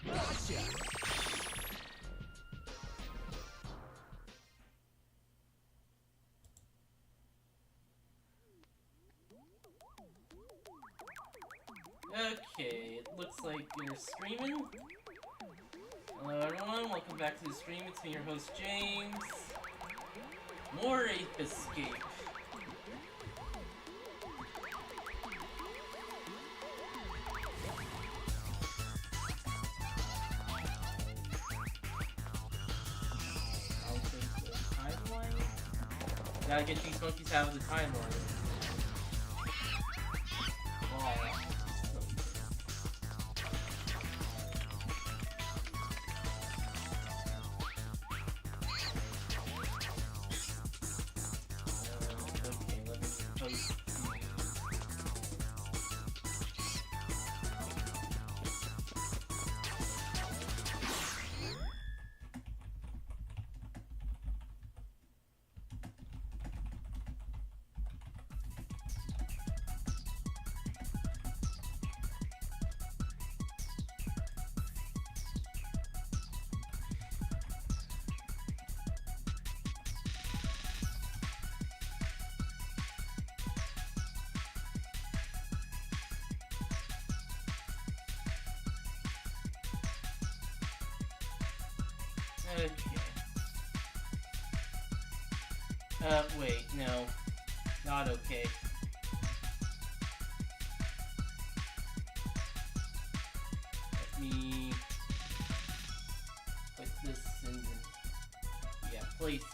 Gotcha. Okay, it looks like you're streaming. Hello everyone, welcome back to the stream. It's me, your host James. More Ape Escape. I'll take the timeline. Gotta get these monkeys out of the timeline. Okay. Wait, no. Not okay. Let me put this in, yeah, places.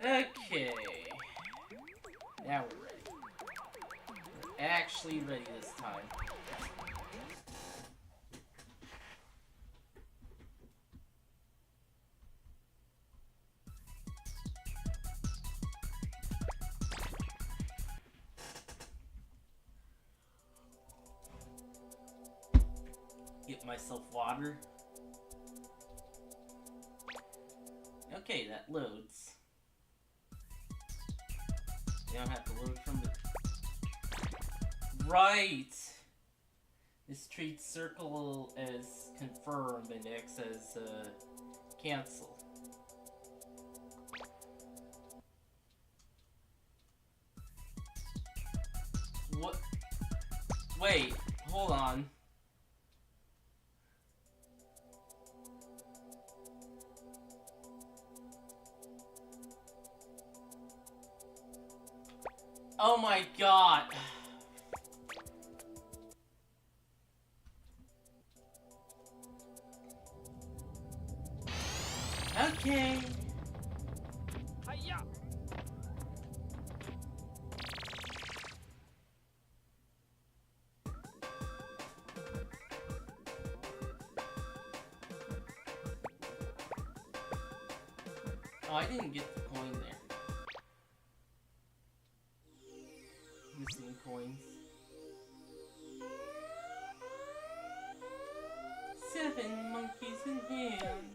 Okay. Now we're ready. We're actually ready this time. Get myself water. Okay, that loads. You don't have to load from the... Right! This treats circle as confirmed and X as, cancel. What? Wait, hold on. Oh my god. Okay. Hiya. Oh, I didn't get the coin there. Missing coins. 7 monkeys in hand.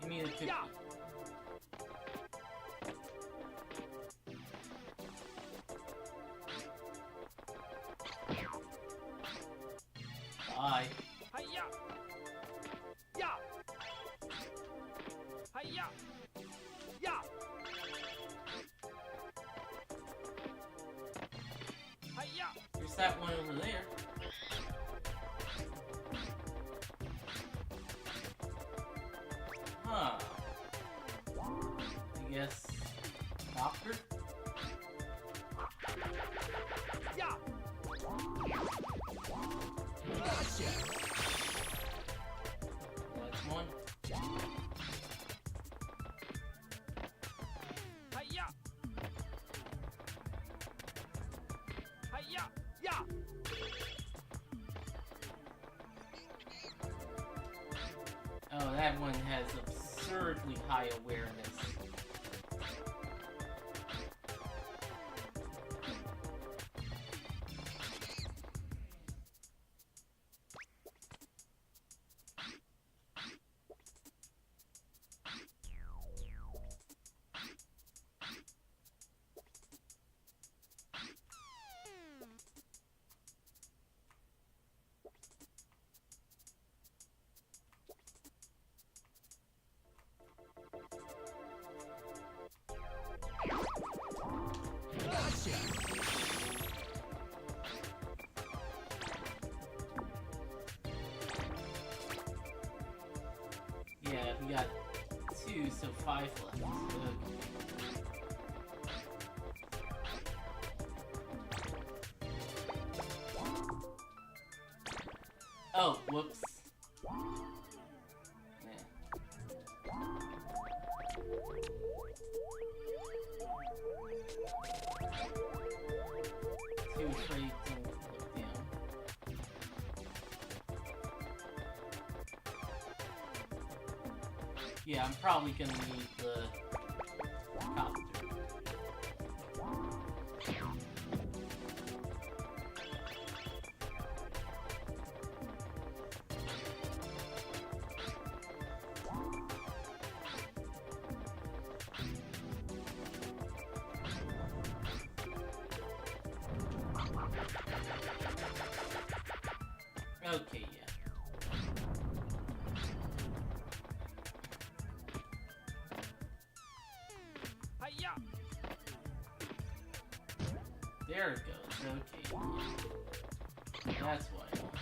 Give me the cookie. Bye. Hiya! Ya! Hiya! Ya! Hiya! There's that one over there. Huh. I guess... Doctor? Ya! Gotcha! That's one. Hiya! Hiya! Ya! Oh, that one has absurdly high awareness. Gotcha! Yeah, we got 2, so 5 left. Okay. Oh, whoops. Too afraid to look down. Yeah, I'm probably gonna need the copter. Okay, yeah. Hiya! There it goes. Okay. That's why I want.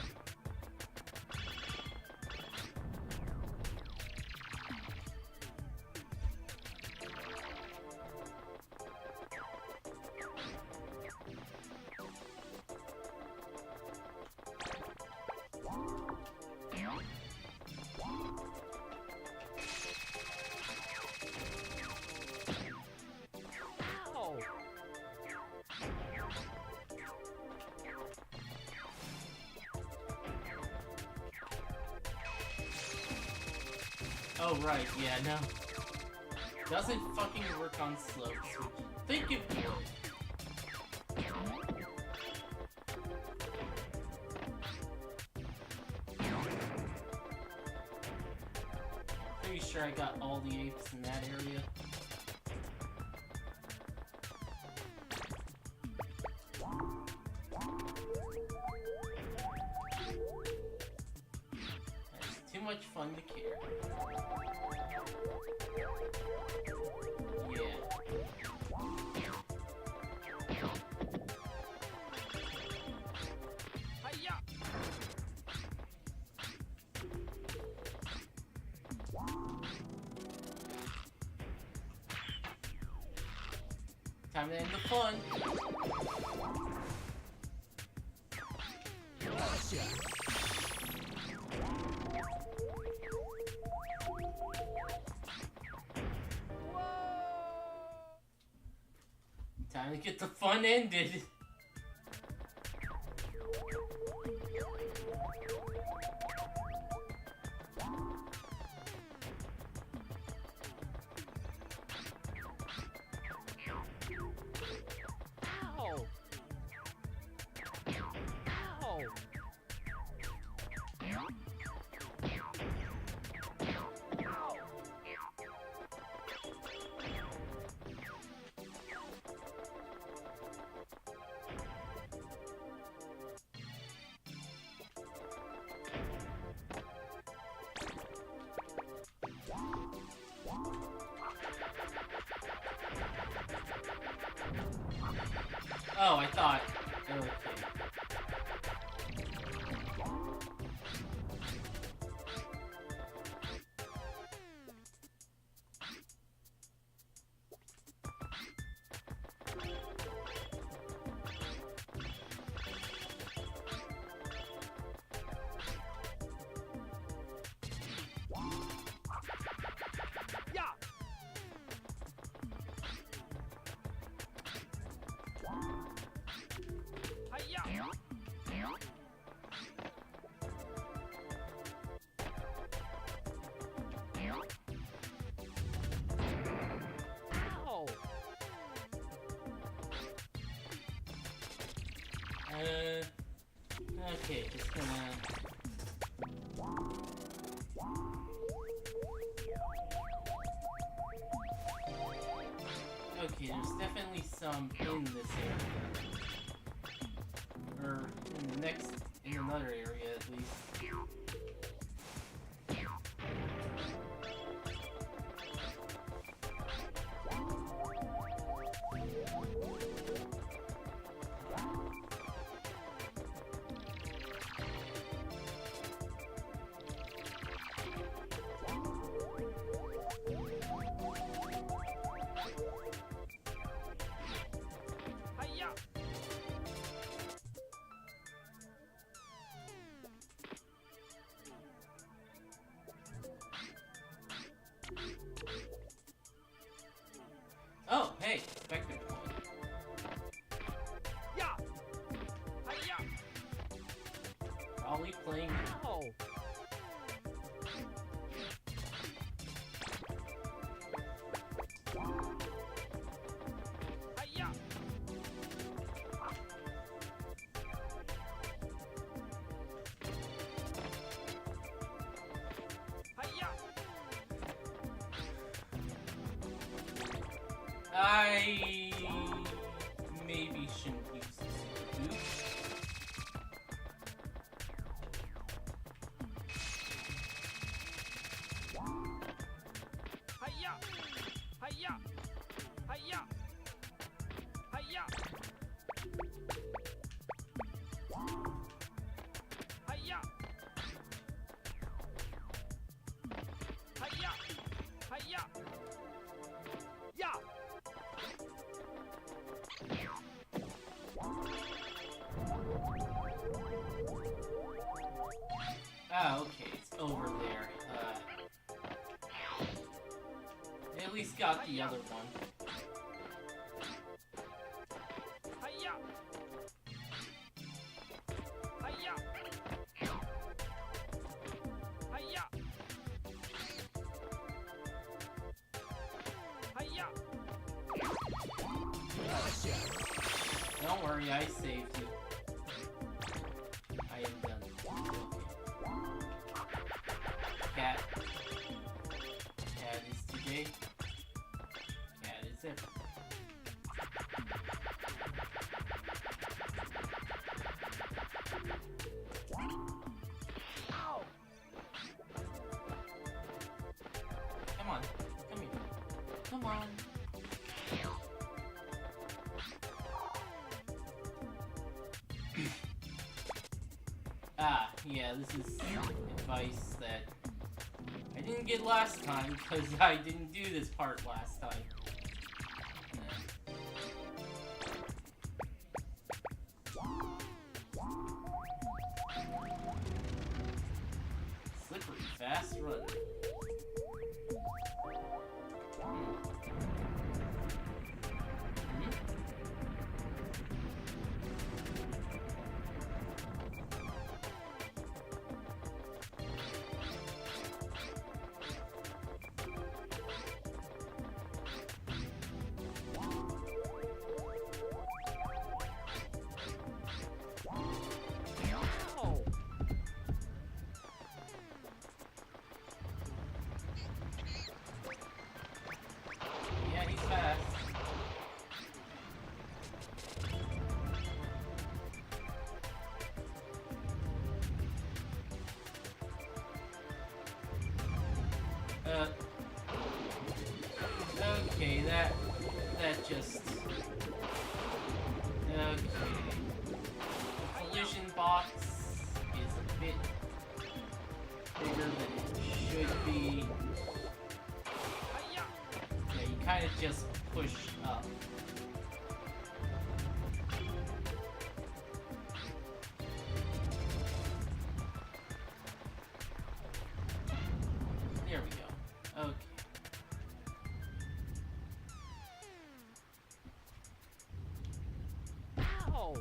Ow! Oh, right, yeah, no. Doesn't fucking work on slopes, which you'd think it would. Pretty sure I got all the apes in that area. That's too much fun to care. Yeah. Hiya! Time to end the fun. Gotcha! Time to get the fun ended. Oh, I thought. Okay. Yeah. Hiya. Ow. Okay, just gonna... Okay, there's definitely some in this area. Or in another area at least. Hiya. Oh, hey, Spectre Point. Yeah. Hiya. Probably playing Ow. Hiya. Hiya. I maybe shouldn't use this boost. Hiya. Hiya. Hiya. Hiya. Hiya. Hiya. Hiya. Yeah. Ah, okay, it's over there. At least got the other one. Hiya. Hiya. Hiya. Hiya. Don't worry, I saved you. I am done. Okay. Cat. Cat is today. Cat is ever. Ow. Come on. Come here. Come on. Ah, yeah, this is advice that I didn't get last time because I didn't do this part last time. Slippery, fast run. Ow. Yeah, he's fast. Okay, that just... Okay. The collision box is a bit bigger than it should be. Hiya! Yeah, you kind of just push up. There we go. Okay. Ow!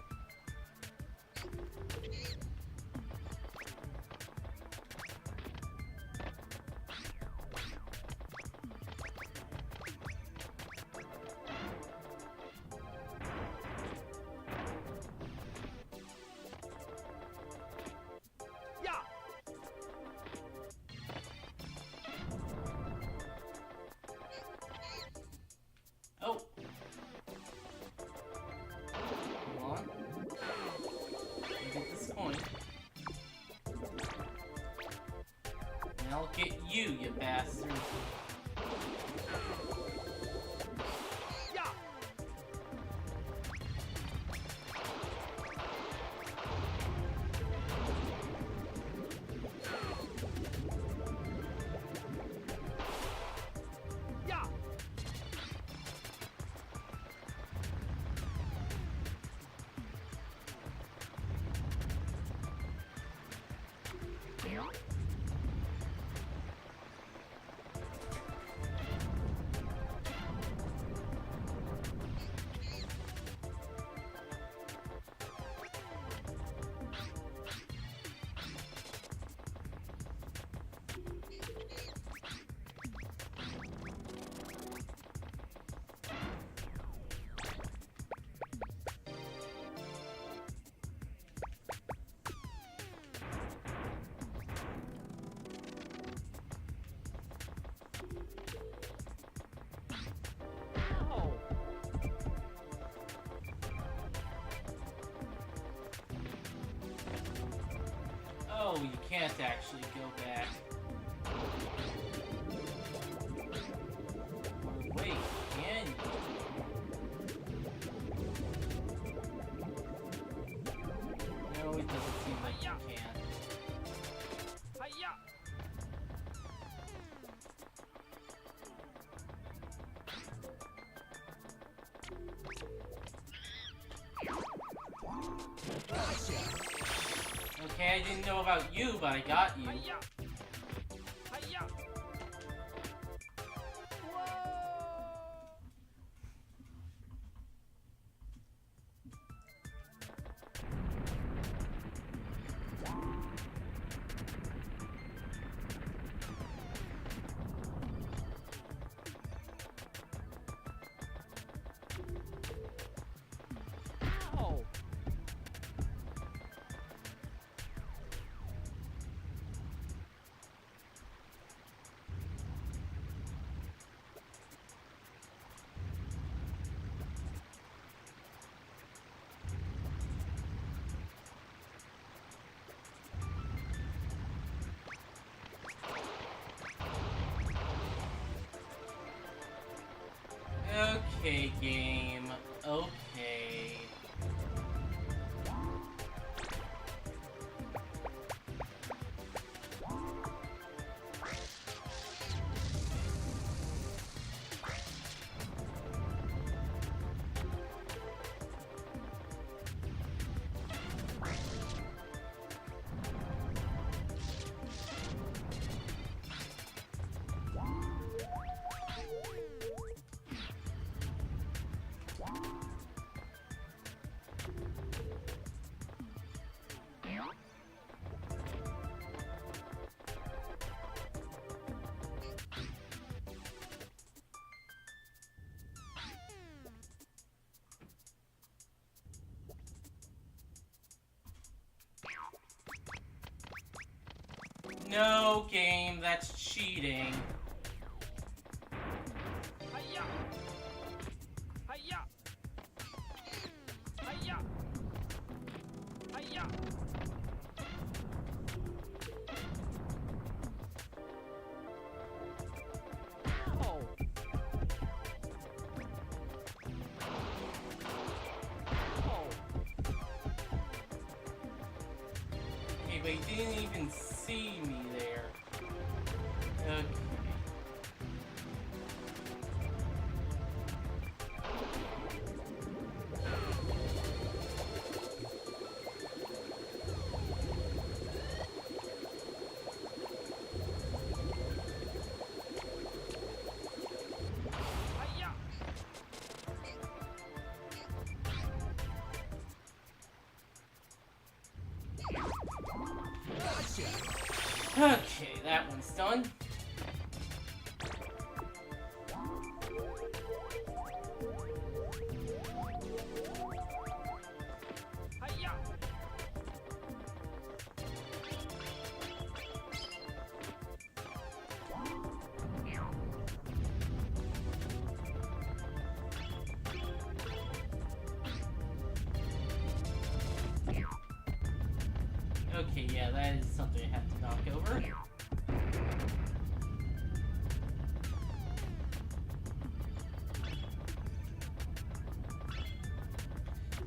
Yeah! Oh! Come on. Get this coin. And I'll get you, you bastard. Yeah! Yeah! Ow! Oh, you can't actually go back. Or wait, can you? No, it doesn't seem like you can. Hiya! Okay, I didn't know about you, but I got you. Hiya! Hiya! Whoa! Ow! Okay, game. Okay. No, game, that's cheating. Hiya! Hiya! Hiya! Hiya! Ow! Oh! Okay, but he didn't even see me there. Okay. Hiya! Okay, that one's done. Hiya! Okay, yeah, that is something I have to knock over.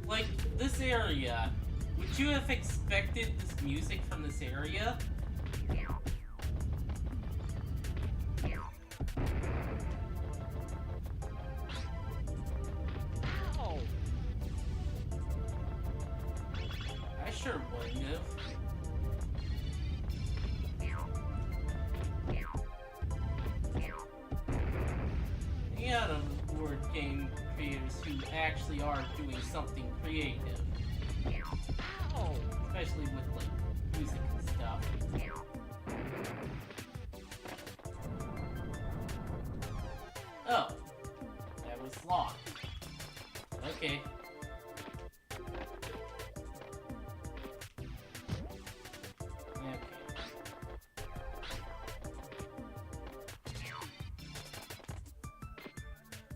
Like, this area, would you have expected this music from this area? Oh! I sure wouldn't have. You gotta reward game creators who actually are doing something creative. Oh! Especially with, like, music and stuff. Oh. That was locked. Okay. Okay.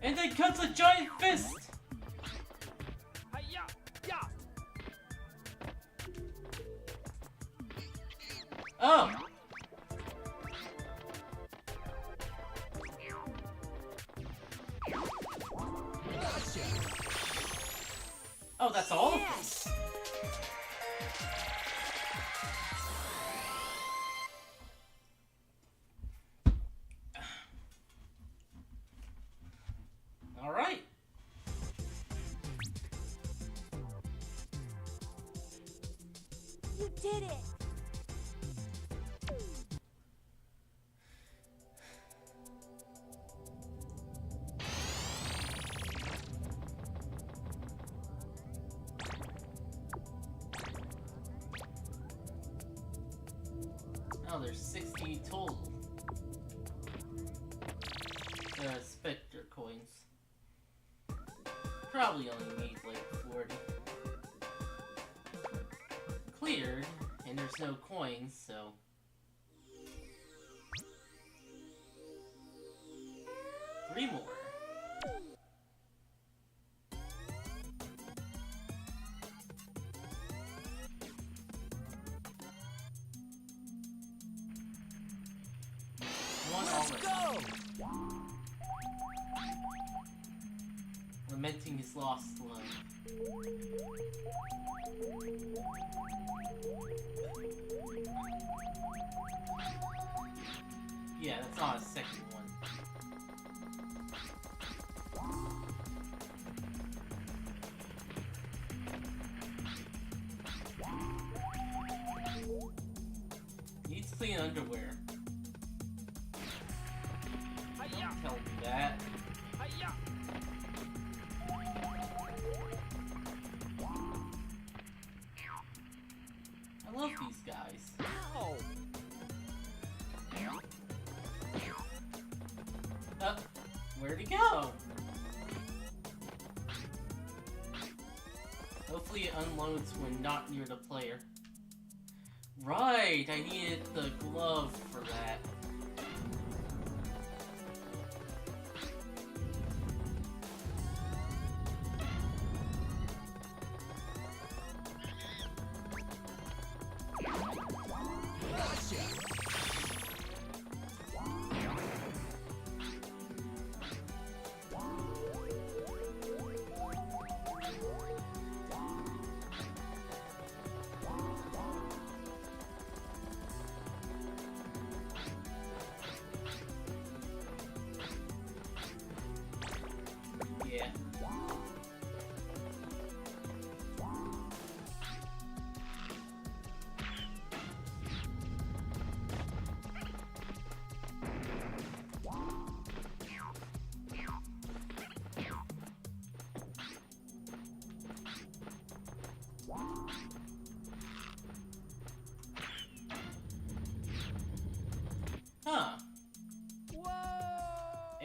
And then comes a giant fist! Hiya! Ya! Oh! Oh, that's all of them? Yes. Alright. You did it. Oh, there's 60 total. Spectre coins. Probably only need like 40. Cleared, and there's no coins, so... Three more. One Let's already. go! Lamenting his lost love. Yeah, that's not a second one. Needs clean underwear. Hiya! Tell me that. Hiya! I love these guys. Oh! Where'd he go? Hopefully it unloads when not near the player. Right, I needed the glove for that.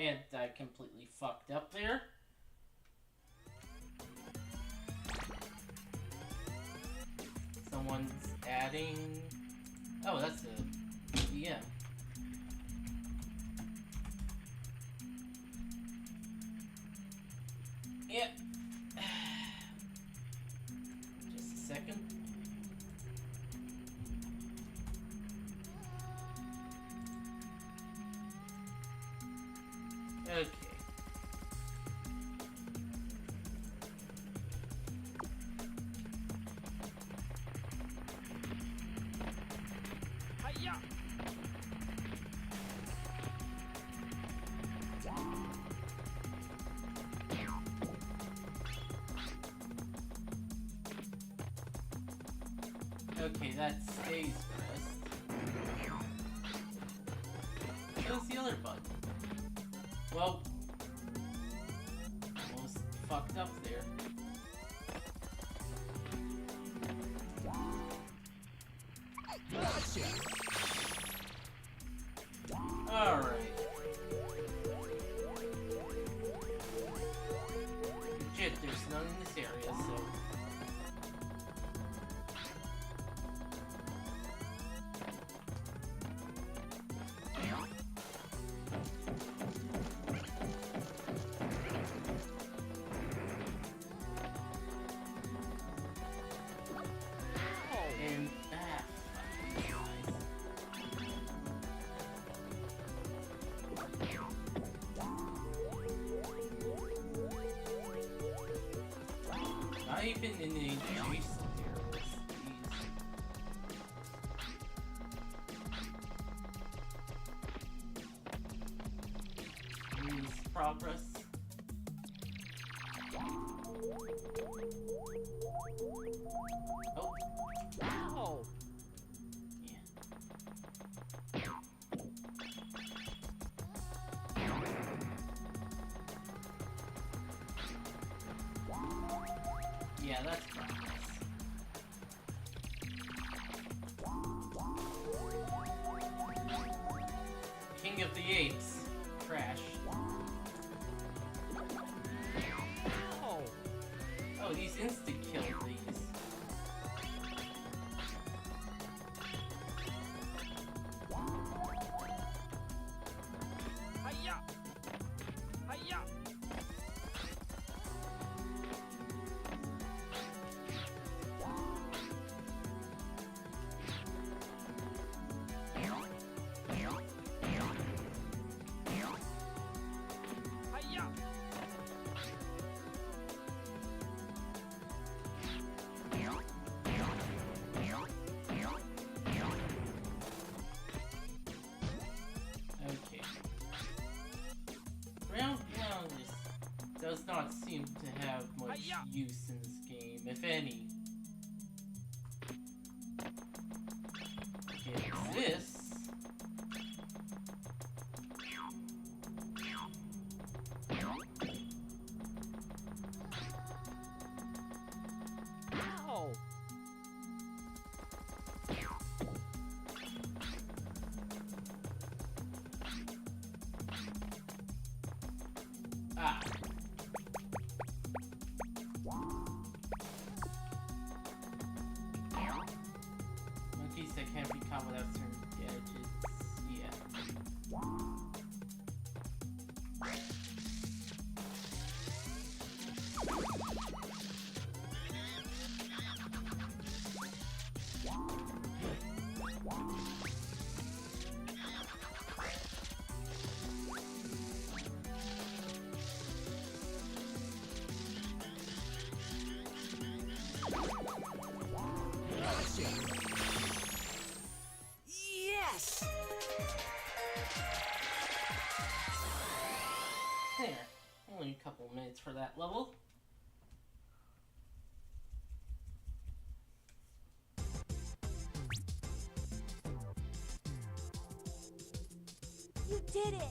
And I completely fucked up there. Someone's adding... Oh, that's a... Yeah. Yep. Just a second. Okay. Hiya! Okay, that stays pressed. Where's the other button? Well, almost fucked up there. Gotcha! Alright. Legit, there's none in this area, so... And, fucking guys. Not even in the adjacent areas, please. Use progress. Oh. Ow! Yeah, that's progress. King of the Apes. Crash. Ow! Oh, these insta-kill these. Hiya! Hiya! Hiya! Okay. Round does not seem to have much Hiya! use in this game, if any. It exists. Ow! Ah. Monkeys that can't be caught without certain gadgets. Yeah. Gotcha! Yes! There. Only a couple minutes for that level. You did it!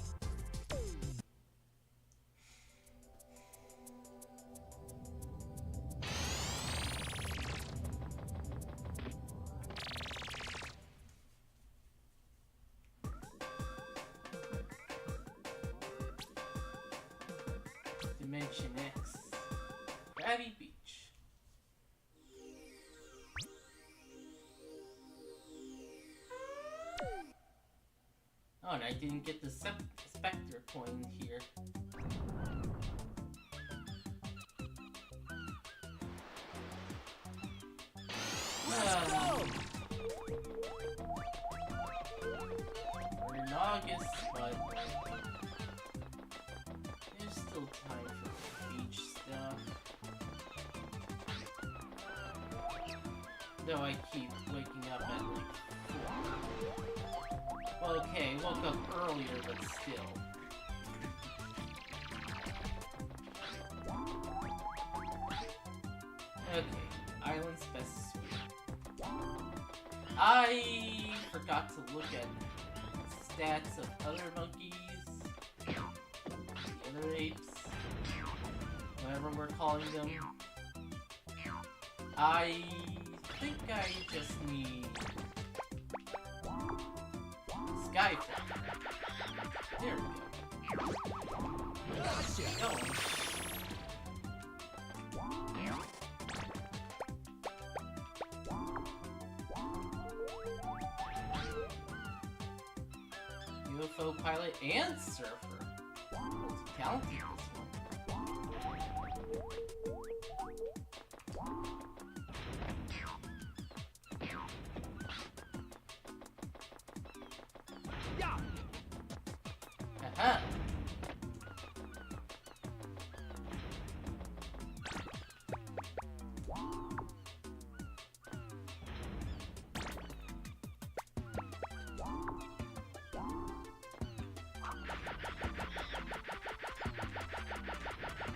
Oh, and I didn't get the Spectre coin here. Let's go! We're in August, but there's still time for the beach stuff. Though I keep waking up at like 4. Well, okay, woke up earlier, but still. Okay, Island's best sweet. I forgot to look at stats of other monkeys, the other apes, whatever we're calling them. I think I just need Skyfall. There we go. Gotcha! Go. UFO pilot and surfer. Multi-talented this Yeah! one. Haha.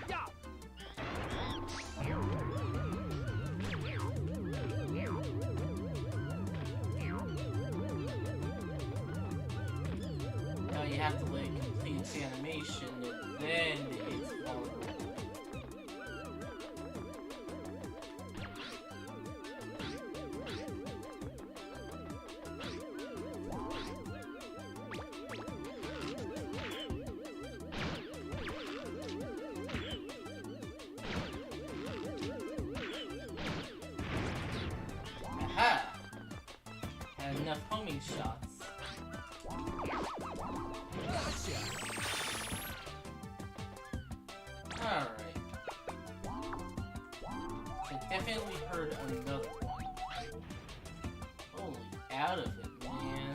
Yeah! Now you have to let it complete its animation and then it's vulnerable. Aha! Had enough homing shots. Gotcha! Alright. I definitely heard another one. Holy, out of it, man.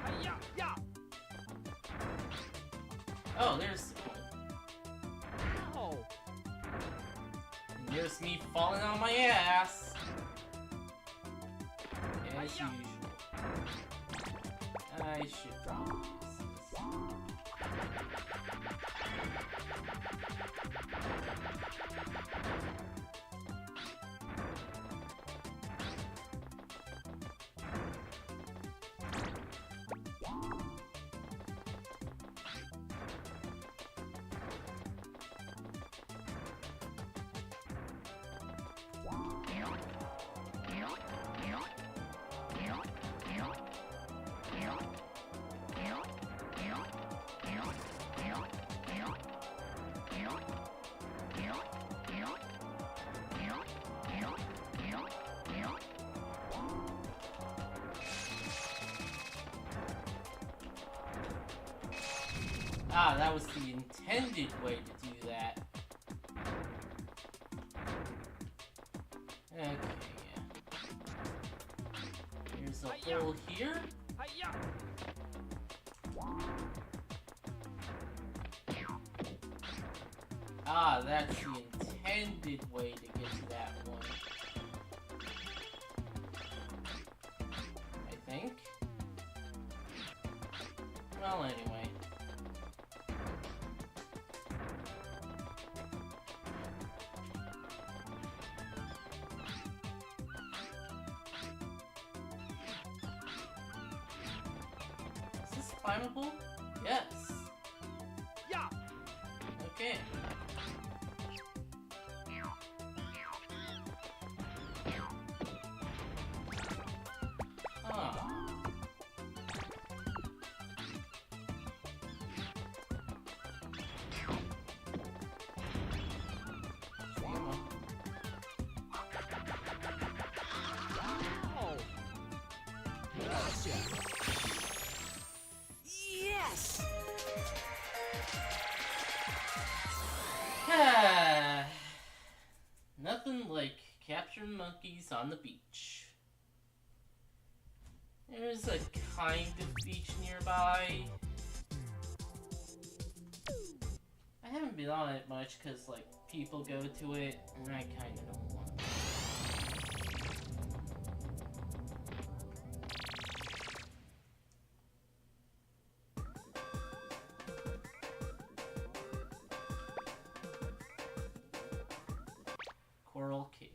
Hiya! Yeah! Oh, there's the one. Oh! And there's me falling on my ass. As usual. I should probably use this. Ah, that was the intended way to do that. Okay, yeah. Here's a hole here. Hiya! Ah, that's the intended way to get to that one. I think. Well, anyway. Is this climbable? Yes. Yeah! Okay. Huh. Ow! Gotcha! Yes! Nothing like capturing monkeys on the beach. There's a kind of beach nearby. I haven't been on it much because, like, people go to it, and I kind of don't want to. Coral Cave.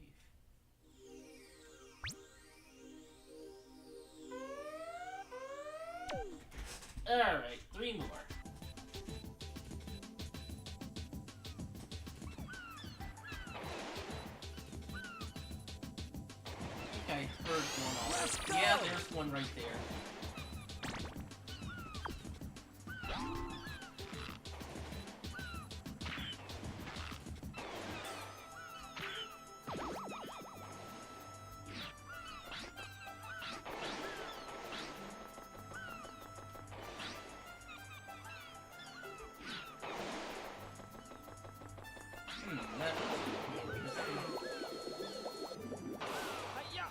Alright, 3 more. I think I heard one already. Let's go! Yeah, there's one right there. That was interesting. Hiya!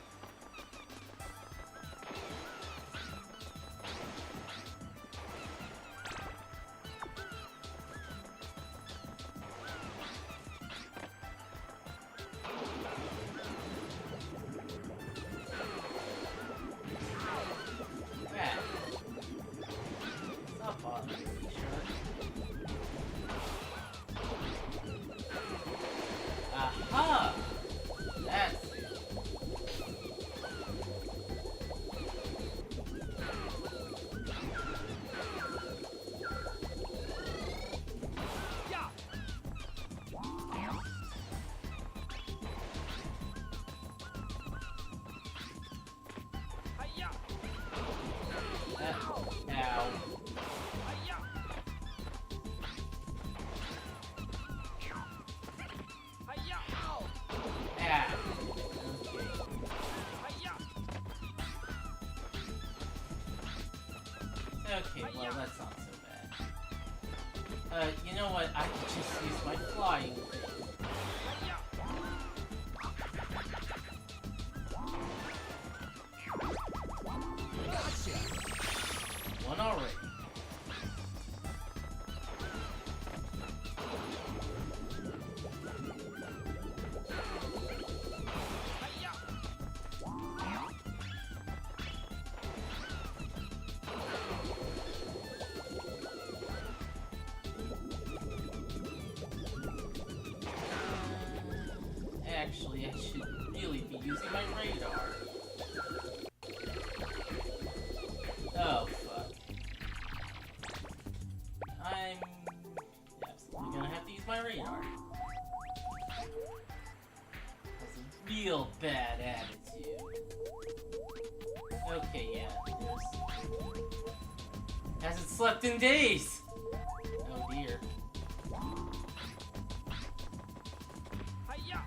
Rat. Stop bothering me, sure. Aha! That's it. Yeah! Hiya! Ow. Hiya! Hiya! Ow! Ah. Hiya! Okay, well, that's not so bad. You know what? I could just use my flying thing. Hiya! Gotcha! One already. Hiya! Actually, I should really be using my radar. Oh, fuck. I'm absolutely gonna have to use my radar. That's a real bad attitude. Okay, yeah, hasn't slept in days! Oh dear. Hiya!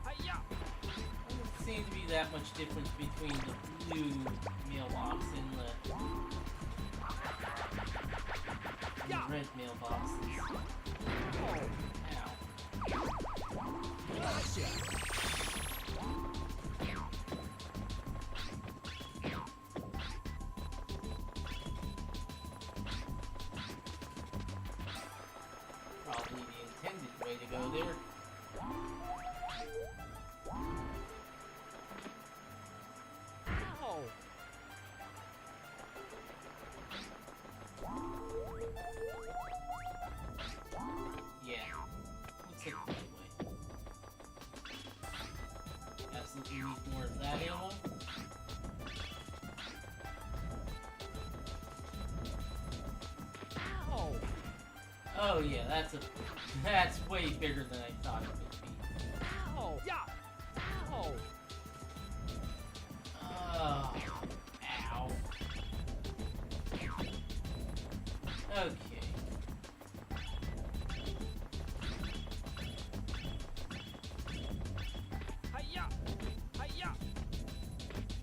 Hiya! Doesn't seem to be that much difference between the blue mailbox and the red mailboxes. Ow. Gotcha! Probably the intended way to go there. Ow! Yeah. Let's hit the right way. Absolutely need more of that ammo. Oh yeah, that's way bigger than I thought it would be. Ow! Yeah! Ow! Oh, ow. Okay. Hiya! Hiya!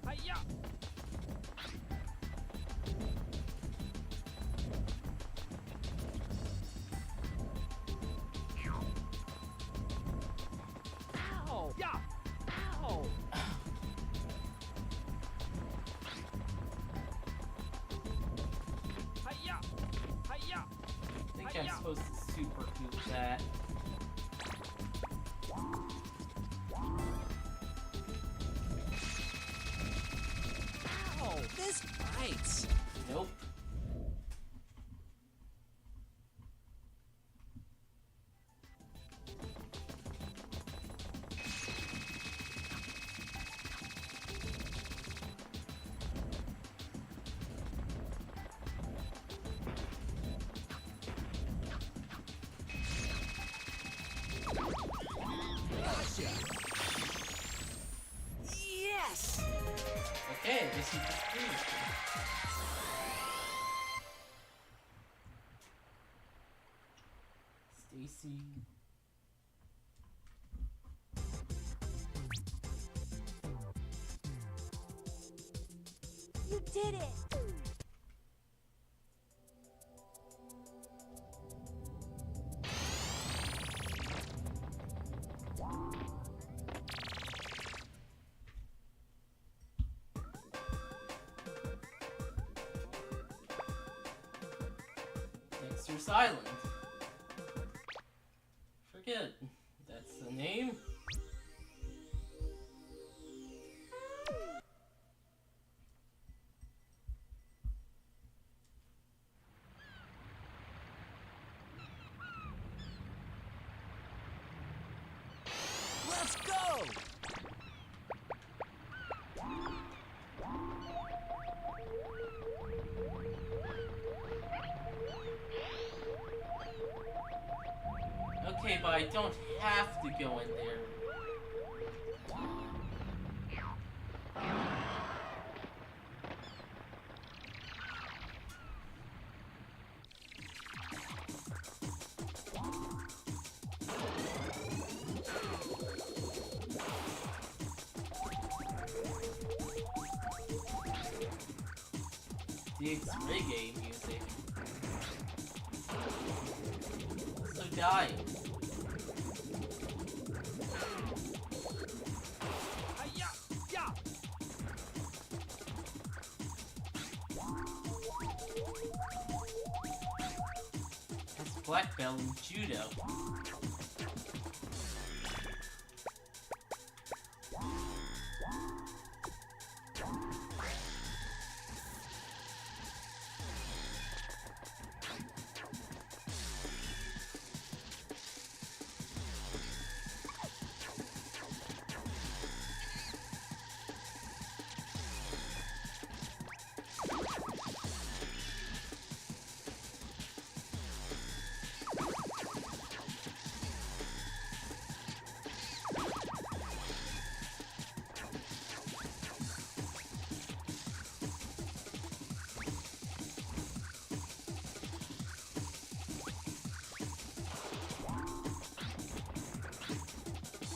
Hiya! Ow! Yeah! Ow! Hiya! Hiya! I think I'm supposed to super hoop that. Ow! This bites. Nope. Gotcha. Yes. Okay, this is the speed. Stacy. You did it! Dexter's Island. Forget that's the name. Let's go. Okay, but I don't have to go in there. It's reggae music. So dying. Hiya! Yeah! That's black belt in judo.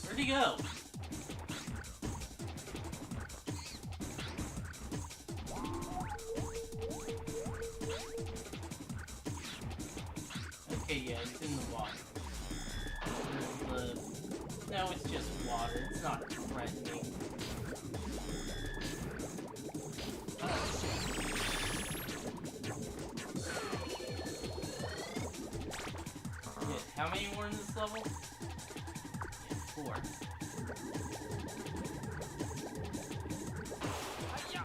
Where'd he go? Okay, yeah, it's in the water. No, it's just water. It's not threatening. Yeah, how many more in this level? Yeah, 4. Hiya!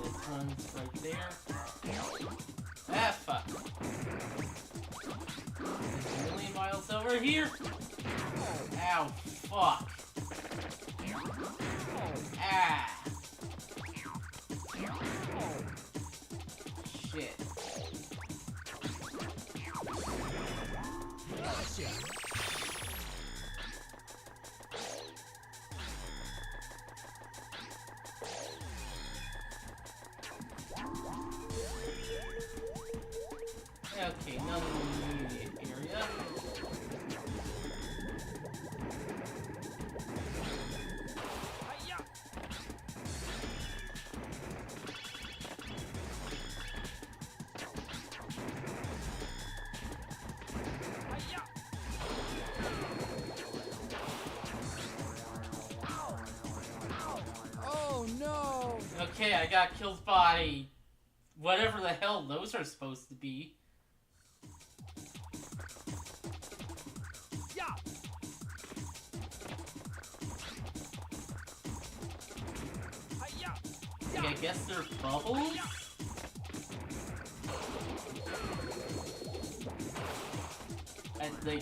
This one's right there. Ah, fuck. There's a million miles over here. Ow, fuck. Ah. Shit. Okay, I got killed by whatever the hell those are supposed to be. Yeah. Hiya. Like, I guess they're bubbles? And they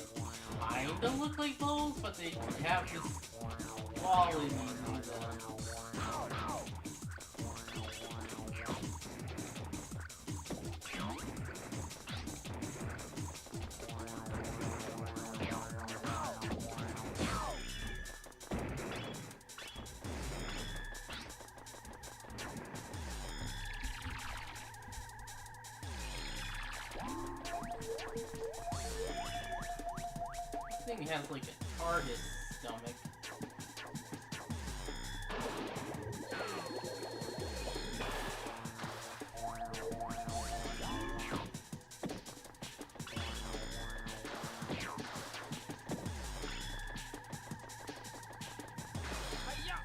kinda look like bubbles, but they have this quality to them. This thing has like a TARDIS stomach. Hiya.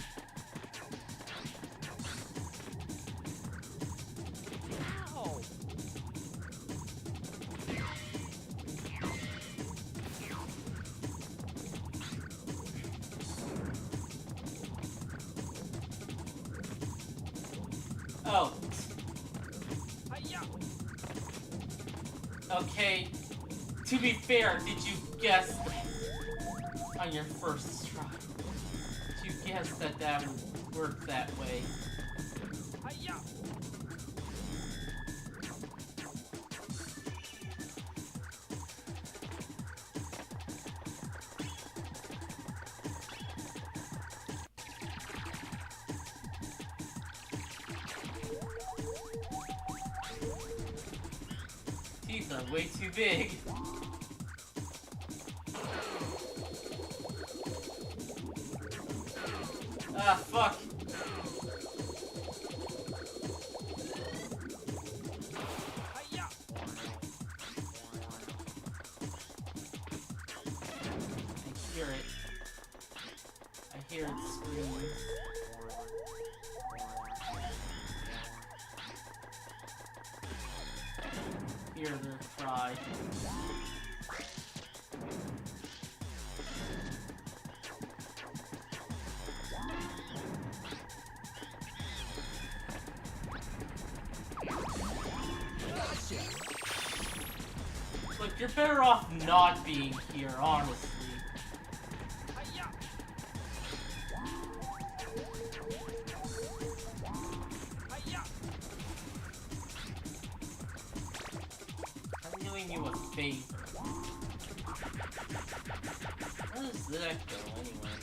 Ow. Oh, Hiya. okay. To be fair, did you guess on your first try? Did you guess that that would work that way? Hiya. Teeth are way too big. Ah, fuck. Hiya. I hear it. I hear it screaming. Hear their cry. Gotcha. Look, you're better off not being here, honestly. Hiya. Hiya. I'm doing you a favor. How does that go, anyway?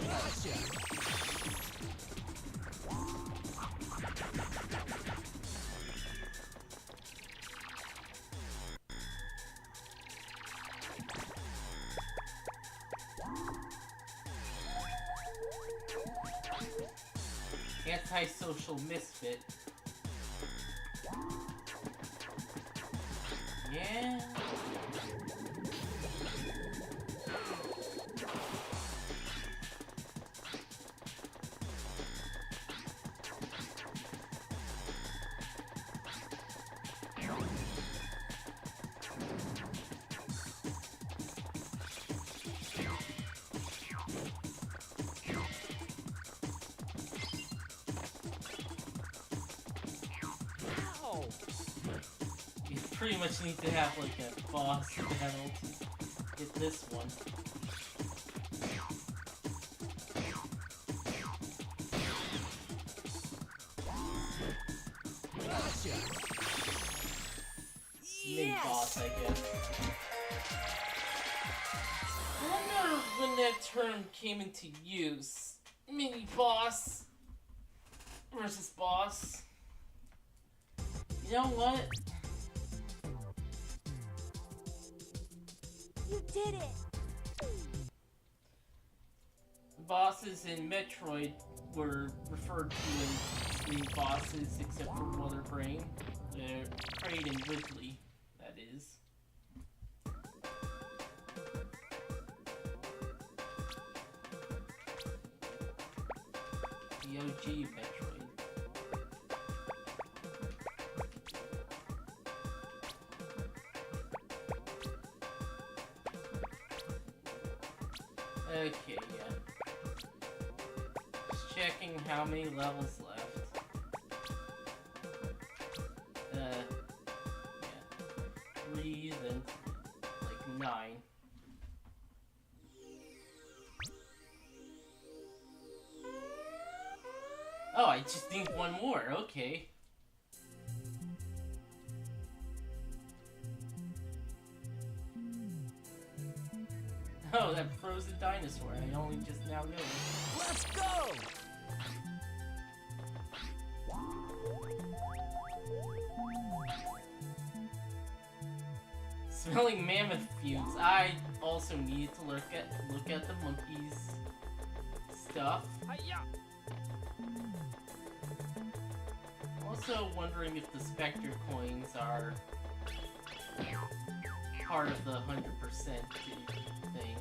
Gotcha. Antisocial misfit. Yeah. Ow. You pretty much need to have like a boss battle to get this one. Gotcha. Mini boss, I guess. I wonder when that term came into use. Mini boss versus boss. You know what? You did it! bosses in Metroid were referred to as the bosses except for Mother Brain. They're Kraid and Ridley, that is. The OG Metroid. Okay, yeah. Just checking how many levels left. Yeah. 3, then like 9. Oh, I just need one more, okay. Oh, that frozen dinosaur. I only just now noticed. Let's go! Smelling mammoth fumes. I also need to look at the monkeys stuff. Hiya! Also wondering if the Spectre coins are part of the 100% thing.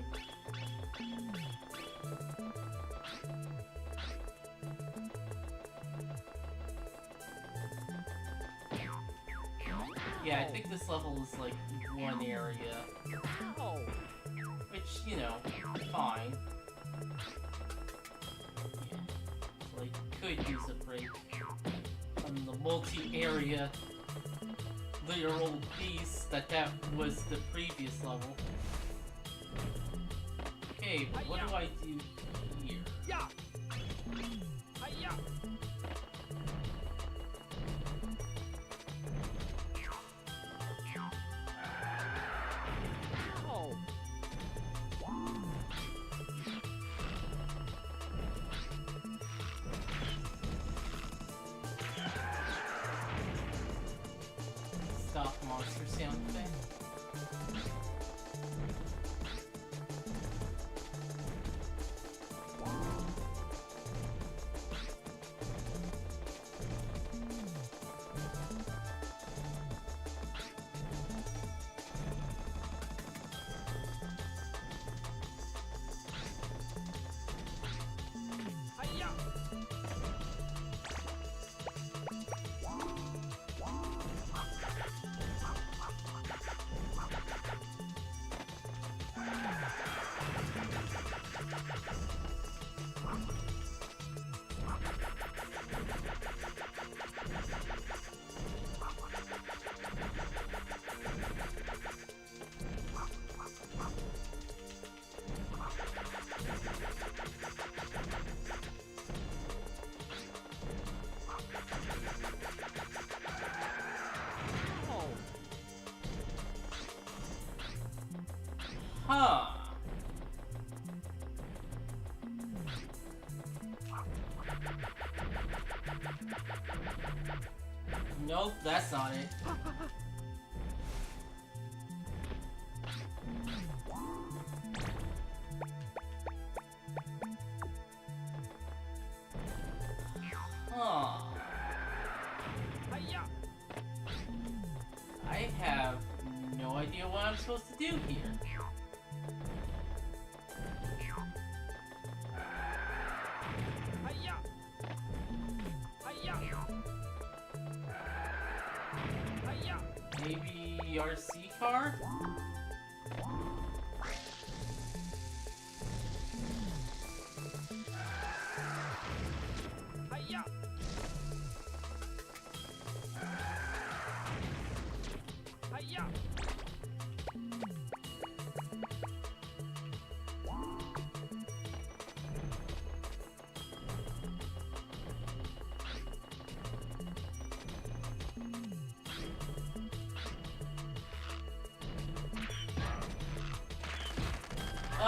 Yeah, I think this level is like one area, Ow! which, you know, fine. Yeah, like, could use a break from the multi-area literal beast that was the previous level. Okay, but what do I do here? Yeah! Hiya! Ow! Stop monster sound effect. Hiya! Ow! Huh. Nope, that's not it. Huh. Hiya! I have no idea what I'm supposed to do here. Hiya! Hiya! Hiya! Maybe RC car? Hiya! Hiya!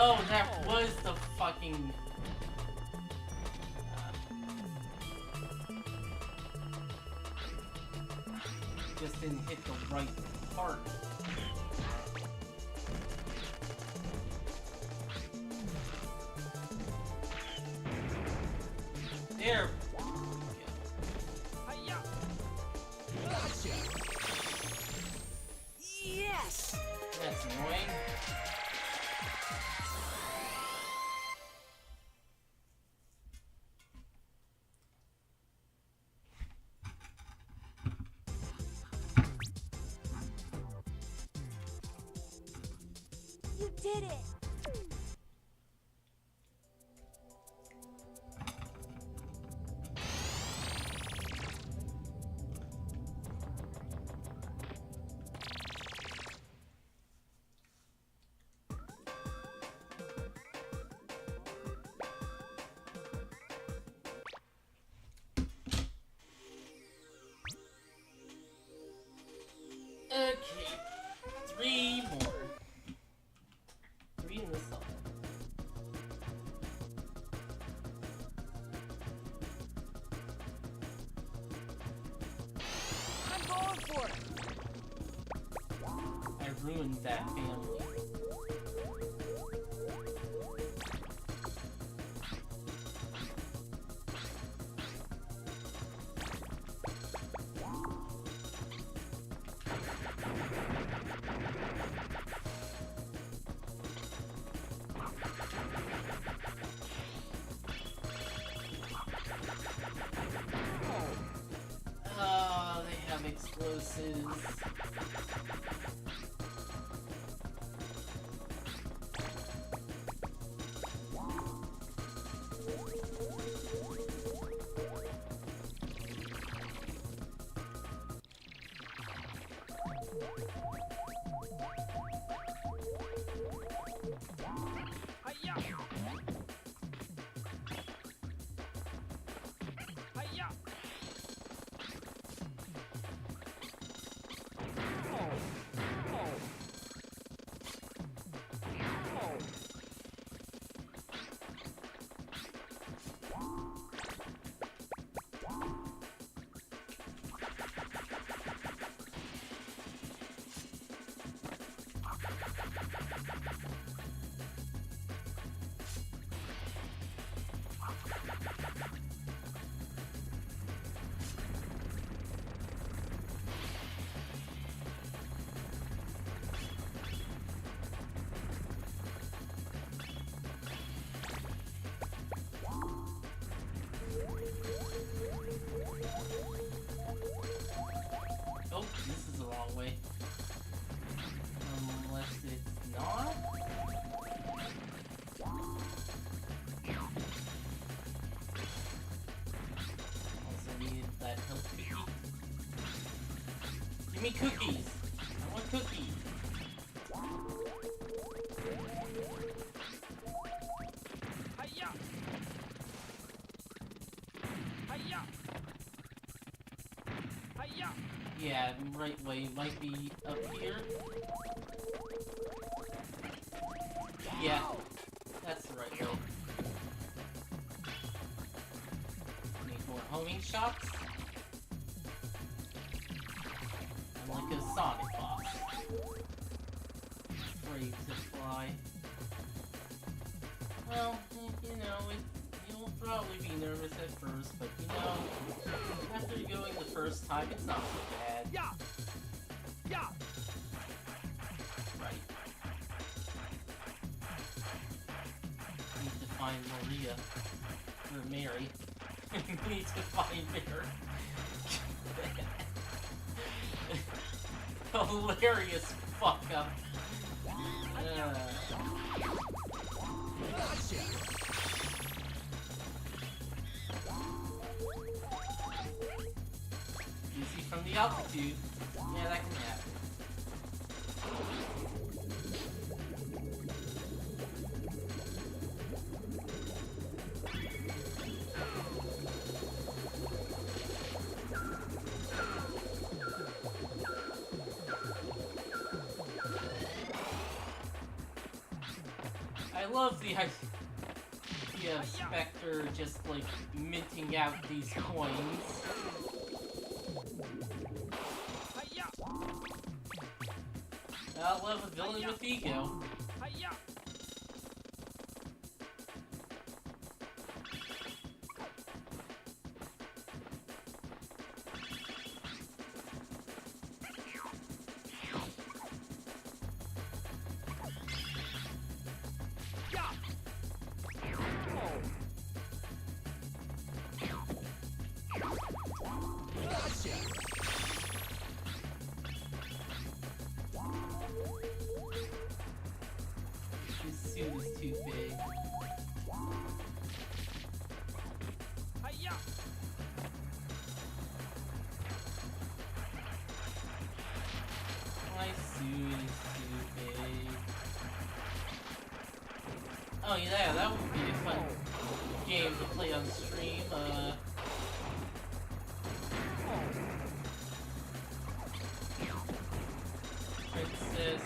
Oh, that was the fucking... just didn't hit the right part. There we go. Hiya! Gotcha. Yes. That's annoying. You did it. Okay, 3 more. 3 in this level. I'm going for it! I ruined that family. They have explosives. Hiya! Hiya! Oh, this is the wrong way. Unless it's not? Also needed that health cookie. Give me cookies! I want cookies! Hiya! Hiya! Hiya! Yeah, right way might be up here. Yeah, that's the right way. Need more homing shots. I'm like a Sonic boss. Afraid to fly. Well, you know, you'll probably be nervous at first, but you know, after going the first time, it's not so bad. Yeah! Yeah! Right. Need to find Maria. Or Mary. Need to find Mary. Hilarious fuck up. Gotcha. Easy from the altitude. Yeah, that can happen. I love the idea of Spectre just like minting out these coins. Hiya! I love a villain with ego. Hiya! suit is too big. Hiya! My suit is too big. Oh yeah, that would be a fun game to play on stream. Princess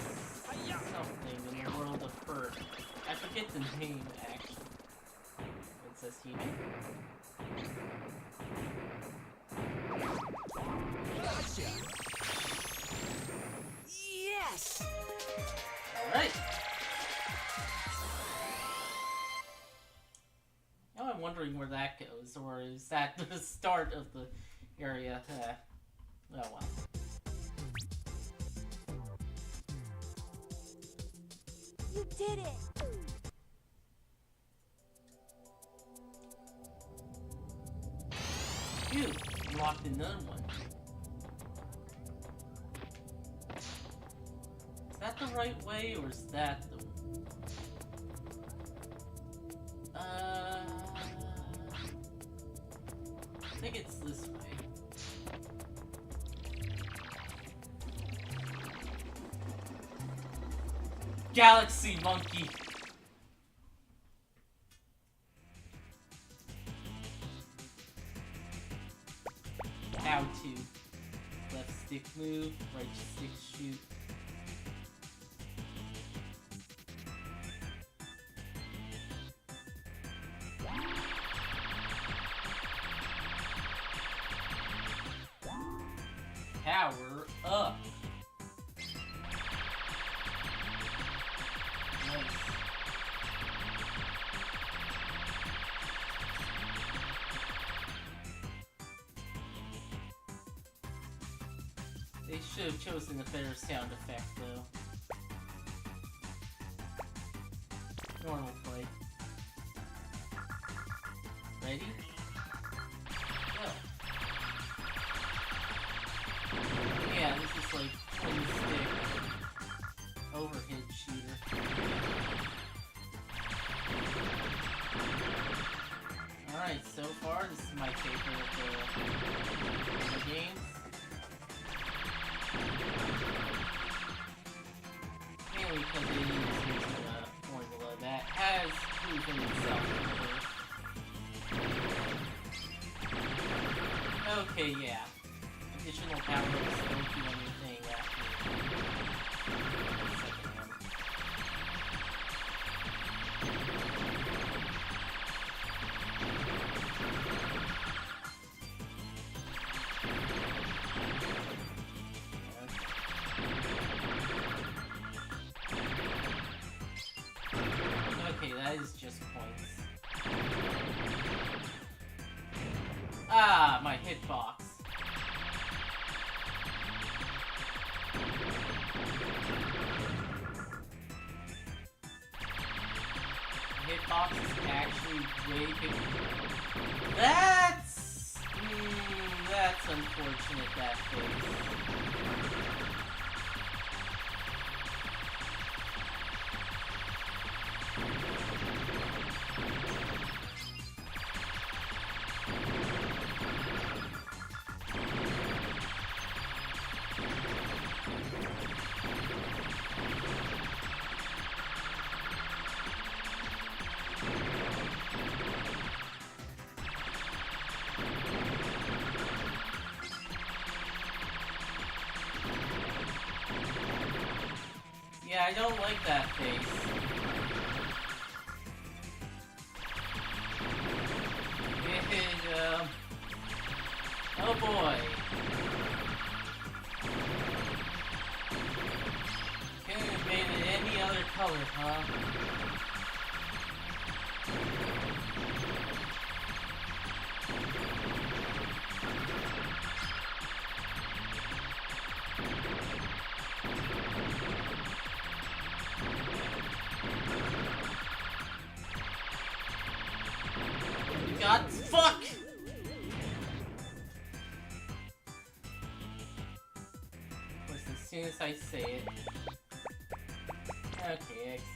something in the world of fur. I forget the name actually. Princess Hime. Gotcha. Yes. Alright. Now I'm wondering where that goes, or is that the start of the area? Oh well. You did it. Phew, unlocked another one. Is that the right way, or is that the... I think it's this way. Galaxy Monkey! How to. Left stick move, right stick shoot. Power up. Nice. They should have chosen a better sound effect though. Normal play. Ready? Go. Yeah, this is like twin stick overhead shooter. Alright, so far this is my favorite of the games. Mainly because it is using a formula that has proven itself before. Okay, yeah. Additional power ups don't do anything after the second one. Okay, that is just points. Ah, my hitbox. Hitbox is actually way bigger. That's unfortunate, that face. Yeah, I don't like that face. And, oh boy. Couldn't have made it any other color, huh? God, fuck! Of course, as soon as I say it. Okay, exit.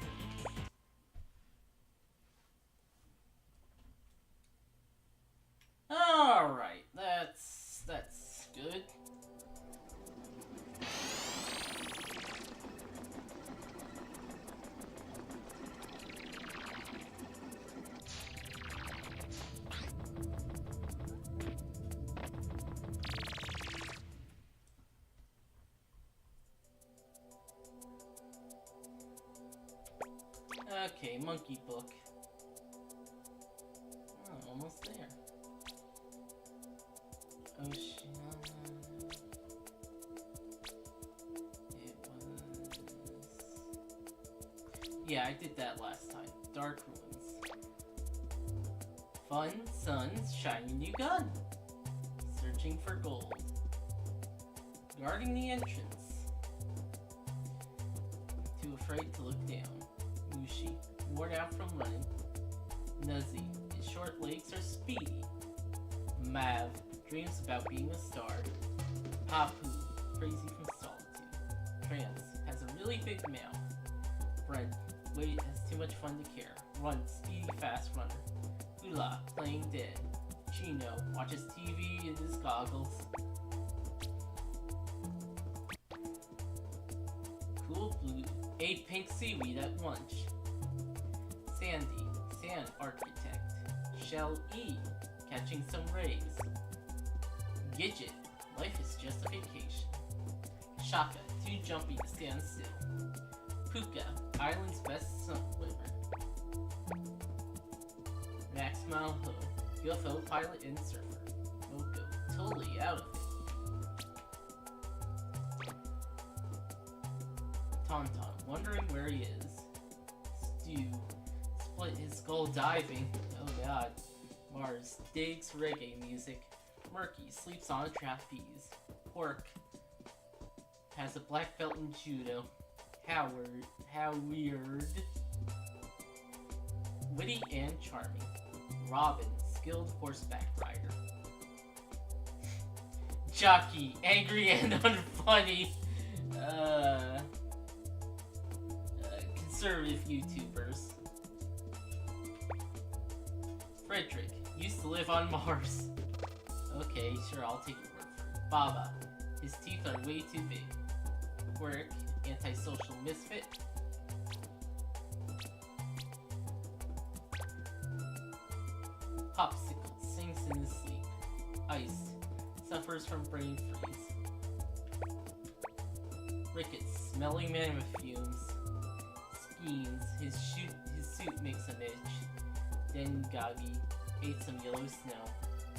Okay, monkey book. Oh, almost there. Ocean. It was... Yeah, I did that last time. Dark Ruins. Fun Sun's shiny new gun. Searching for gold. Guarding the entrance. Too afraid to look down. Mushi, worn out from running. Nuzzy, his short legs are speedy. Mav, dreams about being a star. Papu, crazy from solitude. Trance, has a really big mouth. Brent, wait, has too much fun to care. Run, speedy, fast runner. Hula, playing dead. Chino, watches TV in his goggles. Cool Blue, ate pink seaweed at lunch. Sandy, sand architect. Shell E, catching some rays. Gidget, life is just a vacation. Shaka, too jumpy to stand still. Puka, island's best swimmer. Max Mile Ho, UFO pilot and surfer. Moko, totally out of it. Tauntaun, wondering where he is. Stu, split his skull diving. Oh god. Mars, digs reggae music. Murky, sleeps on a trapeze. Pork, has a black belt in judo. Howard, how weird. Witty and charming. Robin, skilled horseback rider. Jockey, angry and unfunny. Conservative YouTubers. Frederick, used to live on Mars. Okay, sure, I'll take your word for it. Baba, his teeth are way too big. Quirk, antisocial misfit. Popsicle, sings in his sleep. Ice, suffers from brain freeze. Ricketts, smelly man with fumes. Schemes, his suit makes him itch. Dengagi, ate some yellow snow.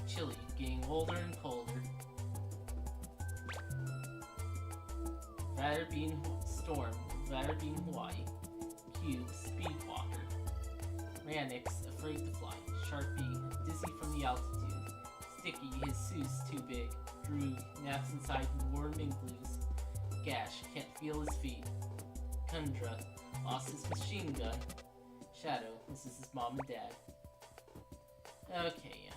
Chili, getting older and colder. Storm, Ratterbean Hawaii. Cube, Speedwalker. Ranix, afraid to fly. Sharpie, dizzy from the altitude. Sticky, his suit's too big. Droog, naps inside warm igloos. Gash, can't feel his feet. Kundra, lost his machine gun. Shadow, this is his mom and dad. Okay, yeah.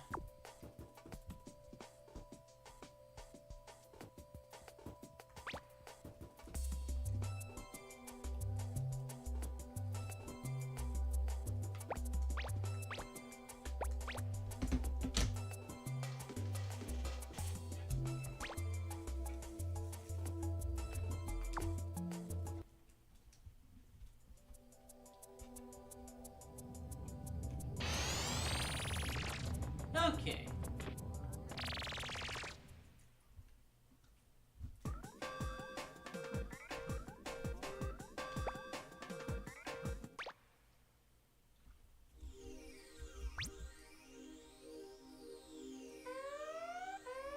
Okay.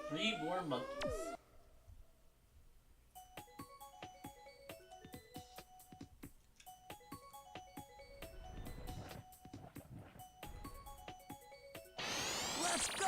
Three more monkeys. Let's go!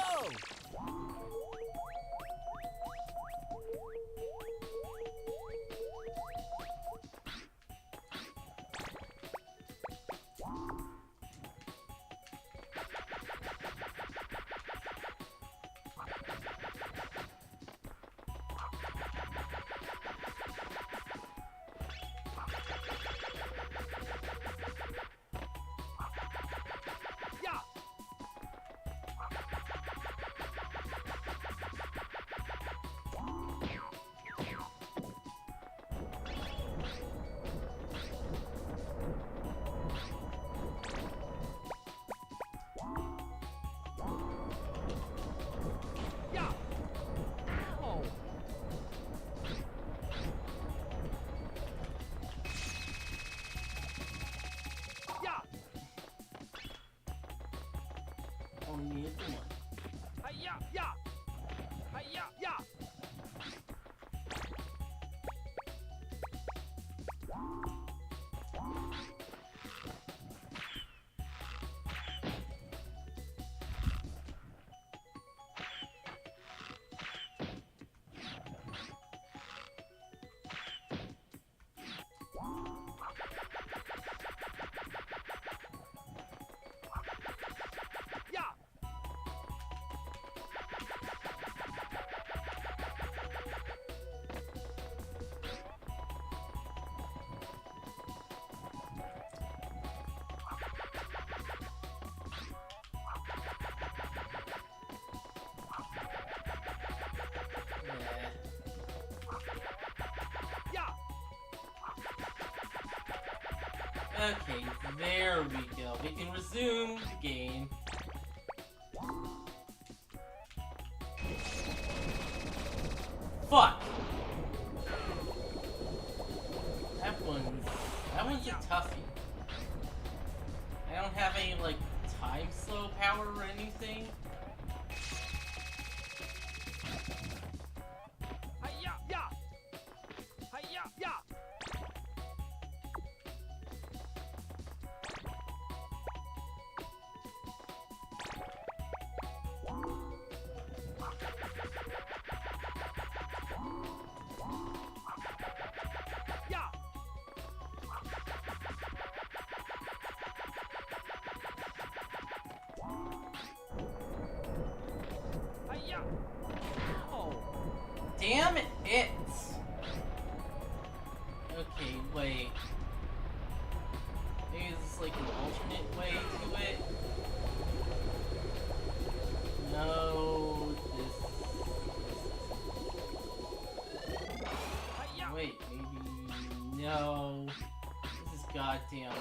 only needed the one. Hiya! Yeah! Hiya! Yeah! Yeah! Yeah! Okay, there we go. We can resume the game. Fuck! That one's a toughie. I don't have any, like, time slow power or anything. Hiya! Yeah! Hiya! Yeah! Yeah! Hiya! Oh! Damn it! Okay, wait. Maybe this is like an alternate way to it? No, this... Hiya! Wait, maybe... No. This is goddamn...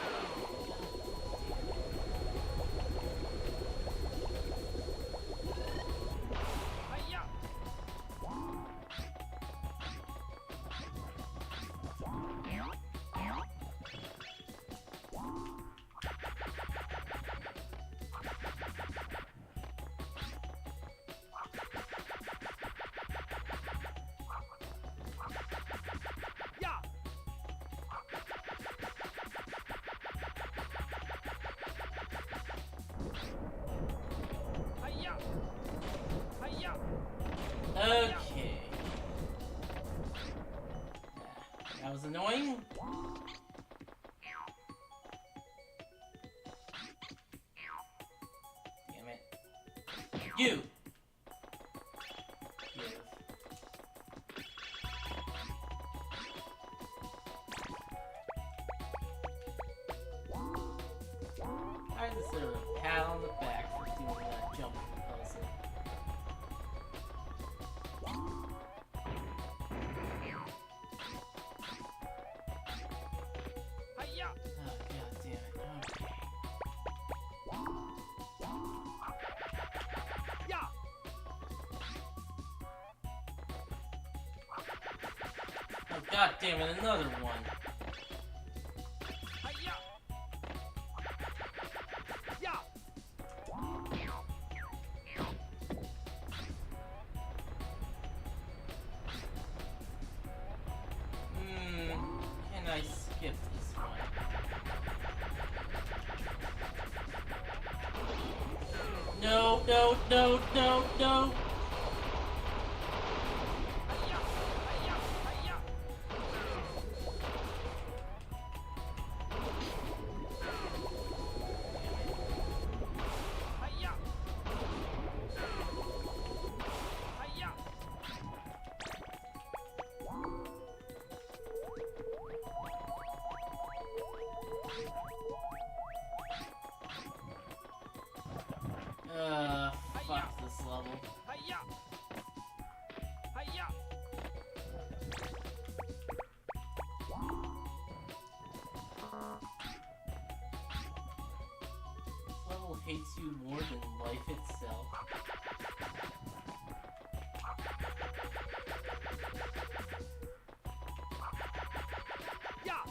Hiya! Yeah! Hiya! Hiya! Okay. That was annoying. Damn it. You! Give. I deserve a pat on the back for doing that jumping puzzle. Hiya! Oh, god damn it. Okay. Yeah! Oh, god damn it, another one. Hiya! Yeah! Can I skip this one? No, no, no, no, no! Hiya! Hiya! Hiya! Hiya! Hiya! Fuck this level. Hiya! Hiya! This level hates you more than life itself. Yeah!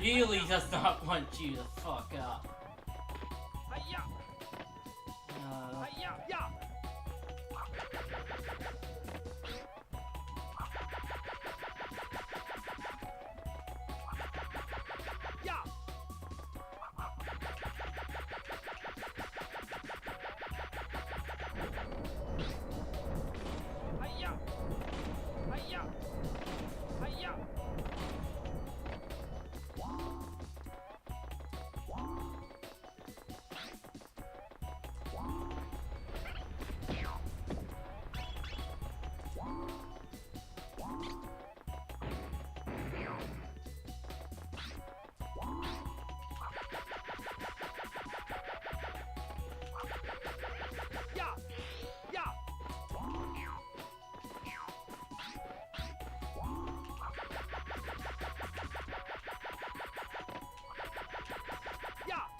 really does not want you to fuck up. Hiya! Hiya! Yeah! Yeah! Hiya! Hiya! Hiya! Yeah! Yeah! Yeah!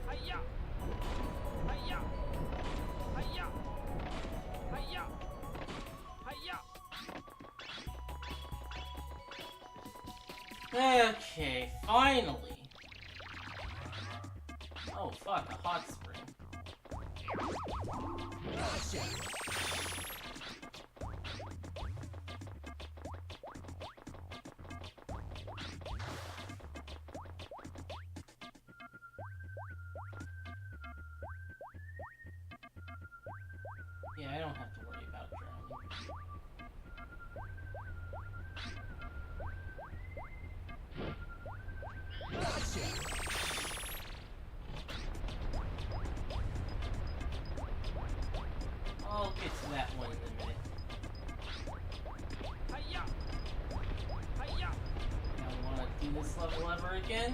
Hiya! Hiya! Hiya! Hiya! Hiya! Okay, finally. Oh fuck, a hot spring. Gotcha. Yeah, I don't have to worry about drowning. Gotcha. I'll get to that one in a minute. Hiya! Hiya! I wanna do this level ever again.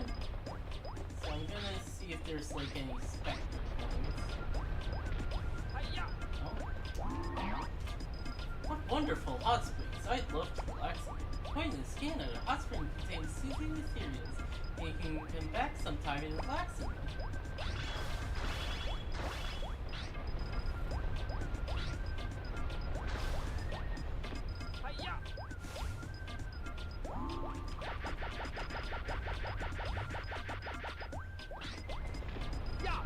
So I'm gonna see if there's like any spectre coins. Hiya! Oh. What wonderful hot springs. I'd love to relax in them. Point in the scan of a hot spring contains soothing materials, and you can come back sometime and relax in them. Hiya! Yeah!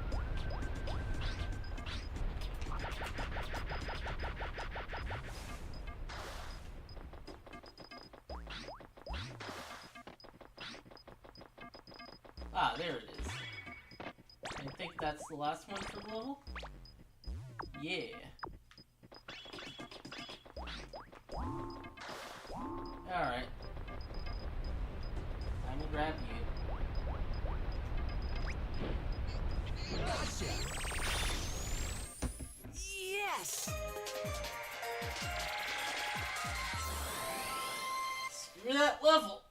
Ah, there it is. I think that's the last one for the level? Yeah. Alright. Time to grab you. Gotcha. Yes. Screw that level!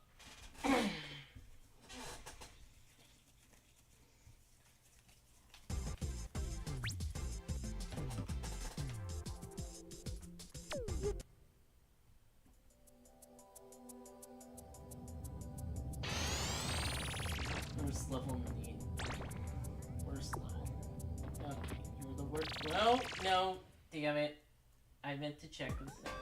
Worst level indeed. Worst level. Okay, you're the worst. No, no, damn it. I meant to check this out.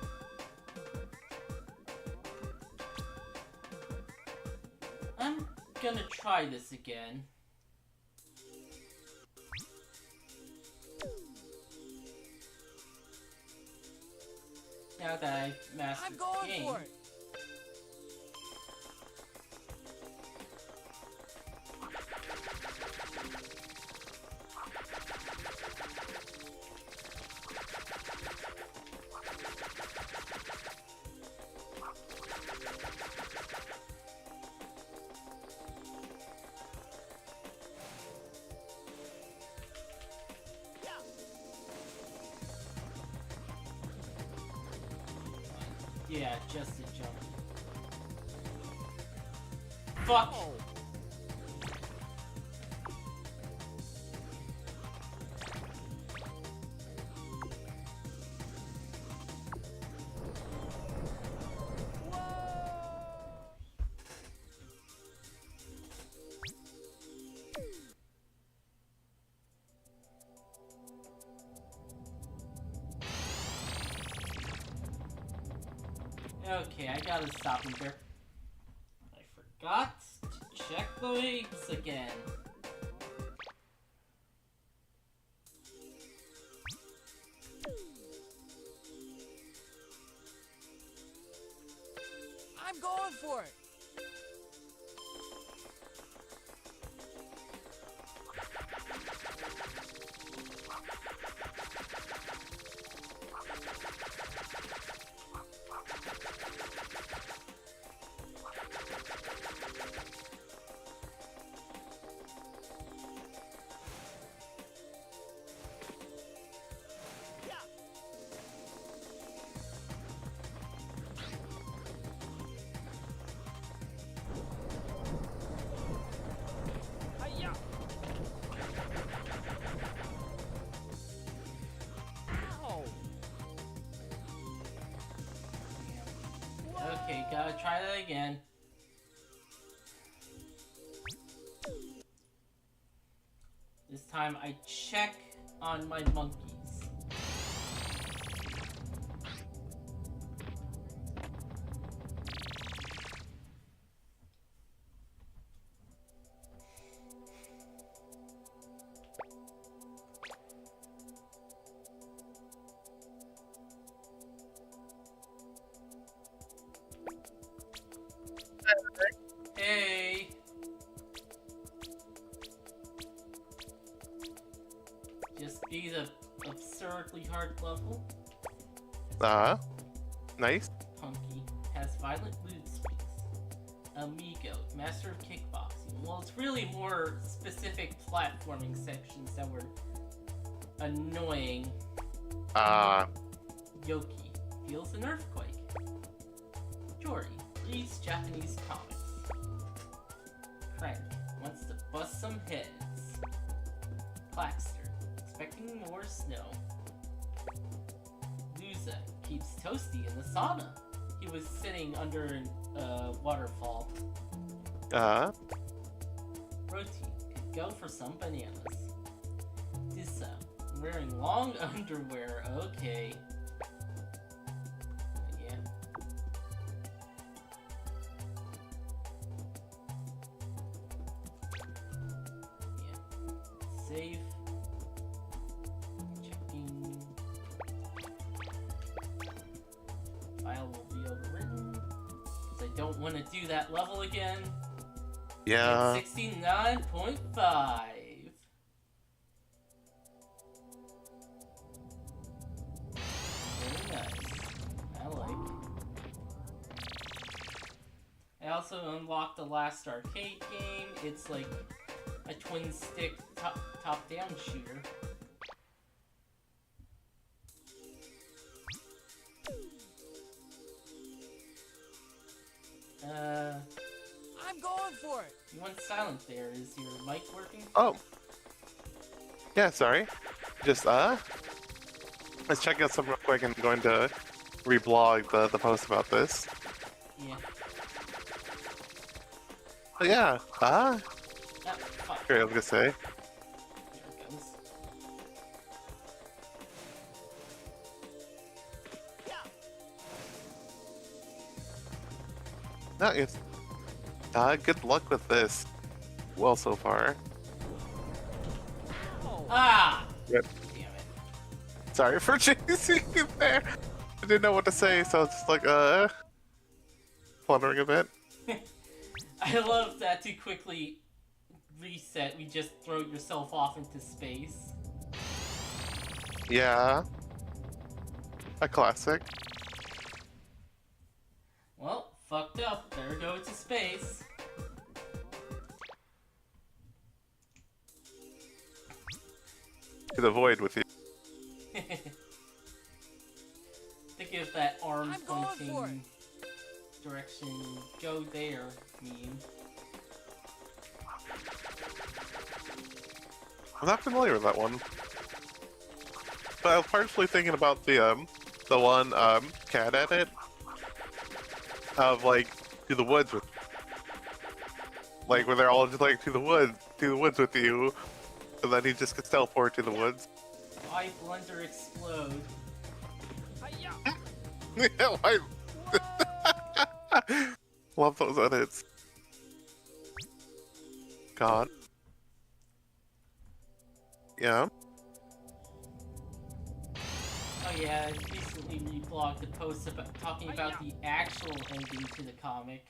I'm gonna try this again. Now that I've mastered I'm going the game. for it. Yeah, just a jump. Fuck! Oh. Okay, I gotta stop him there. forgot to check the legs again. I'm going for it. Hiya! Ow. Okay, gotta try that again. This time I check on my monkeys. Hey! Just beat a absurdly hard level. Nice. Punky has violent mood swings. Amigo, master of kickboxing. Well, it's really more specific platforming sections that were annoying. Yoki feels an earthquake. Jory reads Japanese comics. Crank wants to bust some heads. Claxter expecting more snow. Luza keeps Toasty in the sauna. He was sitting under a waterfall. Roti could go for some bananas. Dissa wearing long underwear. Okay. Yeah. Save. Checking. File will be overwritten. Because I don't want to do that level again. Yeah. 69.5. Very nice. I like. I also unlocked the last arcade game. It's like a twin stick top-down shooter. I'm going for it. You went silent there. Is your mic working? Oh. Yeah, sorry. Just, let's check out some real quick. I'm going to reblog the post about this. Yeah. But yeah, Ah, fuck. here I was gonna say. There it goes. No, it's, good luck with this. Well, so far. Ow. Ah! Yep. Damn it. Sorry for chasing you there. I didn't know what to say, so it's just like, fluttering a bit. I love that to quickly reset, we just throw yourself off into space. Yeah. A classic. Well, fucked up. Better go to space. To the void with you. Think of that arm I'm going for pointing direction. Go there meme. I'm not familiar with that one. But I was partially thinking about the one, cat edit. Of, like, to the woods with... Like, where they're all just, like, to the woods with you. And then he just gets teleported to the woods. Why blunder explode? Hiya! Yeah, why? Love those edits. God. Yeah. Oh yeah, I recently reblogged a post about talking about the actual ending to the comic.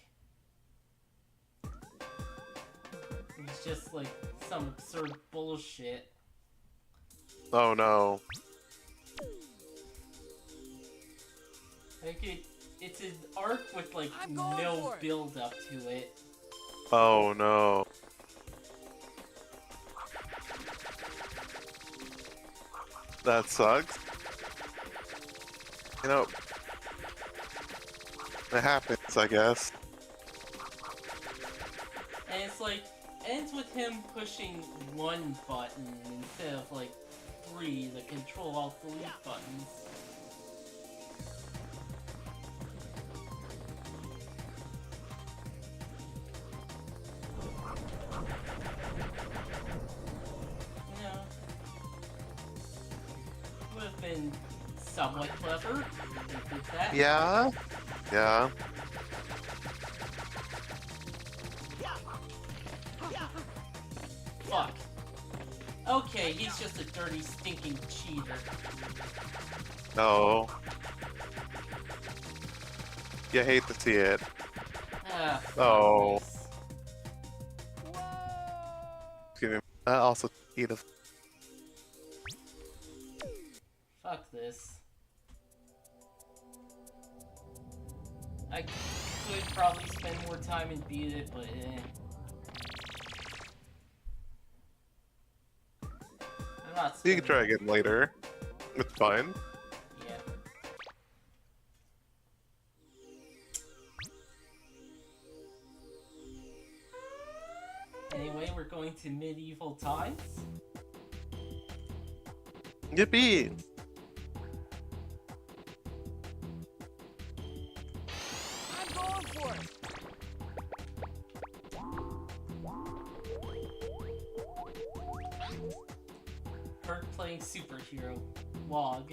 It's just like some absurd bullshit. Oh no. Like it's an arc with like I'm going no for it. build up to it. Oh no. That sucks. You know, it happens, I guess. And it's like, ends with him pushing one button instead of like 3, the control all 3 buttons. You know, would have been somewhat clever if they did that. Yeah. Yeah. Fuck. Okay, he's just a dirty, stinking cheater. No. You hate to see it. Ah, Oh. fuck this. Excuse me. Also, Edith. Fuck this. I could probably spend more time and beat it, but I'm not You can spending- try again later. It's fine. Yeah. Anyway, we're going to medieval times. Yippee! I'm going for it. Bert playing superhero. Log.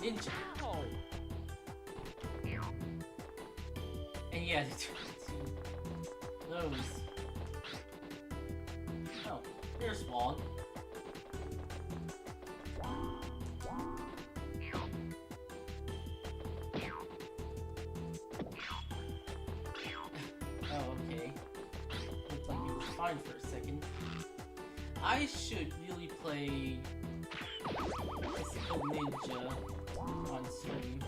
Ninja. Ow. And yeah, they turn into those. Oh, here's Log. Oh, okay. Looked like he was fine for a second. I should really play Mystical Ninja on stream.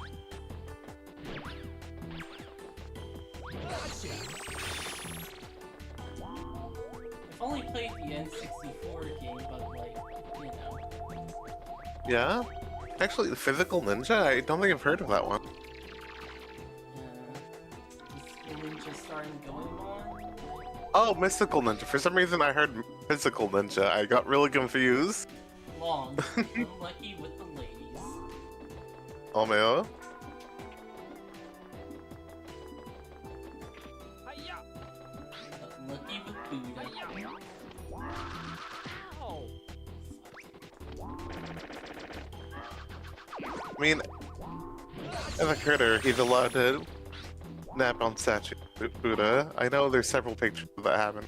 Gotcha. I've only played the N64 game, but like, you know. Yeah? Actually, the Physical Ninja? I don't think I've heard of that one. Mystical Ninja starting going on? Oh, Mystical Ninja. For some reason, I heard Physical Ninja. I got really confused. Long. Unlucky with the ladies. Oh, man. Hiya! Unlucky with Buddha. Ow! I mean, as a critter, he's allowed to nap on statue Buddha. I know there's several pictures of that happen.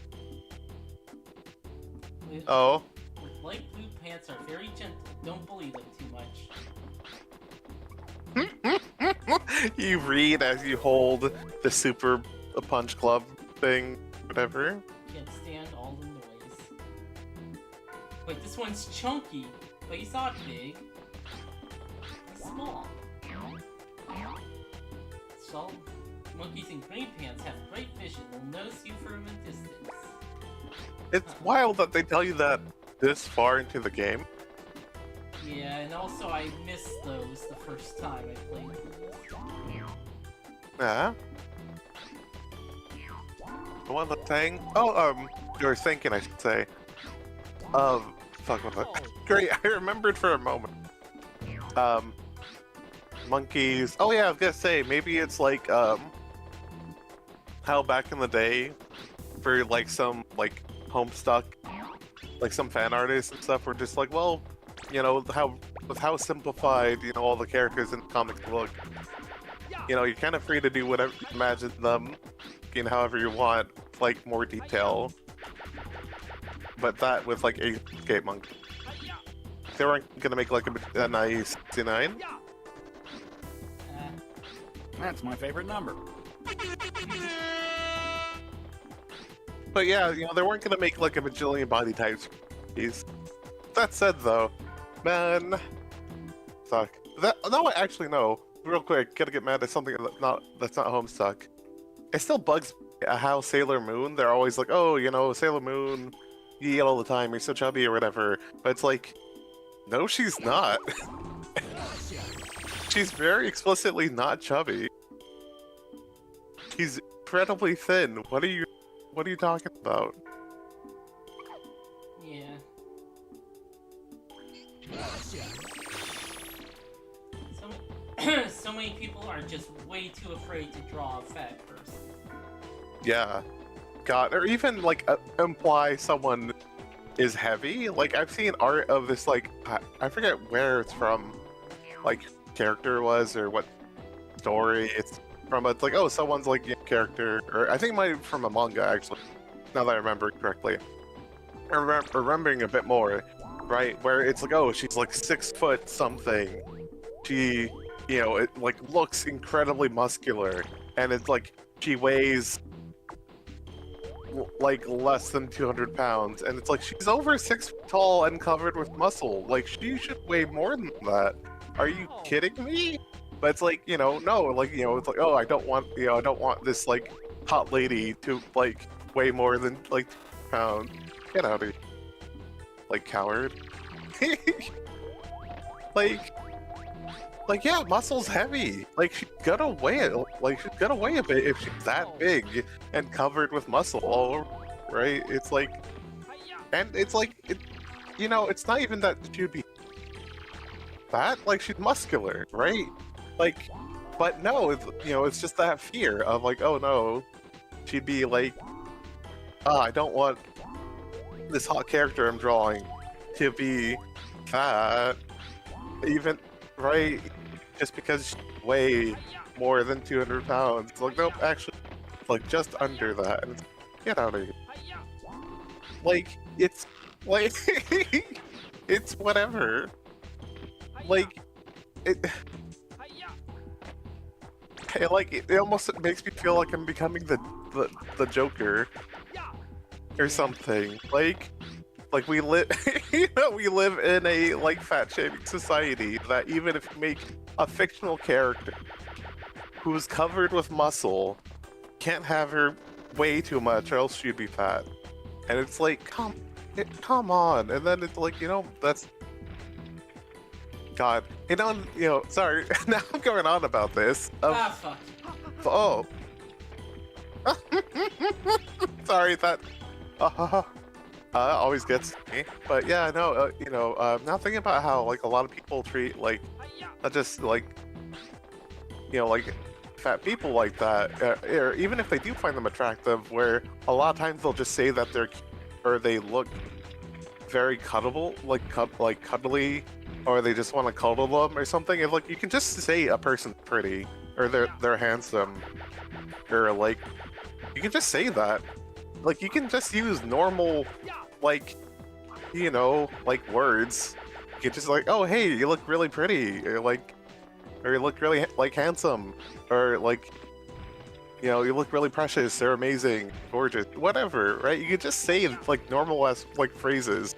With, Oh, with light blue pants are very gentle. Don't bully them too much. you read as you hold the Super Punch Club thing, whatever. Can't stand all the noise. Wait, this one's chunky, but he's not big. He's small. So, monkeys in green pants have great vision. They'll notice you from a distance. It's wild that they tell you that this far into the game. Yeah, and also I missed those the first time I played these. Yeah. The one that's saying, oh, you were thinking, I should say. Fuck, what was that? Great, I remembered for a moment. Monkeys. Oh yeah, I was gonna say, maybe it's like, how back in the day, for like some, like, Homestuck, like some fan artists and stuff were just like, well, you know, how simplified, you know, all the characters in the comics look. You know, you're kind of free to do whatever you imagine them, you know, however you want, like more detail. But that with like a escape monkey, they weren't gonna make like a nice 69. That's my favorite number. But yeah, you know, they weren't gonna make like a bajillion body types. That said, though, man, suck. That no, actually no. Real quick, gotta get mad at something that's not Homestuck. It still bugs me how Sailor Moon. They're always like, oh, you know, Sailor Moon, you eat all the time. You're so chubby or whatever. But it's like, no, she's not. She's very explicitly not chubby. She's incredibly thin. What are you talking about? Yeah. So many people are just way too afraid to draw a fat person. Yeah. God, or even like imply someone is heavy. Like I've seen art of this, like I forget where it's from, like character was or what story it's from. It's like, oh, someone's like character, or I think it might be from a manga actually. Now that I remember correctly, remembering a bit more, right? Where it's like, oh, she's like 6 foot something. She, you know, it like looks incredibly muscular, and it's like she weighs like less than 200 pounds, and it's like she's over 6 feet tall and covered with muscle. Like she should weigh more than that. Are you kidding me? But it's like, you know, no, like, you know, it's like, oh, I don't want this like hot lady to like weigh more than like 2 pounds. Get out of here, like coward. Like yeah, muscle's heavy. Like she's gonna weigh it. Like she's gonna weigh a bit if she's that big and covered with muscle all over, right? It's like, and it's like, you know, it's not even that she would be fat. Like she's muscular, right? Like, but no, it's, you know, it's just that fear of like, oh no, she'd be like, I don't want this hot character I'm drawing to be fat, even, right? Just because she weigh more than 200 pounds. It's like, nope, actually, like just under that. And it's, get out of here. Like, it's like, it's whatever. Like, it almost makes me feel like I'm becoming the Joker or something. Like we live, you know, we live in a like fat shaming society that even if you make a fictional character who's covered with muscle, can't have her weigh too much or else she'd be fat. And it's like, come on. And then it's like, you know, that's God. You know, sorry. Now I'm going on about this. Fuck. Oh. Sorry, that always gets me. But yeah, no, you know, now thinking about how like a lot of people treat like not just like, you know, like fat people like that, or even if they do find them attractive, where a lot of times they'll just say that they look very cuddable, like cuddly, or they just want to cuddle them or something. And like you can just say a person's pretty or they're handsome, or like you can just say that. Like you can just use normal, like, you know, like words. You can just like, oh hey, you look really pretty, or you look really like handsome, or like, you know, you look really precious, they're amazing, gorgeous, whatever, right? You can just say like normal as like phrases.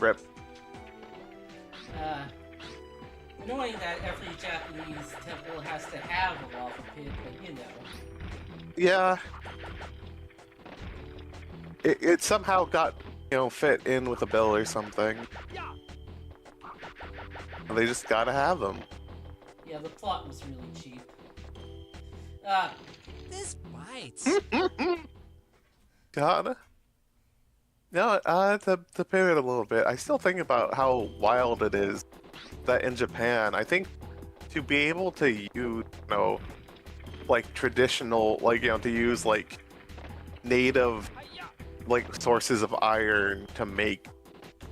Rip. Knowing that every Japanese temple has to have a lava pit, but you know. Yeah. It somehow got, you know, fit in with a bill or something. They just gotta have them. Yeah, the plot was really cheap. This bites. God. No, to pivot a little bit, I still think about how wild it is that in Japan, I think to be able to use, you know, like traditional, like, you know, to use like native like sources of iron to make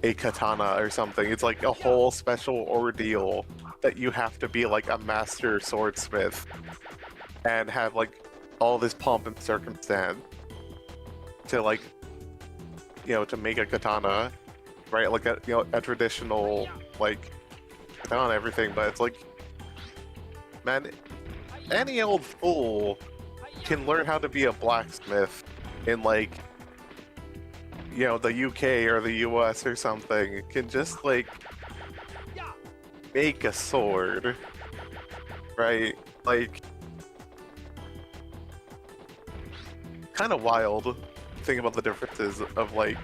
a katana or something. It's like a whole special ordeal that you have to be like a master swordsmith and have like all this pomp and circumstance to like, you know, to make a katana, right? Like a, you know, a traditional like katana and everything, but it's like, man, any old fool can learn how to be a blacksmith in like, you know, the UK or the US or something. Can just like make a sword, right? Like, kind of wild. Think about the differences of like,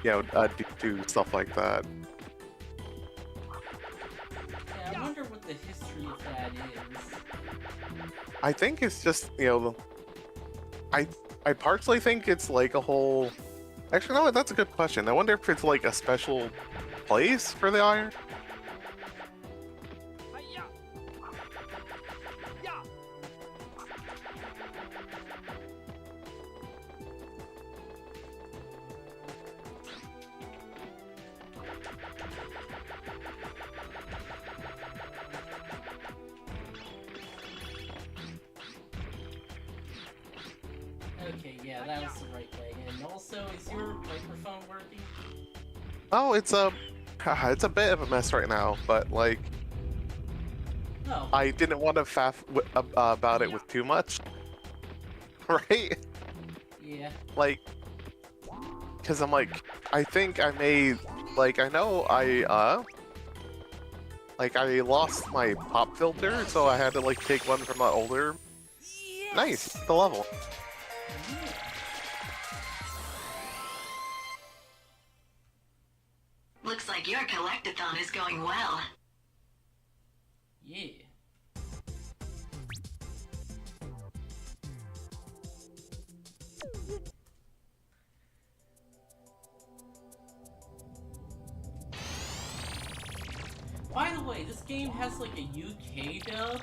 you know, do stuff like that. Yeah, I wonder what the history of that is. I think it's just, you know, I partially think it's like a whole. Actually, no, that's a good question. I wonder if it's like a special place for the iron. Hiya! Yeah! Okay, yeah, that was the right way. And also, is your microphone working? Oh, it's a bit of a mess right now, but like No. I didn't want to faff about it with too much, right? Yeah. Like, cause I'm like, I think I may, like, I know like I lost my pop filter, so I had to like take one from the older. Nice, the level. Looks like your collectathon is going well. Yeah. By the way, this game has like a UK dub.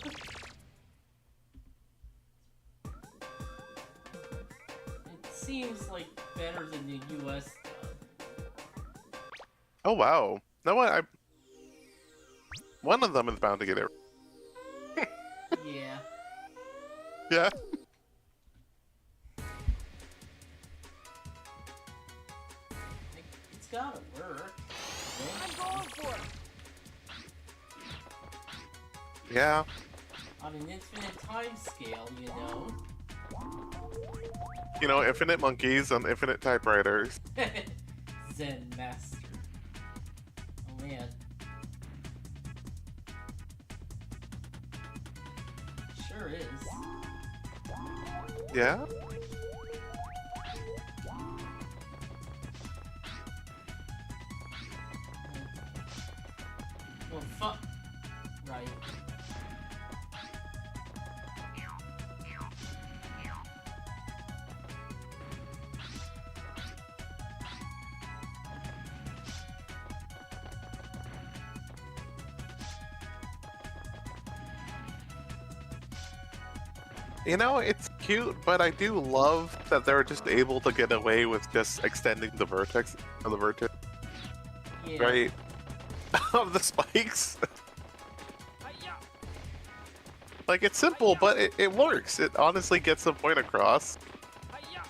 It seems like better than the US dub. Oh wow, no one, one of them is bound to get it. Yeah. Yeah. It's gotta work. I'm going for it! Yeah. On an infinite time scale, you know. You know, infinite monkeys and infinite typewriters. Zen master. Oh man. Sure is. Yeah. Well, fuck. Right. You know, it's cute, but I do love that they're just able to get away with just extending the vertex of the vertex, Yeah. right? Of the spikes. Hiya! Like, it's simple, but it works. It honestly gets the point across. Hiya!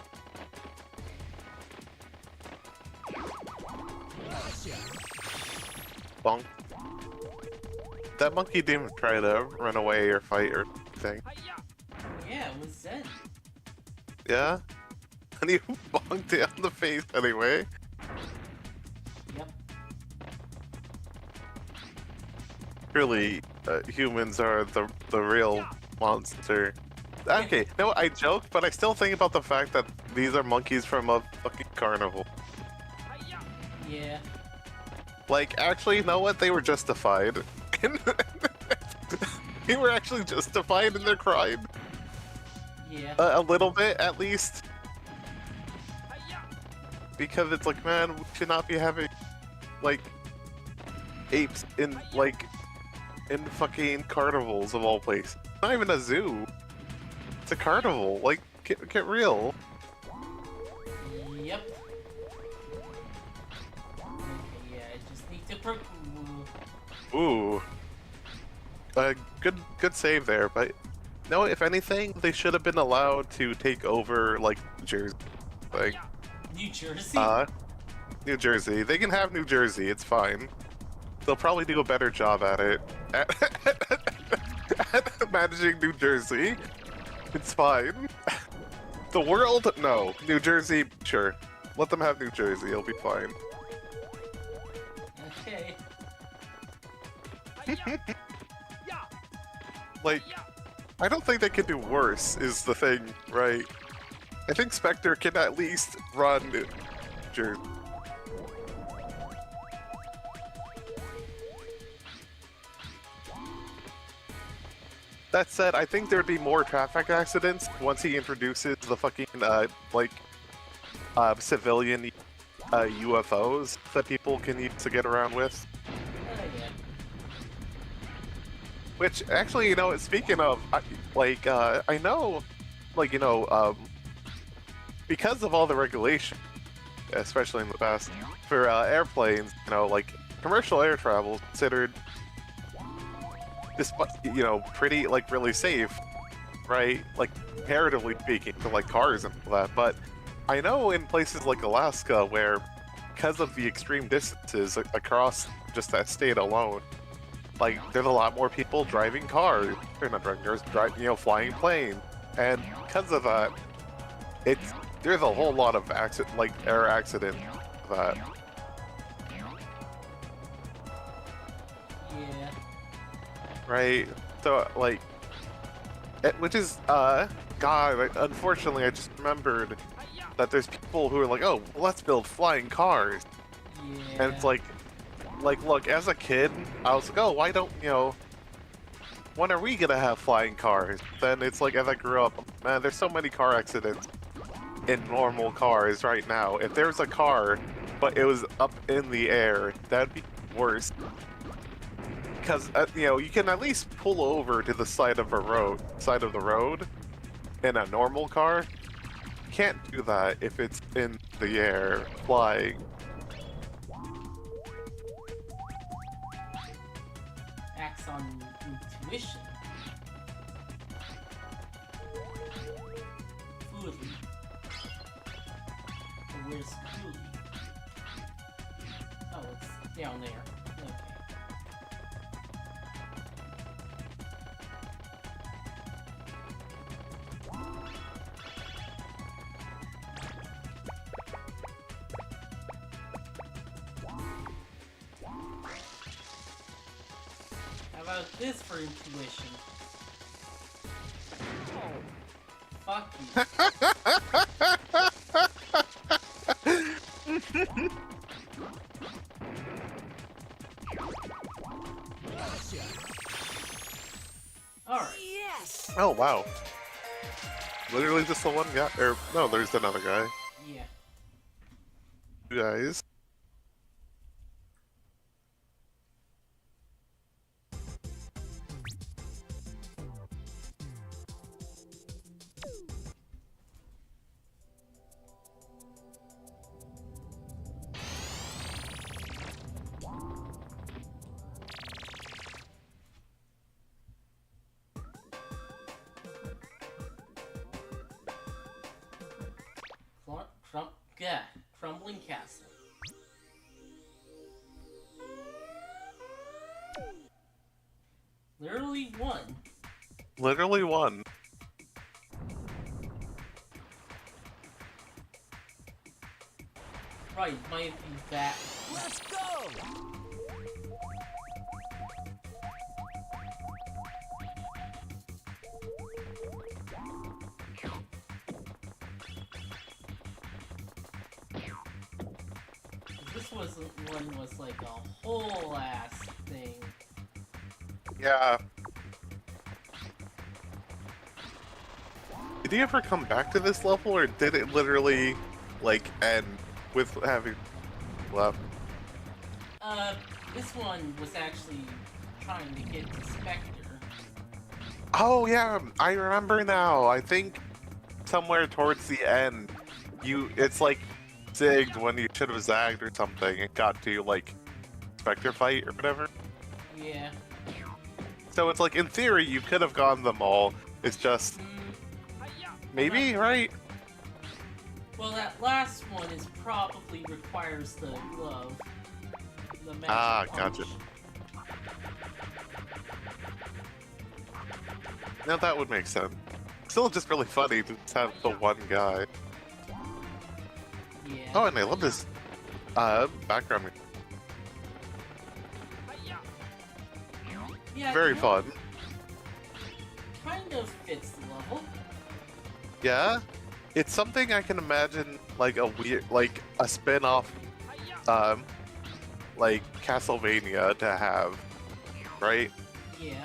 Bonk. That monkey didn't try to run away or fight or anything. Hiya! Yeah, it was Zen. Yeah? And you bonked it on the face anyway. Yep. Really, humans are the real monster. Okay, no, I joke, but I still think about the fact that these are monkeys from a fucking carnival. Hiya! Yeah. Like, actually, you know what? They were justified. They were actually justified in their crime. Yeah. A little bit, at least. Hiya! Because it's like, man, we should not be having, like, apes in, like, in fucking carnivals of all places. Not even a zoo. It's a carnival. Like, get real. Yep. Ooh. Good save there, but no, if anything, they should have been allowed to take over, like, Jersey. Like, New Jersey? New Jersey. They can have New Jersey, it's fine. They'll probably do a better job at it. At managing New Jersey. It's fine. The world? No. New Jersey, sure. Let them have New Jersey, it'll be fine. Okay. Yeah. Like, Yeah. I don't think they can do worse, is the thing, right? I think Spectre can at least run Jersey. That said, I think there'd be more traffic accidents once he introduces the fucking, civilian UFOs that people can use to get around with. Yeah. Which, actually, you know, speaking of, I know, like, you know, because of all the regulation, especially in the past, for airplanes, you know, like, commercial air travel is considered, you know, pretty, like, really safe, right? Like, comparatively speaking, to, like, cars and all that, but I know in places like Alaska where, because of the extreme distances across just that state alone, like, there's a lot more people driving cars, or not driving cars, you know, flying planes, and because of that, there's a whole lot of air accident that. Yeah. Right? So, like, which is, God, unfortunately, I just remembered that there's people who are like, oh, let's build flying cars. Yeah. And it's like, look, as a kid, I was like, oh, why don't, you know, when are we gonna have flying cars? Then it's like, as I grew up, man, there's so many car accidents in normal cars right now. If there was a car, but it was up in the air, that'd be worse. Because, you know, you can at least pull over to the side of the road in a normal car. You can't do that if it's in the air, flying. Acts on intuition. Fully. But where's Fully? Oh, it's down there. Okay. How about this for intuition? Fuck you. Alright. Yes. Oh, wow. Literally just the one guy? Or, no, there's another guy. Yeah. You guys. Crumbling castle. Literally one. Literally one. Right, might be that. Let's go. This one was like a whole ass thing. Yeah. Did he ever come back to this level, or did it literally, like, end with having left? This one was actually trying to get to Spectre. Oh, yeah, I remember now. I think somewhere towards the end, it's like zigged when you should have zagged or something. It got to, like, Spectre fight or whatever. Yeah. So it's like, in theory, you could have gone them all. It's just, maybe, right? Well, that last one is probably requires the glove. The magic Ah, punch. gotcha. Now that would make sense. Still just really funny to just have the one guy. Yeah. Oh, and I love this background. Yeah, Very you know, fun. Kind of fits the level. Yeah? It's something I can imagine, like a weird, like a spin-off, like Castlevania to have, right? Yeah.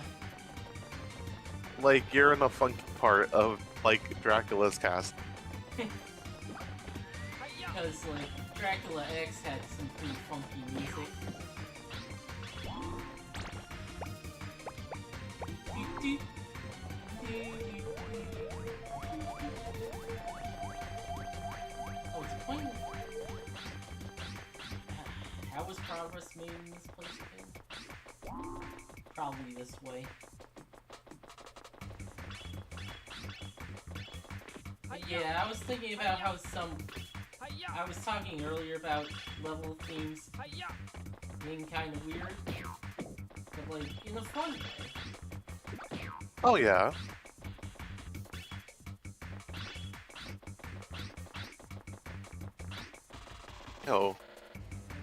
Like, you're in a funky part of, like, Dracula's castle. Because, like, Dracula X had some pretty funky music. Oh, it's playing. How was progress made in this place again? Probably this way. But yeah, I was thinking about how I was talking earlier about level themes being kind of weird, but like in a fun way. Oh, yeah. Oh,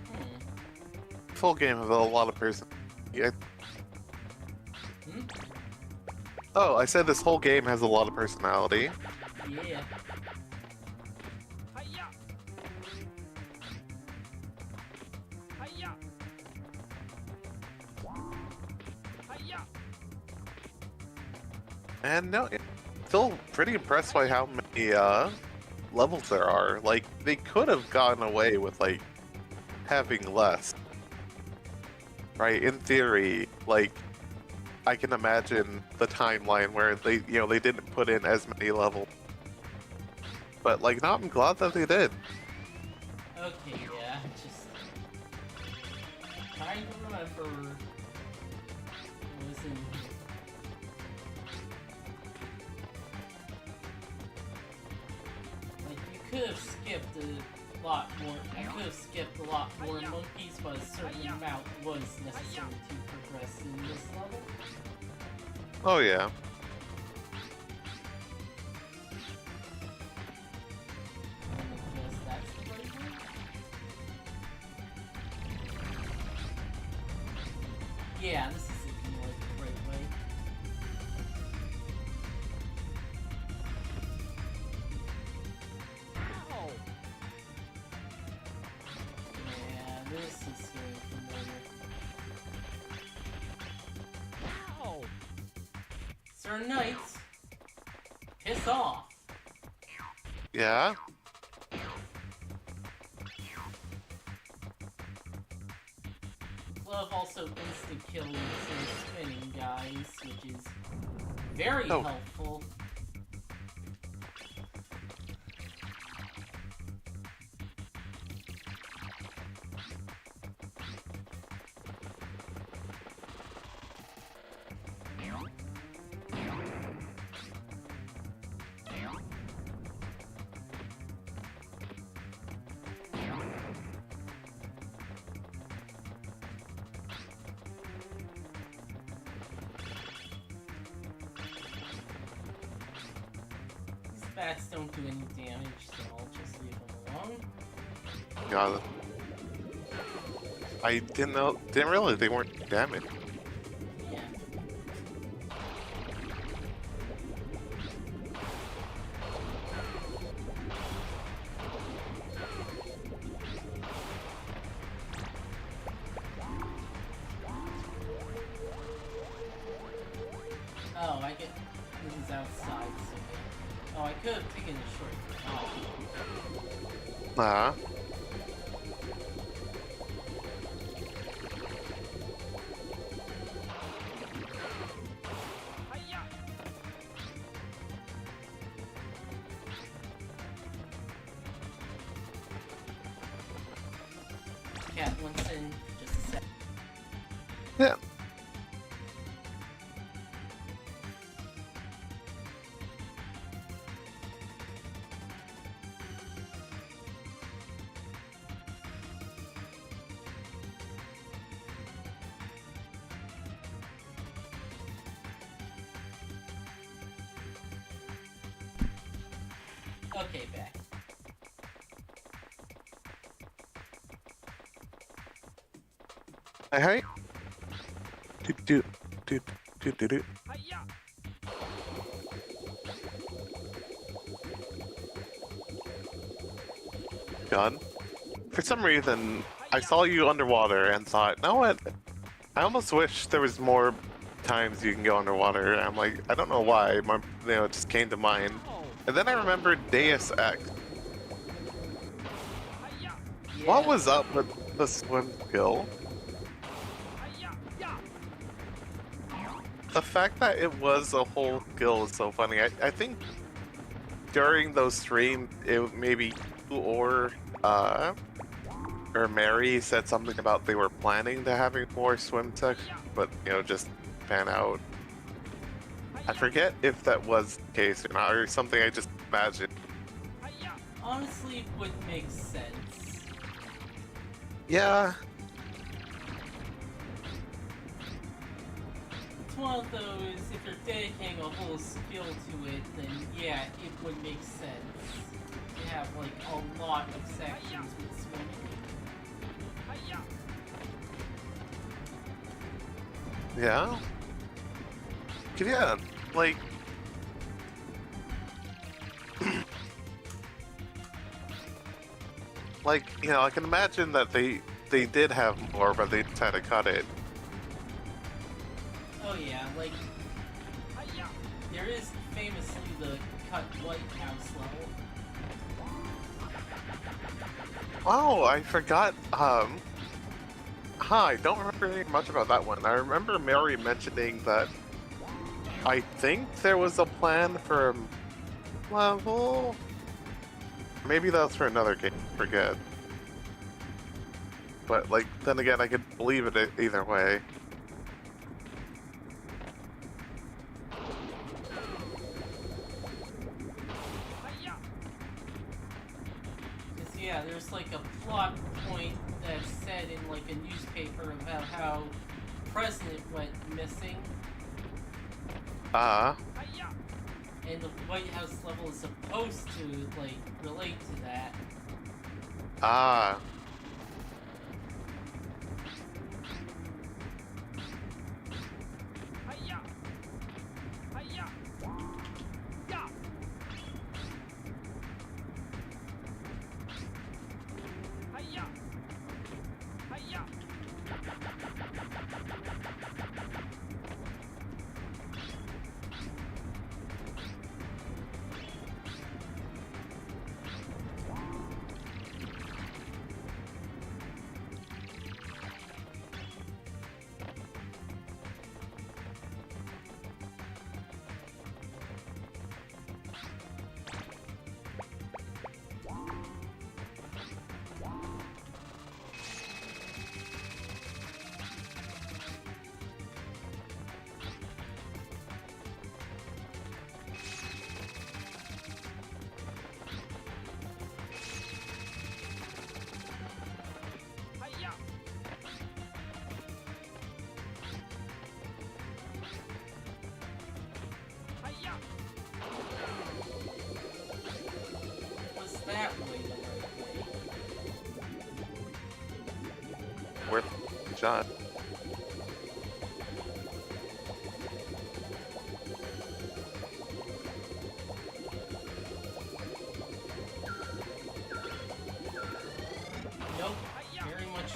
Hmm. full game has a lot of person. Yeah. Hmm? Oh, I said this whole game has a lot of personality. Yeah. And no, still pretty impressed by how many levels there are. Like, they could have gotten away with, like, having less. Right? In theory, like, I can imagine the timeline where they, you know, they didn't put in as many levels. But, like, no, I'm glad that they did. Okay, yeah, just trying to remember what was in here. Like, you could have skipped a lot more. I could have skipped a lot more in One Piece, but a certain amount was necessary to progress in this level. Oh, yeah. And I guess that's the right way. Yeah, this is looking like the right way. Yeah, this is very familiar. Sir Knights, piss off. Yeah? Glove also insta-kills some spinning guys, which is very Oh. helpful. These bats don't do any damage, so I'll just leave them alone. Got it. I didn't realize they weren't damaged. Yeah. Oh, I get. This is outside, so. Oh, I could have taken a shortcut. Oh. Ah. Cat wants in just a sec. Yeah. Okay, back. Hey. Do do do do do do. Hiya! God. For some reason, I saw you underwater and thought, know what? I almost wish there was more times you can go underwater. And I'm like, I don't know why. It just came to mind. And then I remembered Deus Ex. Hiya! What Yeah. was up with the swim skill? Hiya! Yeah! The fact that it was a whole skill is so funny. I think during those streams, it maybe you or Mary said something about they were planning to having more swim tech, but just pan out. I forget if that was the case or not, or something I just imagined. Hiya! Honestly, it would make sense. Yeah, It's one of those, if you're dedicating a whole skill to it, then yeah, it would make sense. You have like a lot of sections with swimming. Hiya! yeah. Yeah, like... like, I can imagine that they did have more, but they just had to cut it. Oh yeah, like, Hiya! there is famously the cut White House level. Oh, I forgot, I don't remember anything much about that one. I remember Mary mentioning that I think there was a plan for a level? Maybe that's for another game, forget. But, like, then again, I could believe it either way. Hiya! Cause yeah, there's like a plot point that's said in like a newspaper about how President went missing, Ah, Hiya! and the White House level is supposed to like relate to that. ah. Hiya! Hiya! Yeah! Hiya! Hiya! Hiya! Hiya! Was that way the right way? Worth a shot. Nope, very much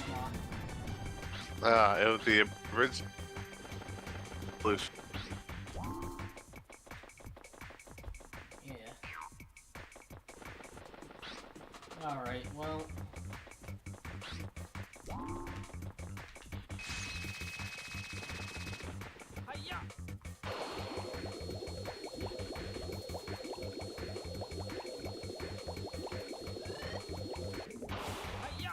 not. It was the original solution. Yeah. Alright, well. Hiya! Hiya!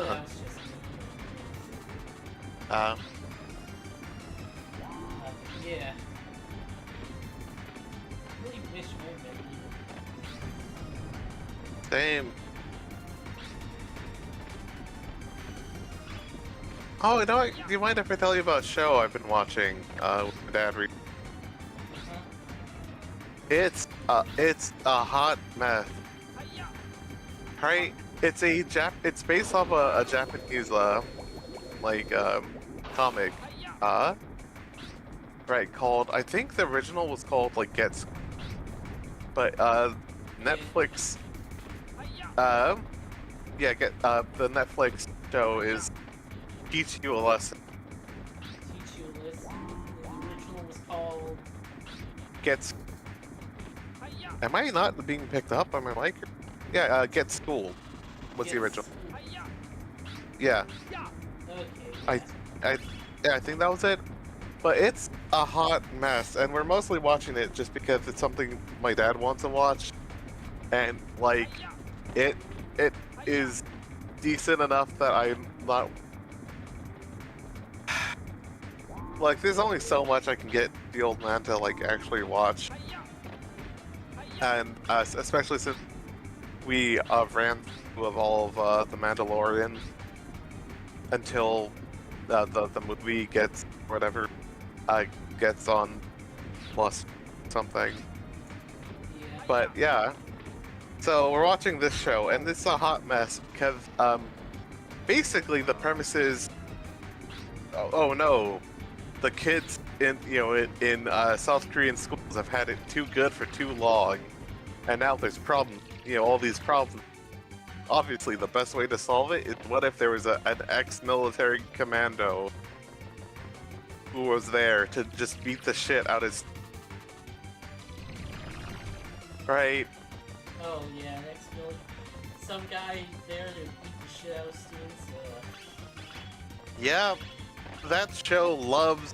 that was just me. Uh, Yeah. Really wish I had been here. same. Oh, you know what? Do you mind if I tell you about a show I've been watching with my dad? Uh-huh. It's a hot mess, Hiya! right? It's based off a Japanese like comic, Hiya! right? Called, I think the original was called like but Netflix Hiya! the Netflix show is Teach You a Lesson. Teach you a lesson. The original was called. Gets Hiya! Am I not being picked up on my mic? Yeah, Get Schooled was the Get original. Hiya! Yeah, Ya! Okay. I think that was it. But it's a hot mess, and we're mostly watching it just because it's something my dad wants to watch, and like Hiya! it is decent enough that I'm not like. There's only so much I can get the old man to like actually watch, Hiya! Hiya! and especially since we ran through of all of the Mandalorian until the movie gets whatever gets on plus something. Yeah. But yeah, so we're watching this show, and it's a hot mess because basically the premise is, oh no, the kids in South Korean schools have had it too good for too long, and now there's problems. All these problems. Obviously, the best way to solve it is what if there was an ex-military commando who was there to just beat the shit out of right? Oh yeah, next build. Some guy there to beat the shit out of students. Yeah, that show loves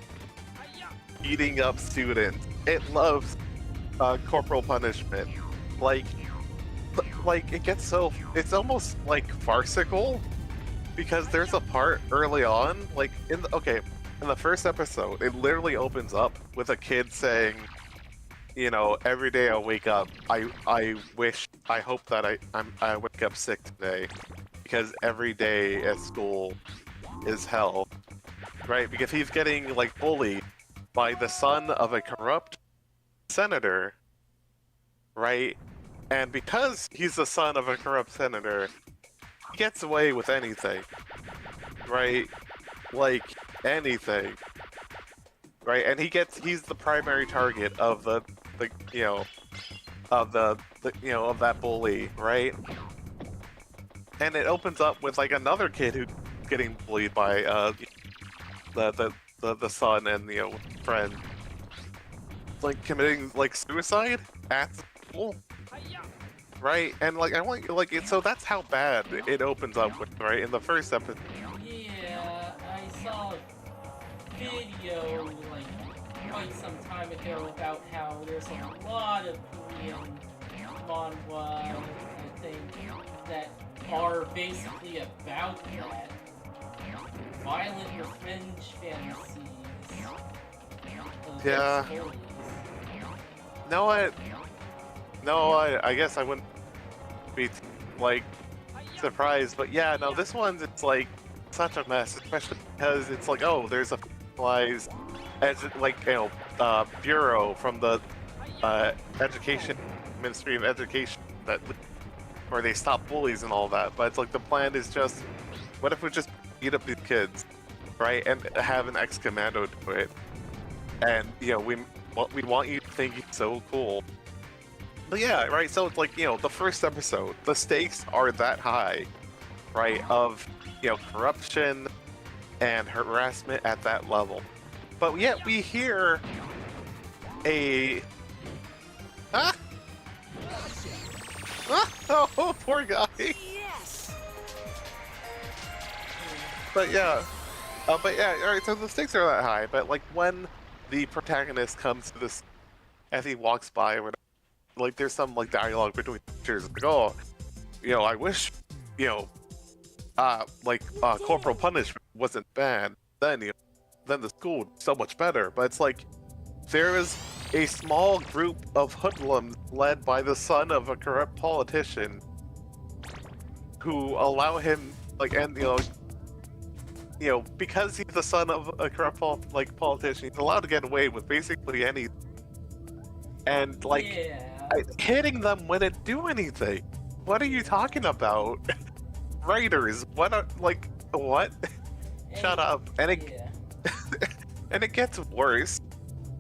Hiya! beating up students. It loves corporal punishment. Like it gets so, it's almost like farcical because there's a part early on, like in the first episode, it literally opens up with a kid saying, every day I wake up, I hope that I wake up sick today because every day at school is hell, right? Because he's getting like bullied by the son of a corrupt senator, right? And because he's the son of a corrupt senator, he gets away with anything, right? Like anything, right? And he's the primary target of of that bully, right? And it opens up with like another kid who's getting bullied by the son and friend, like committing like suicide at school. Hiya! Right, and like I want like it, so that's how bad it opens up with, right, in the first episode. Yeah, I saw a video like quite some time ago about how there's a lot of Korean manhwa, I think, that are basically about that. Violent revenge fantasies. Yeah. Bullies. No, I guess I wouldn't be like surprised, but yeah, no, this one's it's like such a mess, especially because it's like, oh, there's a specialized bureau from the education Ministry of Education that where they stop bullies and all that, but it's like the plan is just, what if we just beat up these kids, right, and have an ex-commando do it, and we want you to think it's so cool. But yeah, right, so it's like, the first episode, the stakes are that high, right, of, corruption and harassment at that level. But yet we hear a... Ah! Ah! Oh, poor guy! But yeah, alright, so the stakes are that high, but like when the protagonist comes to this, as he walks by, or whatever, like there's some like dialogue between teachers, like, oh, I wish, corporal punishment wasn't bad, then then the school would be so much better. But it's like there is a small group of hoodlums led by the son of a corrupt politician who allow him and because he's the son of a corrupt politician, he's allowed to get away with basically anything. And Yeah. hitting them wouldn't do anything. What are you talking about? Writers, what? Shut up. And it gets worse.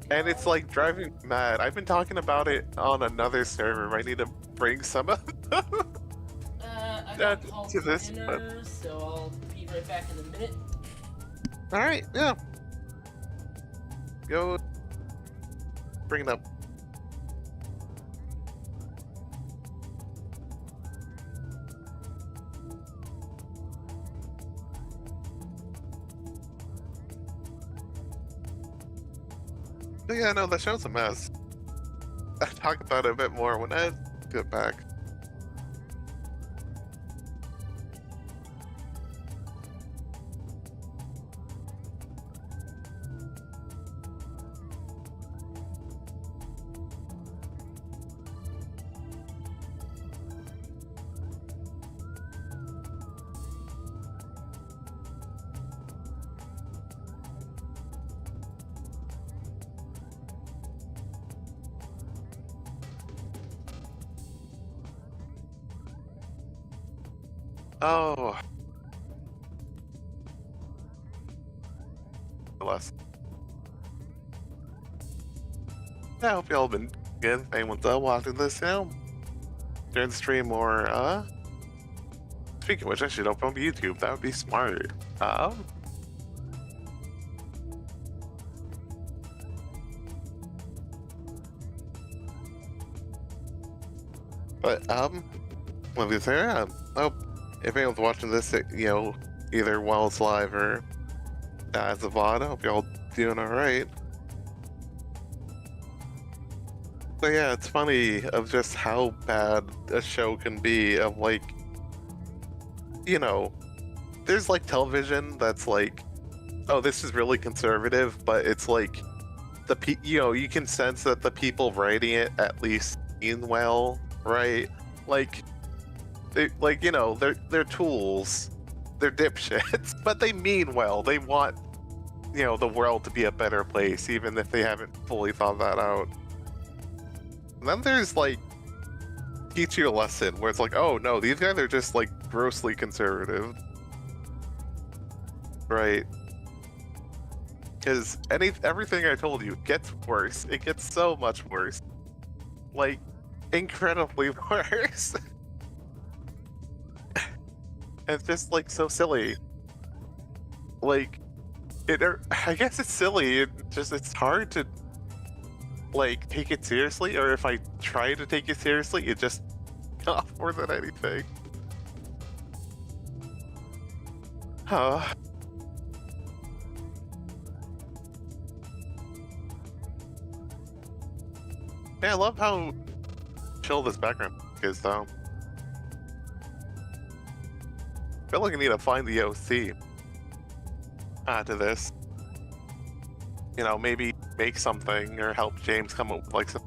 And it's driving me mad. I've been talking about it on another server. I need to bring some of I got called to to this, dinner, so I'll be right back in a minute. Alright, yeah. Go bring it up. But yeah, no, the show's a mess. I'll talk about it a bit more when I get back. Oh. Bless. I hope y'all been good. Anyone's watching this now during the stream or speaking of which, I should open up YouTube. That would be smart. But when we there, if anyone's watching this, either while it's live or as a VOD, I hope y'all doing alright. But yeah, it's funny of just how bad a show can be of there's television that's oh, this is really conservative, but it's you can sense that the people writing it at least mean well, right? They're tools, they're dipshits, but they mean well. They want, the world to be a better place, even if they haven't fully thought that out. And then there's teach you a lesson, where it's oh no, these guys are just grossly conservative, right? Because everything I told you gets worse. It gets so much worse, incredibly worse. It's just so silly. I guess it's silly. It's hard to take it seriously, or if I try to take it seriously, it just off more than anything. Huh. Yeah, I love how chill this background is, though. I feel like I need to find the OC to this. Maybe make something or help James come up with some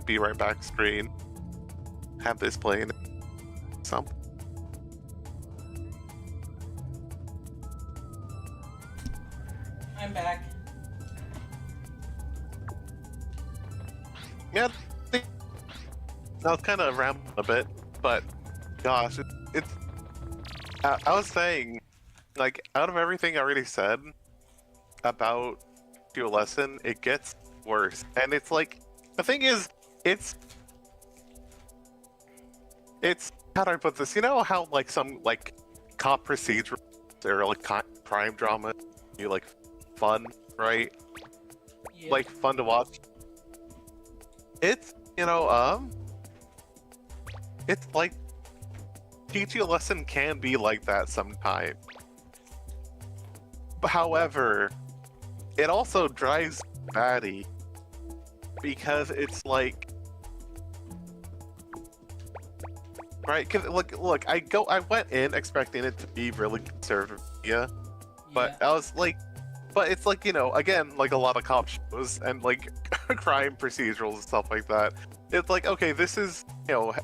be right back screen. Have this playing something. I'm back. Yeah, I was kind of rambling a bit, but gosh, it's. I was saying, out of everything I already said about your lesson, it gets worse. And it's the thing is, it's how do I put this? You know how some cop procedurals or crime drama, you fun, right? Yeah. Fun to watch. It's it's teach you a lesson can be like that sometimes. However, it also drives batty because it's right? Cause look, I went in expecting it to be really conservative, yeah, but Yeah. I was like, but it's like, you know, again, like a lot of cop shows and like crime procedurals and stuff like that. It's like, okay, this is, you know,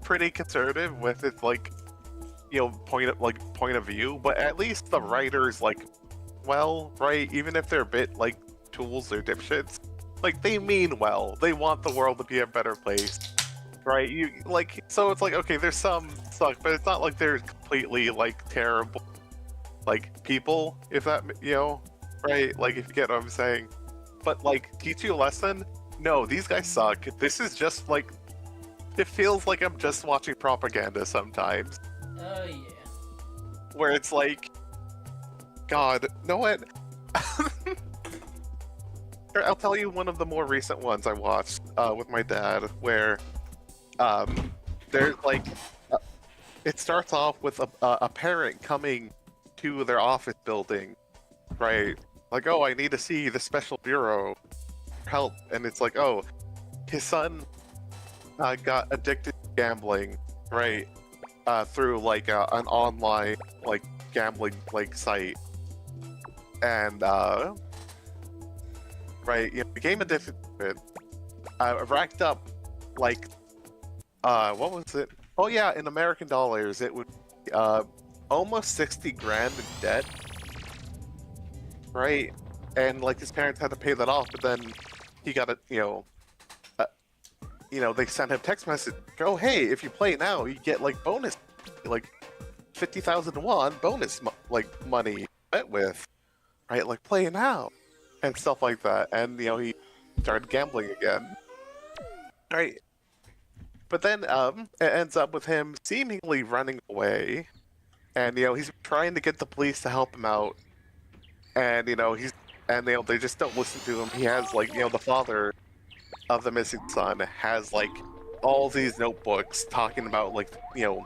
pretty conservative with its like, you know, point of view, but at least the writers like, well, right, even if they're a bit like tools or dipshits, like they mean well. They want the world to be a better place, right? You like, so it's like, okay, there's some suck, but it's not like they're completely like terrible, like people, if that, you know, right? Like if you get what I'm saying. But like, teach you a lesson? No, these guys suck. This is just like, it feels like I'm just watching propaganda sometimes, Oh yeah. where it's like, God, no what? I'll tell you one of the more recent ones I watched with my dad, where there's like, it starts off with a parent coming to their office building, right? Like, oh, I need to see the special bureau for help, and it's like, oh, his son got addicted to gambling, right? Through like an online like gambling like site, and right, you know, became addicted to it. Racked up like what was it? Oh yeah, in American dollars, it would be, almost 60 grand in debt, right? And like his parents had to pay that off, but then he got a you know, they sent him text message. Oh hey, if you play now, you get like bonus, like 50,000 won bonus like money bet with, right? Like play now, and stuff like that. And you know, he started gambling again, right? But then it ends up with him seemingly running away, and you know, he's trying to get the police to help him out, and you know, they just don't listen to him. He has like, you know, the father of the missing son has like all these notebooks talking about like, you know,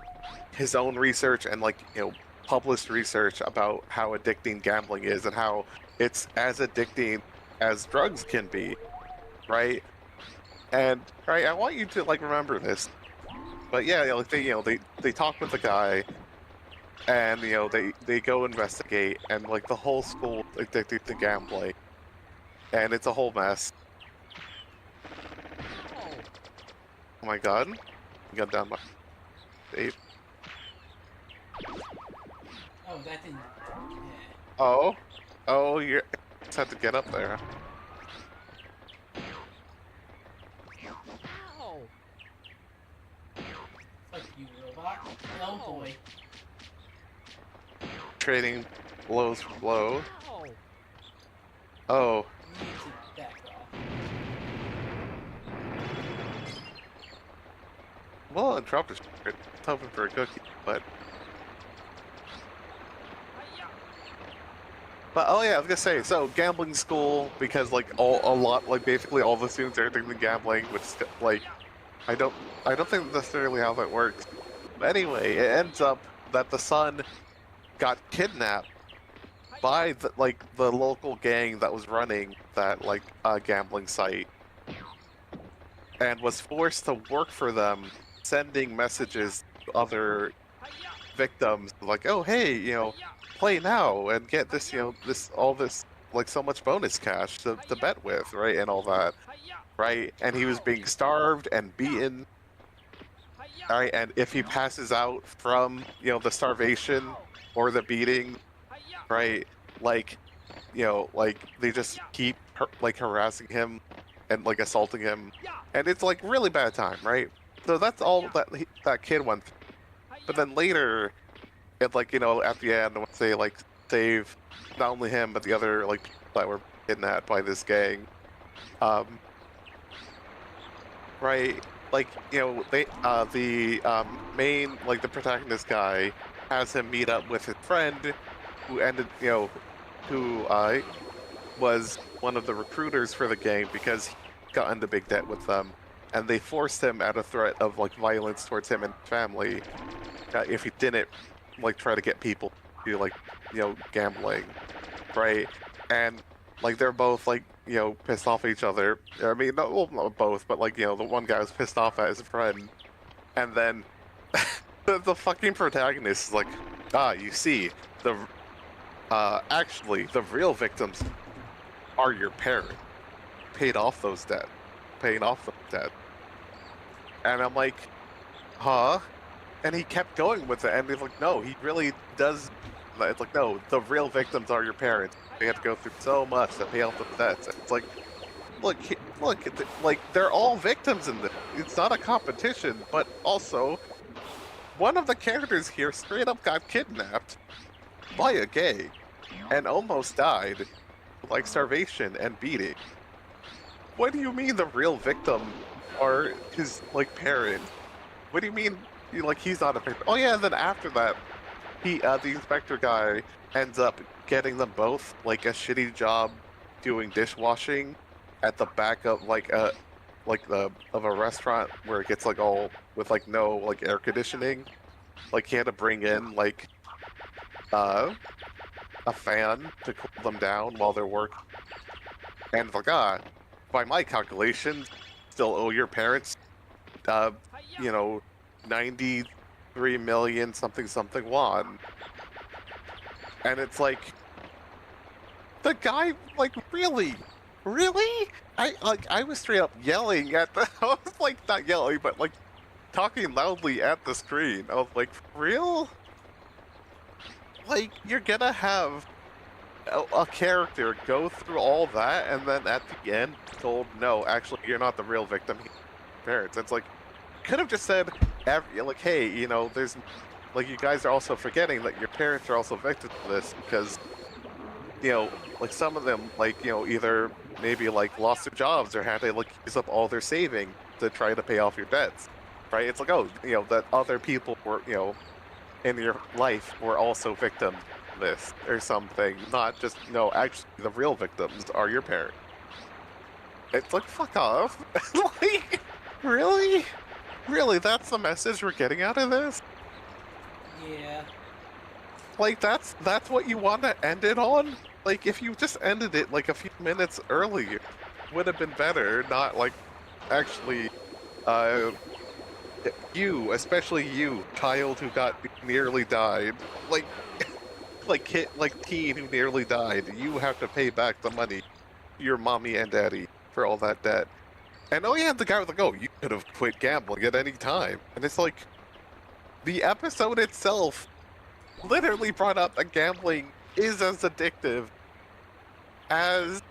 his own research and like, you know, published research about how addicting gambling is and how it's as addicting as drugs can be, right? And right, I want you to like remember this. But yeah, like they talk with the guy, and you know, they go investigate, and like the whole school addicted to gambling, and it's a whole mess. Oh my god, I got down my ape. Oh, that didn't. Yeah. Oh, you just had to get up there. Fuck you, robot. Oh boy. Trading blows for blows. Oh, You need to back off. well, dropped his shirt. Hoping for a cookie, but oh yeah, I was gonna say, so gambling school, because like basically all the students are addicted to gambling, which like I don't think necessarily how that works. But anyway, it ends up that the son got kidnapped by the local gang that was running that like gambling site, and was forced to work for them, sending messages to other victims like, oh hey, you know, play now and get this, you know, this like so much bonus cash to bet with, right, and all that, right? And he was being starved and beaten, right? And if he passes out from, you know, the starvation or the beating, right, like, you know, like they just keep like harassing him and like assaulting him, and it's like really bad time, right? So that's all that kid went through. But then later, it like, you know, at the end, once they like save not only him but the other like people that were kidnapped by this gang, right? Like, you know, they the main, like the protagonist guy has him meet up with his friend who ended, you know, who was one of the recruiters for the gang because he got into big debt with them, and they forced him at a threat of like violence towards him and his family if he didn't like try to get people to like, you know, gambling, right? And like they're both like, you know, pissed off at each other. I mean, not both, but like, you know, the one guy was pissed off at his friend, and then the fucking protagonist is like, you see, actually, the real victims are your parents. Paid off those debt. Paying off the debt. And I'm like, huh? And he kept going with it, and he's like, no, he really does. It's like, no, the real victims are your parents. They have to go through so much to pay off the debts. It's like, look, like, they're all victims in this. It's not a competition, but also, one of the characters here straight up got kidnapped by a gay and almost died, like starvation and beating. What do you mean the real victim are his, like, parents? What do you mean, like, he's not a victim? Oh yeah, and then after that, the inspector guy ends up getting them both, like, a shitty job doing dishwashing at the back of, like, of a restaurant where it gets, like, all, with, like, no, like, air conditioning. Like, he had to bring in, like, a fan to cool them down while they're working. And, like, by my calculations, still owe your parents, you know, 93 million something won. And it's like, the guy, like, really? I was straight up yelling at the, I was like, not yelling, but like, talking loudly at the screen. I was like, for real? Like, you're gonna have a character go through all that, and then at the end, told, no, actually, you're not the real victim, parents. It's like, could have just said, like, hey, you know, there's, like, you guys are also forgetting that your parents are also victims of this, because, you know, like, some of them, like, you know, either maybe, like, lost their jobs or had to, like, use up all their saving to try to pay off your debts, right? It's like, oh, you know, that other people were, you know, in your life were also victims of this or something, not just, no, actually, the real victims are your parents. It's like, fuck off. Like, really? Really, that's the message we're getting out of this? Yeah. Like, that's what you want to end it on? Like, if you just ended it, like, a few minutes earlier, would have been better, not, like, actually, you, especially you, child who nearly died, like, like teen who nearly died, you have to pay back the money, your mommy and daddy, for all that debt. And oh yeah, the guy was like, oh, you could have quit gambling at any time. And it's like, the episode itself literally brought up that gambling is as addictive as,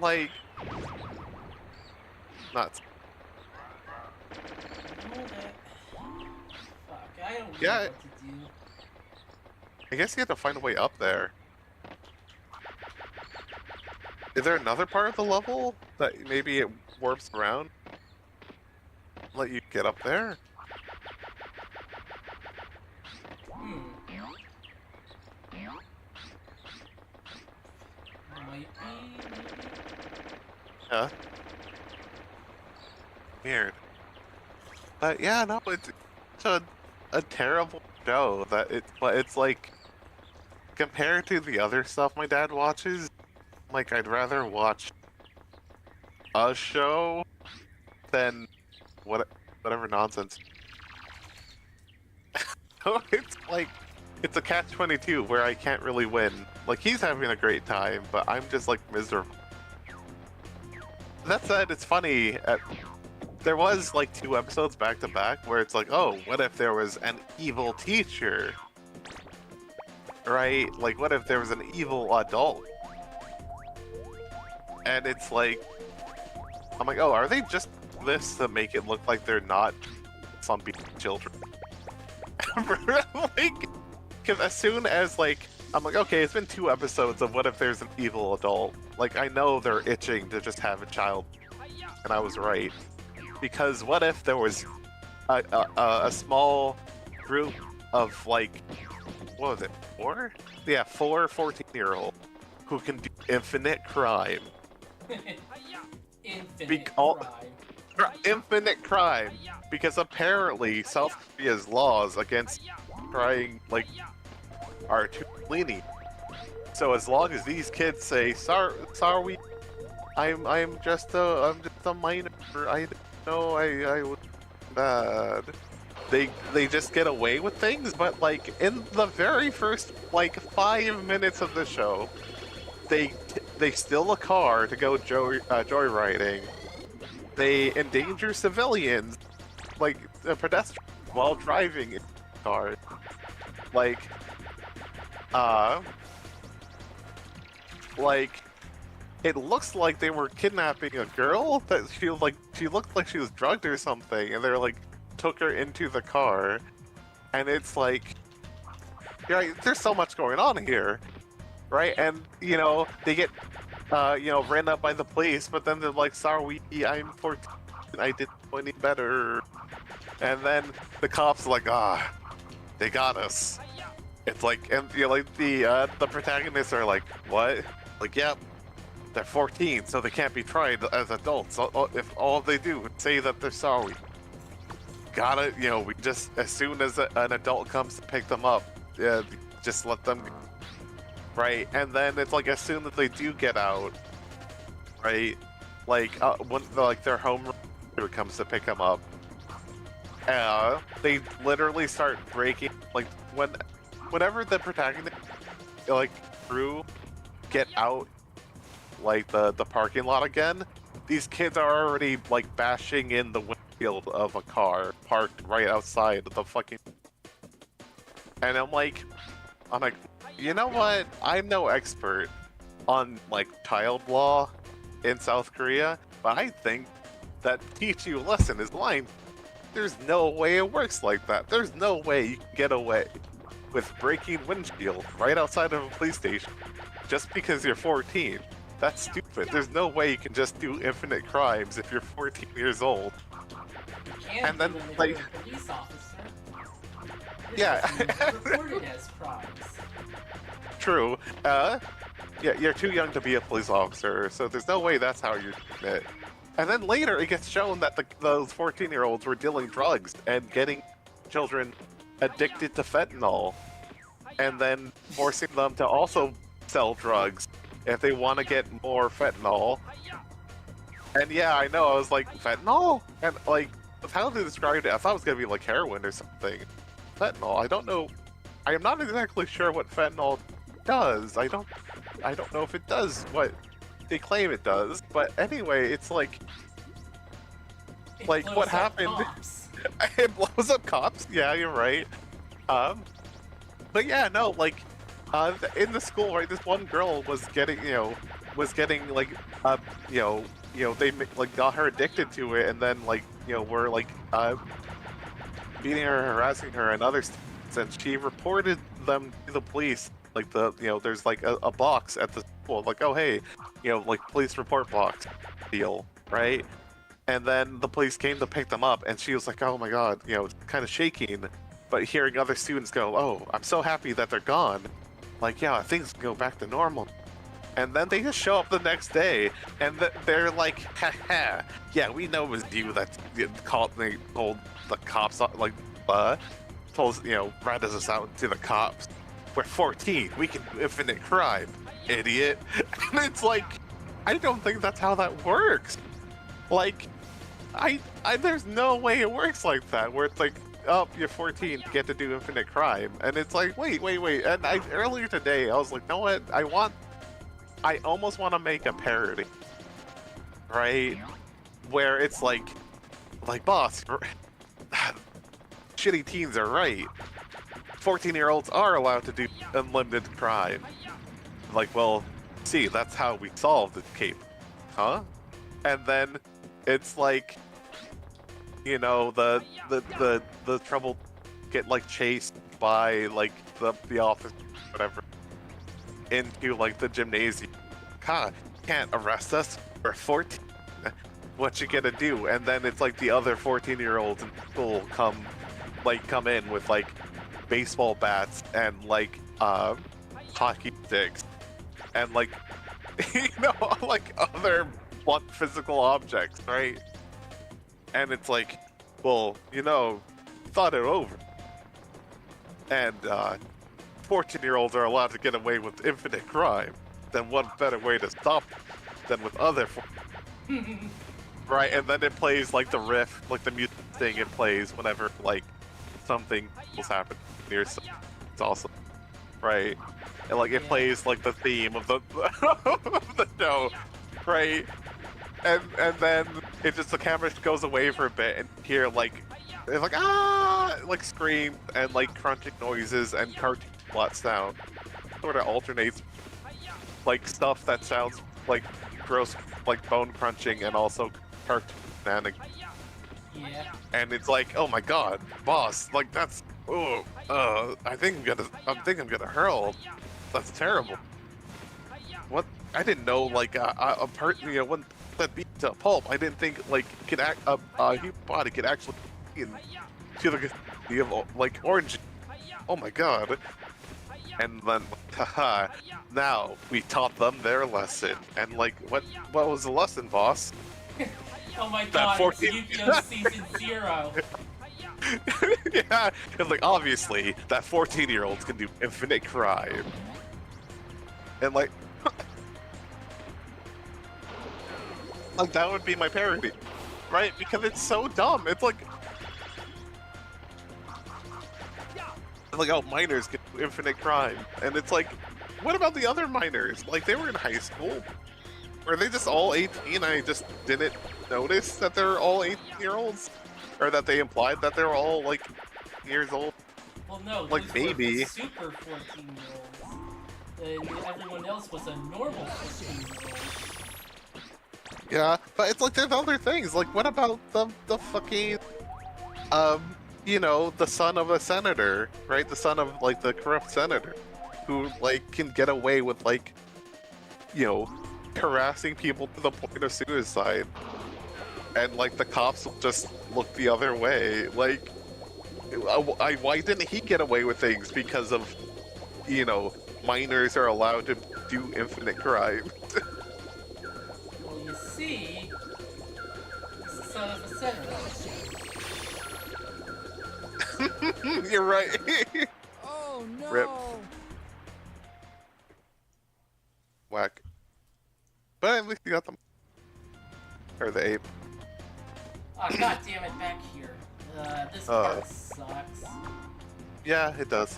like, nuts. Fuck, I don't know Yeah. what to do. I guess you have to find a way up there. Is there another part of the level that maybe it warps around? Let you get up there? Might be, maybe? Yeah. Weird. But yeah, no, it's a terrible show that but it's like, compared to the other stuff my dad watches, like, I'd rather watch a show than whatever nonsense. It's like, it's a catch-22 where I can't really win. Like, he's having a great time, but I'm just, like, miserable. That said, it's funny, there was, like, 2 episodes back-to-back where it's like, oh, what if there was an evil teacher? Right? Like, what if there was an evil adult? And it's like, I'm like, oh, are they just this to make it look like they're not some children? Like, because as soon as, like, I'm like, okay, it's been 2 episodes of what if there's an evil adult? Like, I know they're itching to just have a child, and I was right. Because what if there was a small group of, like, what was it, 4? Yeah, 4 14-year-olds who can do infinite crime. Infinite all- crime. Infinite crime. Because apparently South Korea's laws against trying, like, are too lenient. So as long as these kids say, sorry, I'm just a minor. I know I was bad. They just get away with things, but like in the very first like 5 minutes of the show, they steal a car to go joyriding. They endanger civilians, like a pedestrian, while driving in cars. Like it looks like they were kidnapping a girl that she looked like she was drugged or something, and they're like took her into the car, and it's like, right, there's so much going on here, right? And you know they get ran up by the police, but then they're like, sorry, I'm 14, I didn't know any better. And then the cops are like, they got us. It's like, and like the protagonists are like, what? Like, yep, they're 14, so they can't be tried as adults. So if all they do is say that they're sorry, gotta, we just, as soon as an adult comes to pick them up, just let them, right? And then it's like, as soon as they do get out, right? Like, when their home comes to pick them up, they literally start breaking, like, whenever the protagonist, like, crew get out, like, the parking lot again, these kids are already, like, bashing in the windshield of a car parked right outside of the fucking... And I'm like, you know what? I'm no expert on, like, child law in South Korea, but I think that teach you a lesson is lying. There's no way it works like that. There's no way you can get away with breaking windshield right outside of a police station just because you're 14. That's stupid. There's no way you can just do infinite crimes if you're 14 years old. You can, and then, if like, you're a police officer. Yeah. Reported as crimes. True. Yeah, you're too young to be a police officer, so there's no way that's how you're doing it. And then later it gets shown that those 14-year-olds were dealing drugs and getting children addicted to fentanyl, and then forcing them to also sell drugs if they want to get more fentanyl. And yeah, I know, I was like, fentanyl? And like, how they described it, I thought it was going to be like heroin or something. Fentanyl, I don't know. I am not exactly sure what fentanyl does. I don't know if it does what they claim it does, but anyway, it's like what happened? It blows up cops. Yeah, you're right. But yeah, no, like, in the school, right? This one girl was getting, like, they like got her addicted to it, and then like, were like, beating her, harassing her, and other students, and she reported them to the police. Like there's like a box at the school, like, oh hey, like police report box deal, right? And then the police came to pick them up, and she was like, oh my god, kind of shaking, but hearing other students go, oh, I'm so happy that they're gone. Like, yeah, things go back to normal. And then they just show up the next day, and they're like, haha, yeah, we know it was you that told the cops, like, ratted us out to the cops. We're 14, we can do infinite crime, idiot. And it's like, I don't think that's how that works. Like, there's no way it works like that, where it's like, oh, you're 14, you get to do infinite crime. And it's like, wait. And earlier today, I was like, you know what, I almost want to make a parody, right? Where it's like, boss, shitty teens are right. 14-year-olds are allowed to do unlimited crime. Like, well, see, that's how we solve the cape, huh? And then it's like, the trouble get like chased by like the office, whatever, into like the gymnasium. Can't arrest us. We're 14. What you gonna do? And then it's like the other 14-year-olds in school come in with like baseball bats and like hockey sticks and like like other blunt physical objects, right? And it's like, well, thought it over. And 14-year-olds are allowed to get away with infinite crime. Then what better way to stop than with other right? And then it plays like the riff, like the music thing it plays whenever like something was happening near. It's awesome, right? And like it Yeah. plays like the theme of the of the show, right? And then it just the camera goes away for a bit and you hear like it's like like screams and like crunching noises and cartoon plot sound. Sort of alternates like stuff that sounds like gross, like bone crunching and also cartoon shenanigans. Yeah. And it's like, oh my god, boss, like that's I think I'm gonna hurl. That's terrible. What? I didn't know like a part, you know, when that beat to a pulp, I didn't think like could act a human body could actually to the like orange. Oh my god. And then, haha, now we taught them their lesson. And like, what was the lesson, boss? Oh my That god, 14 it's Yu-Gi-Oh! Season 0! Yeah, it's like, obviously, that 14-year-olds can do infinite crime. And like, like that would be my parody, right? Because it's so dumb. It's like, oh, minors can do infinite crime. And it's like, what about the other minors? Like, they were in high school. Were they just all 18? I just didn't notice that they're all 18-year-olds? Or that they implied that they're all, like, years old? Well, no, Like, those maybe. were super 14-year-olds. And everyone else was a normal 14-year-old. Yeah, but it's like there's other things. Like, what about the fucking, you know, the son of a senator, right? The son of, like, the corrupt senator, who, like, can get away with, like, you know, harassing people to the point of suicide. And, like, the cops will just look the other way. Like, why didn't he get away with things? Because of, you know, minors are allowed to do infinite crime. Well, you see, he's the son of a senator. You're right. Oh no! Rip. Whack. But at least you got them. Or the ape. Oh, god damn it, back here. This part sucks. Yeah, it does.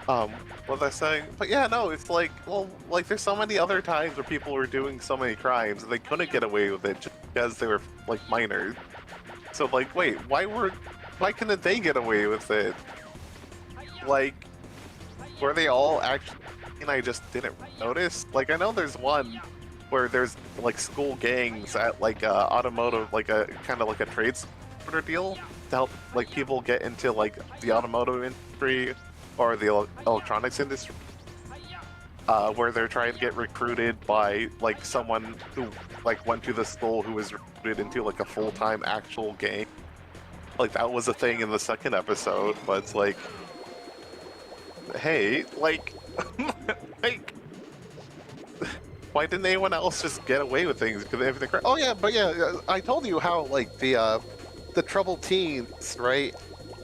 What was I saying? But yeah, no, it's like, well, like there's so many other times where people were doing so many crimes and they couldn't get away with it just because they were like minors. So like, wait, why couldn't they get away with it? Like, were they all actually, and I just didn't notice? Like, I know there's one where there's like school gangs at like automotive, like a kind of like a trade sort of deal to help like people get into like the automotive industry or the electronics industry, where they're trying to get recruited by like someone who like went to the school who was recruited into like a full-time actual gang. Like that was a thing in the second episode, but it's like, hey, like, like, why didn't anyone else just get away with things? Because everything. Oh yeah, but yeah, I told you how like the troubled teens, right?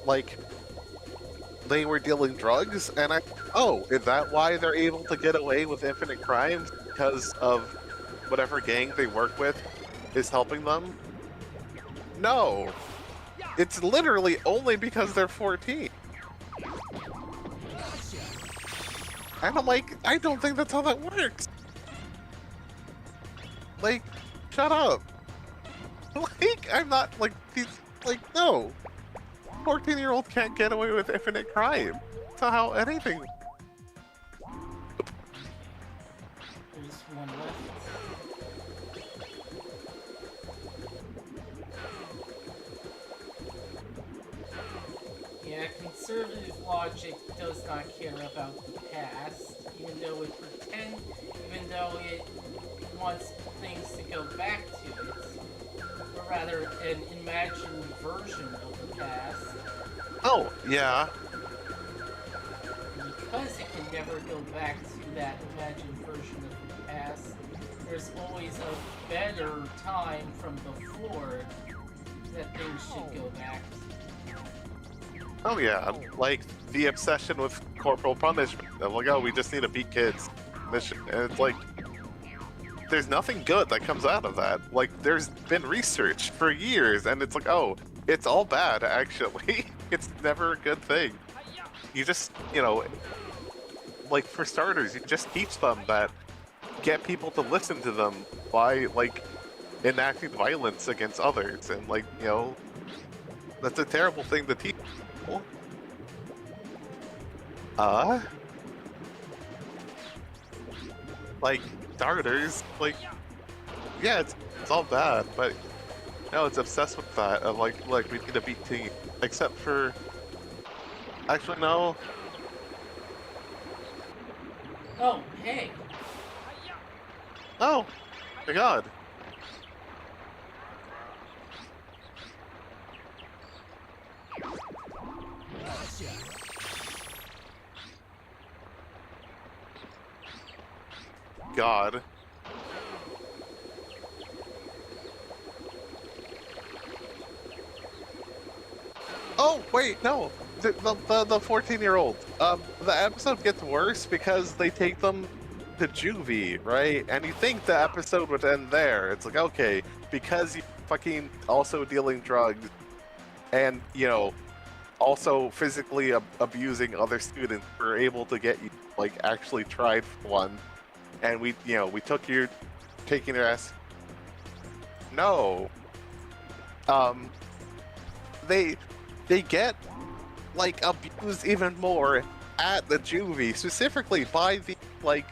Like, they were dealing drugs, and is that why they're able to get away with infinite crimes? Because of whatever gang they work with is helping them? No. It's literally only because they're 14. And I'm like, I don't think that's how that works. Like, shut up. Like, I'm not, like, these, like, no. 14-year-old can't get away with infinite crime. That's not how anything. There's one left. Yeah, conservative logic does not care about the past, even though it wants things to go back to it, or rather, an imagined version of the past. Oh, yeah. Because it can never go back to that imagined version of the past, there's always a better time from before that things should go back to. Oh, yeah. Like, the obsession with corporal punishment. Of like, oh, we just need to beat kids. Mission. And it's like, there's nothing good that comes out of that. Like, there's been research for years, and it's like, oh, it's all bad, actually. It's never a good thing. You just, you know, like, for starters, you just teach them that, get people to listen to them by, like, enacting violence against others, and, like, you know, that's a terrible thing to teach people. Like, starters, like, yeah, it's all bad, but no, it's obsessed with that of like, look, we need to beat team. Except for, actually no. Oh, hey. Oh, my God. God. Oh wait, no, the 14-year-old. The episode gets worse because they take them to juvie, right? And you think the episode would end there. It's like, okay, because you fucking also dealing drugs, and you know, also physically abusing other students, we're able to get you like actually tried for one. And we, you know, we took you taking your ass. No. They get like abused even more at the juvie, specifically by the like,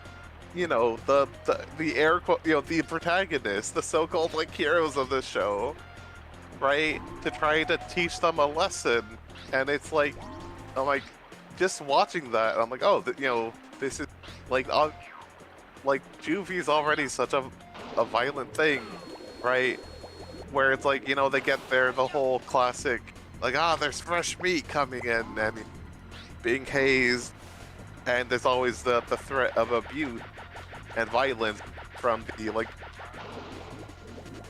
you know, the air quote, you know, the protagonists, the so-called like heroes of the show, right? To try to teach them a lesson, and it's like, I'm like, just watching that, I'm like, oh, you know, this is like. Like, juvie's already such a violent thing, right? Where it's like, you know, they get there, the whole classic, like, there's fresh meat coming in, and being hazed, and there's always the threat of abuse and violence from the, like,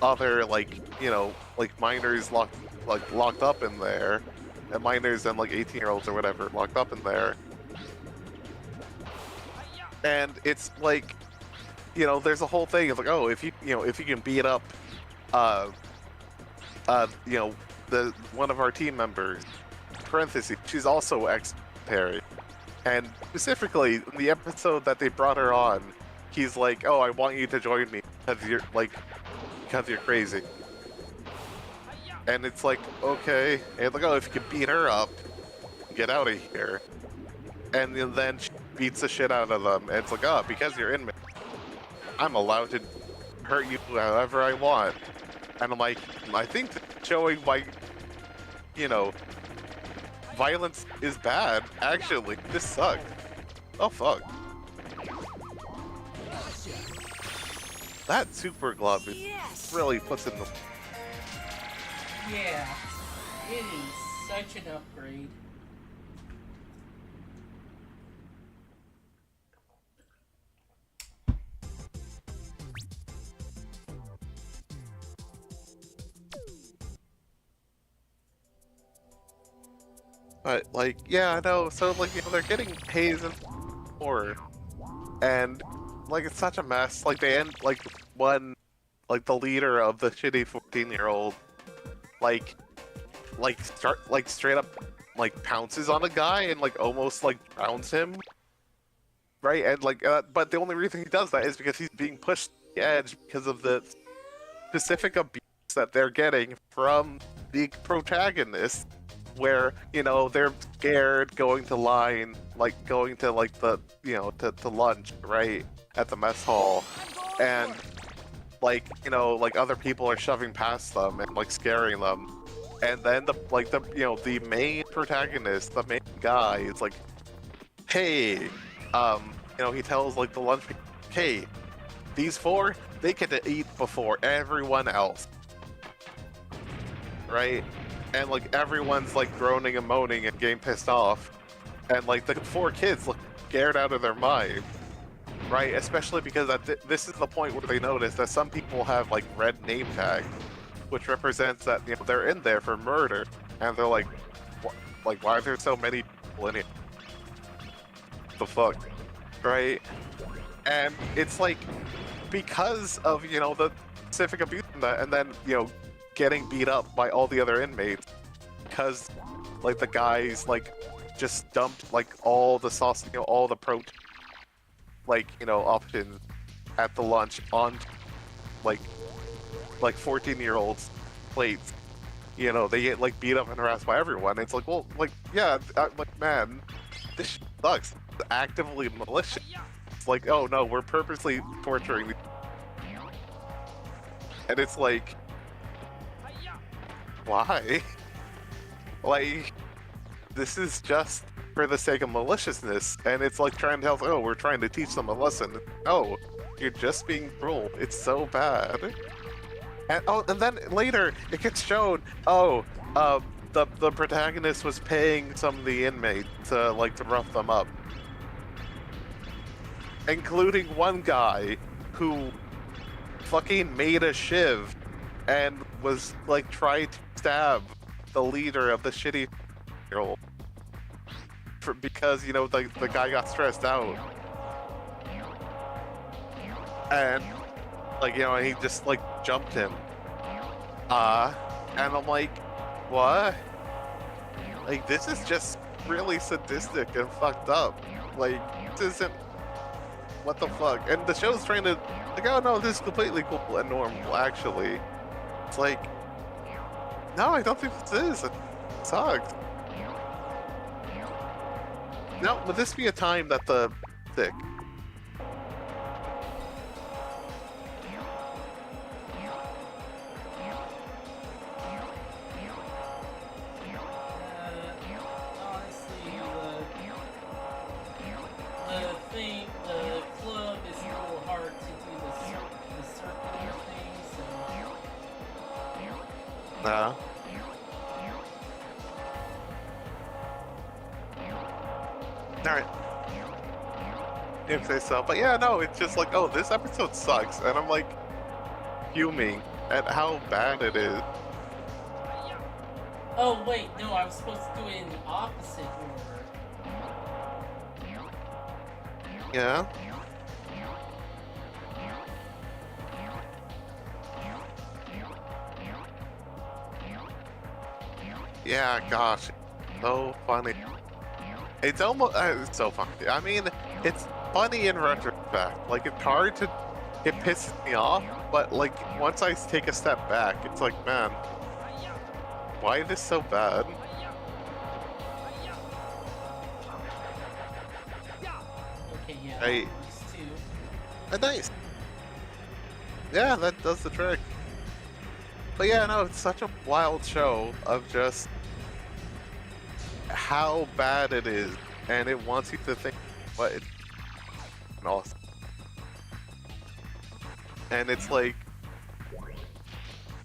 other, like, you know, like, minors locked up in there, and minors and, like, 18-year-olds or whatever locked up in there. And it's like, you know, there's a whole thing of like, oh, if you can beat up, you know, one of our team members, parentheses, she's also ex-military, and specifically in the episode that they brought her on, he's like, oh, I want you to join me because you're crazy, and it's like, okay, and like, oh, if you can beat her up, get out of here, and then she beats the shit out of them, and it's like, oh, because you're in me, I'm allowed to hurt you however I want. And I'm like, I think showing my, you know, violence is bad, actually. This sucks. Oh, fuck. That super glove really puts in the... Yeah, it is such an upgrade. But, like, yeah, I know, so, like, you know, they're getting hazed and more, and, like, it's such a mess. Like, they end, like, one, like, the leader of the shitty 14-year-old, like, straight up, like, pounces on a guy and, like, almost, like, drowns him, right? And, like, but the only reason he does that is because he's being pushed to the edge because of the specific abuse that they're getting from the protagonist. Where, you know, they're scared going to line, like going to like the, you know, to lunch, right, at the mess hall, and like, you know, like other people are shoving past them and like scaring them, and then you know, the main protagonist, the main guy, is like, hey, you know, he tells like the lunch people, hey, these four, they get to eat before everyone else, right? And like everyone's like groaning and moaning and getting pissed off, and like the four kids look scared out of their mind, right? Especially because this is the point where they notice that some people have like red name tags, which represents that, you know, they're in there for murder, and they're like, why are there so many people in here? The fuck, right? And it's like, because of, you know, the specific abuse and then, you know, getting beat up by all the other inmates because, like, the guys, like, just dumped, like, all the sauce, you know, all the protein, like, you know, options at the lunch on, like 14-year-olds plates. You know, they get, like, beat up and harassed by everyone. It's like, well, like, yeah, like, man, this shit sucks. It's actively malicious. It's like, oh no, we're purposely torturing. And it's like, why? Like, this is just for the sake of maliciousness, and it's like trying to tell, oh, we're trying to teach them a lesson. No, you're just being cruel. It's so bad. And oh, and then later it gets shown, oh, the protagonist was paying some of the inmates to rough them up, including one guy who fucking made a shiv and was like trying to stab the leader of the shitty girl because, you know, the guy got stressed out and, like, you know, he just like jumped him, and I'm like, what? Like, this is just really sadistic and fucked up. Like, this isn't, what the fuck? And the show's trying to, like, oh no, this is completely cool and normal, actually. It's like, no, I don't think this is. It sucks. Now, would this be a time that the sick? The club is a little hard to do the circular thing, so... Nah. Alright. You can say so, but yeah, no, it's just like, oh, this episode sucks, and I'm like, fuming at how bad it is. Oh, wait, no, I was supposed to do it in the opposite order. Yeah? Yeah, gosh, so funny. It's almost, it's so funny. I mean, it's funny in retrospect. Like, it's hard to, it pisses me off, but like, once I take a step back, it's like, man, why is this so bad? Okay, yeah, Hey. these two. Nice. Yeah, that does the trick. But yeah, no, it's such a wild show of just how bad it is, and it wants you to think what it's awesome. And it's like,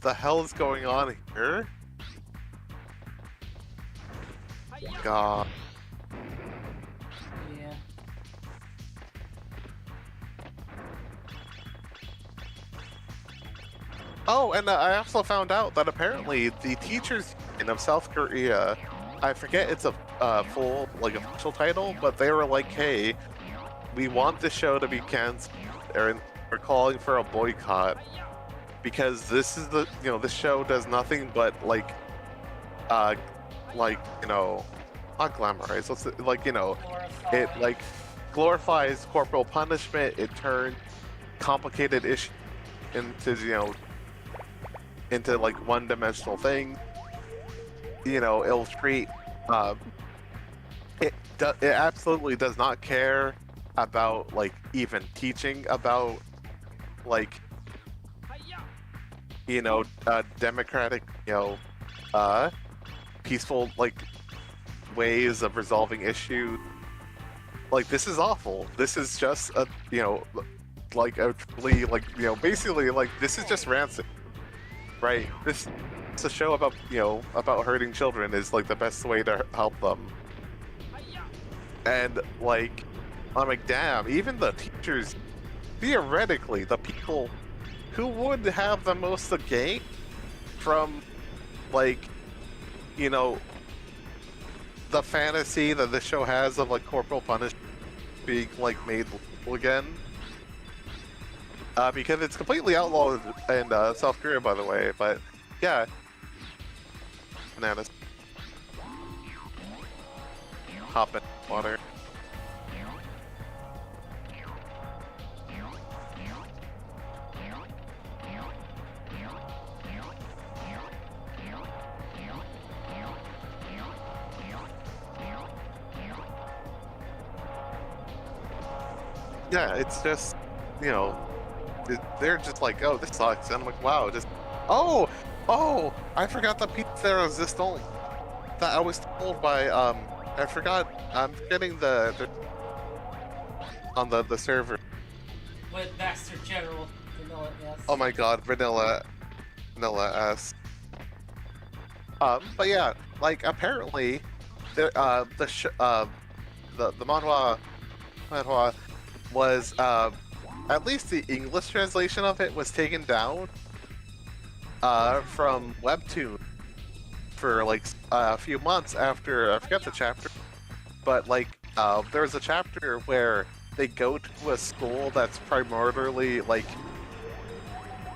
the hell is going on here? God. Yeah. Oh, and I also found out that apparently the teachers of South Korea, I forget it's a full, like, official title, but they were like, hey, we want the show to be canceled, and we're calling for a boycott because this is the, you know, this show does nothing but like, you know, not glamorize, what's it, like, you know, it like glorifies corporal punishment, it turns complicated issues into, you know, into like one-dimensional thing. You know, it'll treat, it absolutely does not care about like even teaching about like, you know, democratic, you know, peaceful like ways of resolving issues. Like, this is awful. This is just a, you know, like a truly, like, you know, basically like this is just rancid, right? This, it's a show about, you know, about hurting children is like the best way to help them. And like, I'm like, damn, even the teachers, theoretically, the people who would have the most to gain from, like, you know, the fantasy that the show has of like corporal punishment being like made legal again. because it's completely outlawed in South Korea, by the way. But yeah, bananas. Hop in water. Yeah, it's just, you know, they're just like, oh, this sucks. And I'm like, wow, just, oh, I forgot the pizza resistant that I was told by, I forgot, I'm forgetting on the server. With Master General Vanilla S. Oh my god, Vanilla S. But yeah, like, apparently, the manhwa was, at least the English translation of it was taken down from Webtoon for like a few months after, I forget the chapter, but like there was a chapter where they go to a school that's primarily like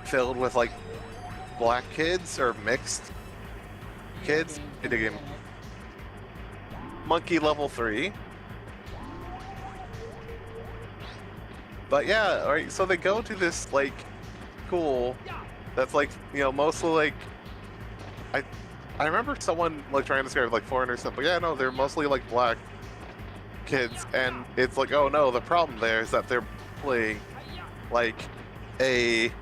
filled with like black kids or mixed kids. Video game. Monkey level 3. But yeah, alright, so they go to this, like, school that's, like, you know, mostly, like, I remember someone, like, trying to describe, like, foreigners, but yeah, no, they're mostly, like, black kids, and it's like, oh no, the problem there is that they're playing, like, basically,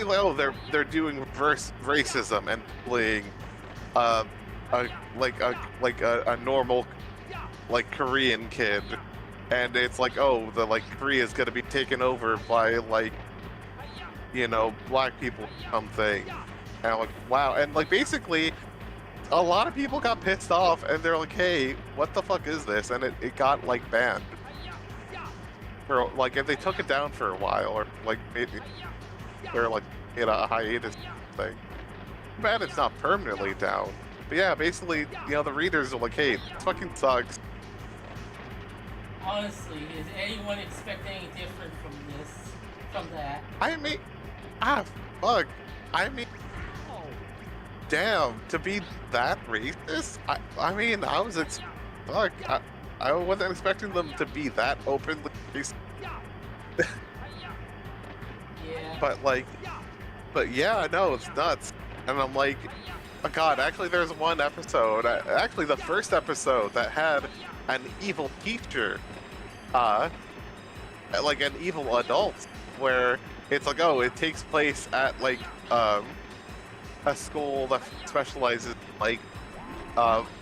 like, oh, they're doing reverse racism and playing, a normal, like, Korean kid. And it's like, oh, the like Korea's gonna be taken over by like, you know, black people or something. And I'm like, wow. And like basically, a lot of people got pissed off, and they're like, hey, what the fuck is this? And it got like banned. For like, if they took it down for a while, or like maybe they're like in a hiatus thing. Bad, it's not permanently down. But yeah, basically, you know, the readers are like, hey, this fucking sucks. Honestly, is anyone expect any different from that? I mean, fuck. I mean, damn, to be that racist? I mean, I wasn't expecting them to be that openly racist. Yeah. But yeah, no, it's nuts. And I'm like, oh god, actually there's one episode, actually the first episode that had an evil teacher, like an evil adult, where it's like, oh, it takes place at like a school that specializes in like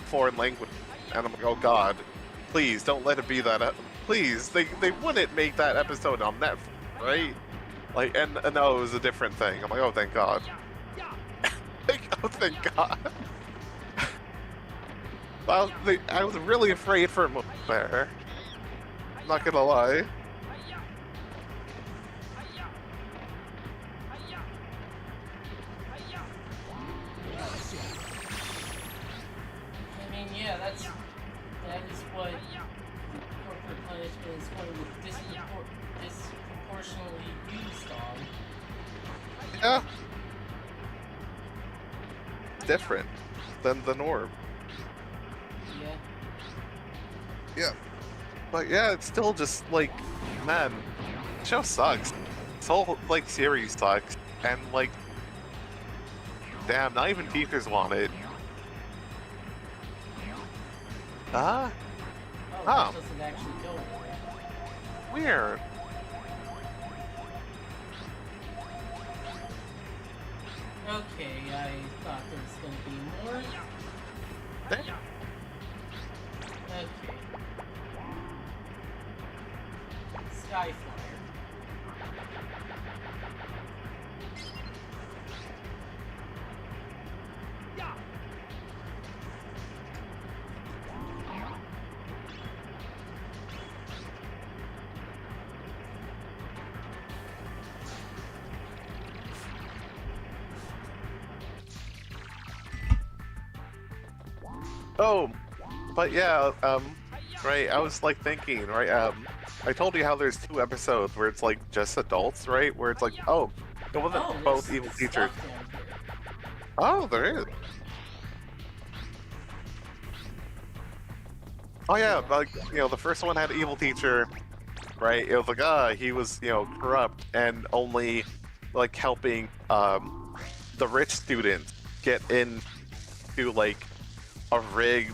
foreign language, and I'm like, oh god, please don't let it be that. Please, they wouldn't make that episode on Netflix, right? Like, and no, it was a different thing. I'm like, oh, thank god. Oh, thank god. I was really afraid for a moment there. I'm not gonna lie. I mean, yeah, that is what corporate punishment is going to disproportionately used on. Yeah. Different than the norm. Yeah. Yeah. But yeah, it's still just like, man, the show sucks. This whole like series sucks. And like, damn, not even teachers want it. Oh, Oh. that doesn't actually go there. Weird. Okay, I thought there was going to be more. Damn. Okay. Skyflyer. Oh, but yeah, right? I was like thinking, right? I told you how there's 2 episodes where it's like just adults, right? Where it's like, oh, it wasn't Oh, both there's evil stuff teachers. down here. Oh, there is. Oh yeah, like the first one had an evil teacher, right? It was like he was corrupt and only like helping the rich students get into like a rig,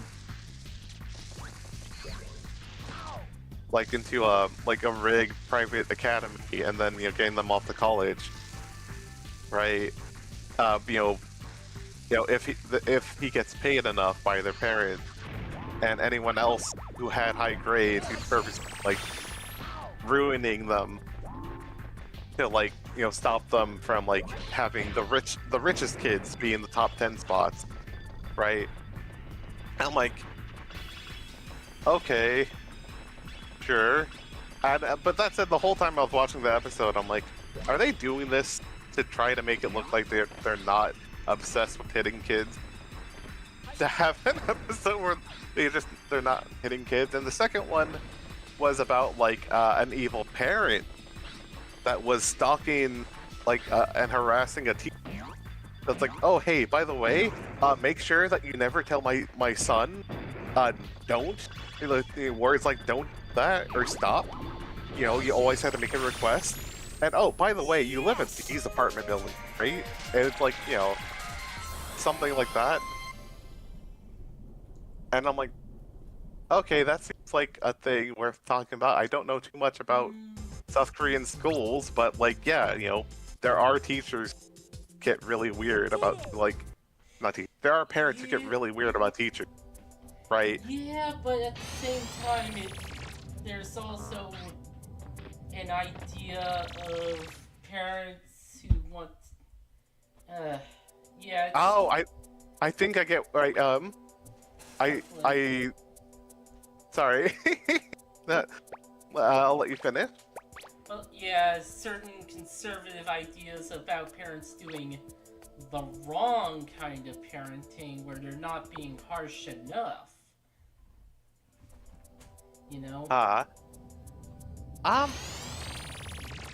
like into a rig private academy, and then getting them off to college, right? If he gets paid enough by their parents and anyone else who had high grades, he's purposely like ruining them to like stop them from like having the richest kids be in the top 10 spots, right? I'm like, okay, sure. And, but that said, the whole time I was watching the episode, I'm like, are they doing this to try to make it look like they're not obsessed with hitting kids? To have an episode where they're not hitting kids. And the second one was about like an evil parent that was stalking and harassing a teacher. That's like, oh hey, by the way, make sure that you never tell my son, don't. Words like don't do that or stop. You always have to make a request. And oh, by the way, you live in these apartment building, right? And it's like, something like that. And I'm like, okay, that seems like a thing worth talking about. I don't know too much about South Korean schools, but like, yeah, there are teachers get really weird about there are parents who get really weird about teachers, right? Yeah, but at the same time, there's also an idea of parents who want. Yeah. Oh, I think I get right. I sorry. I'll let you finish. Well, yeah, certain conservative ideas about parents doing the wrong kind of parenting where they're not being harsh enough.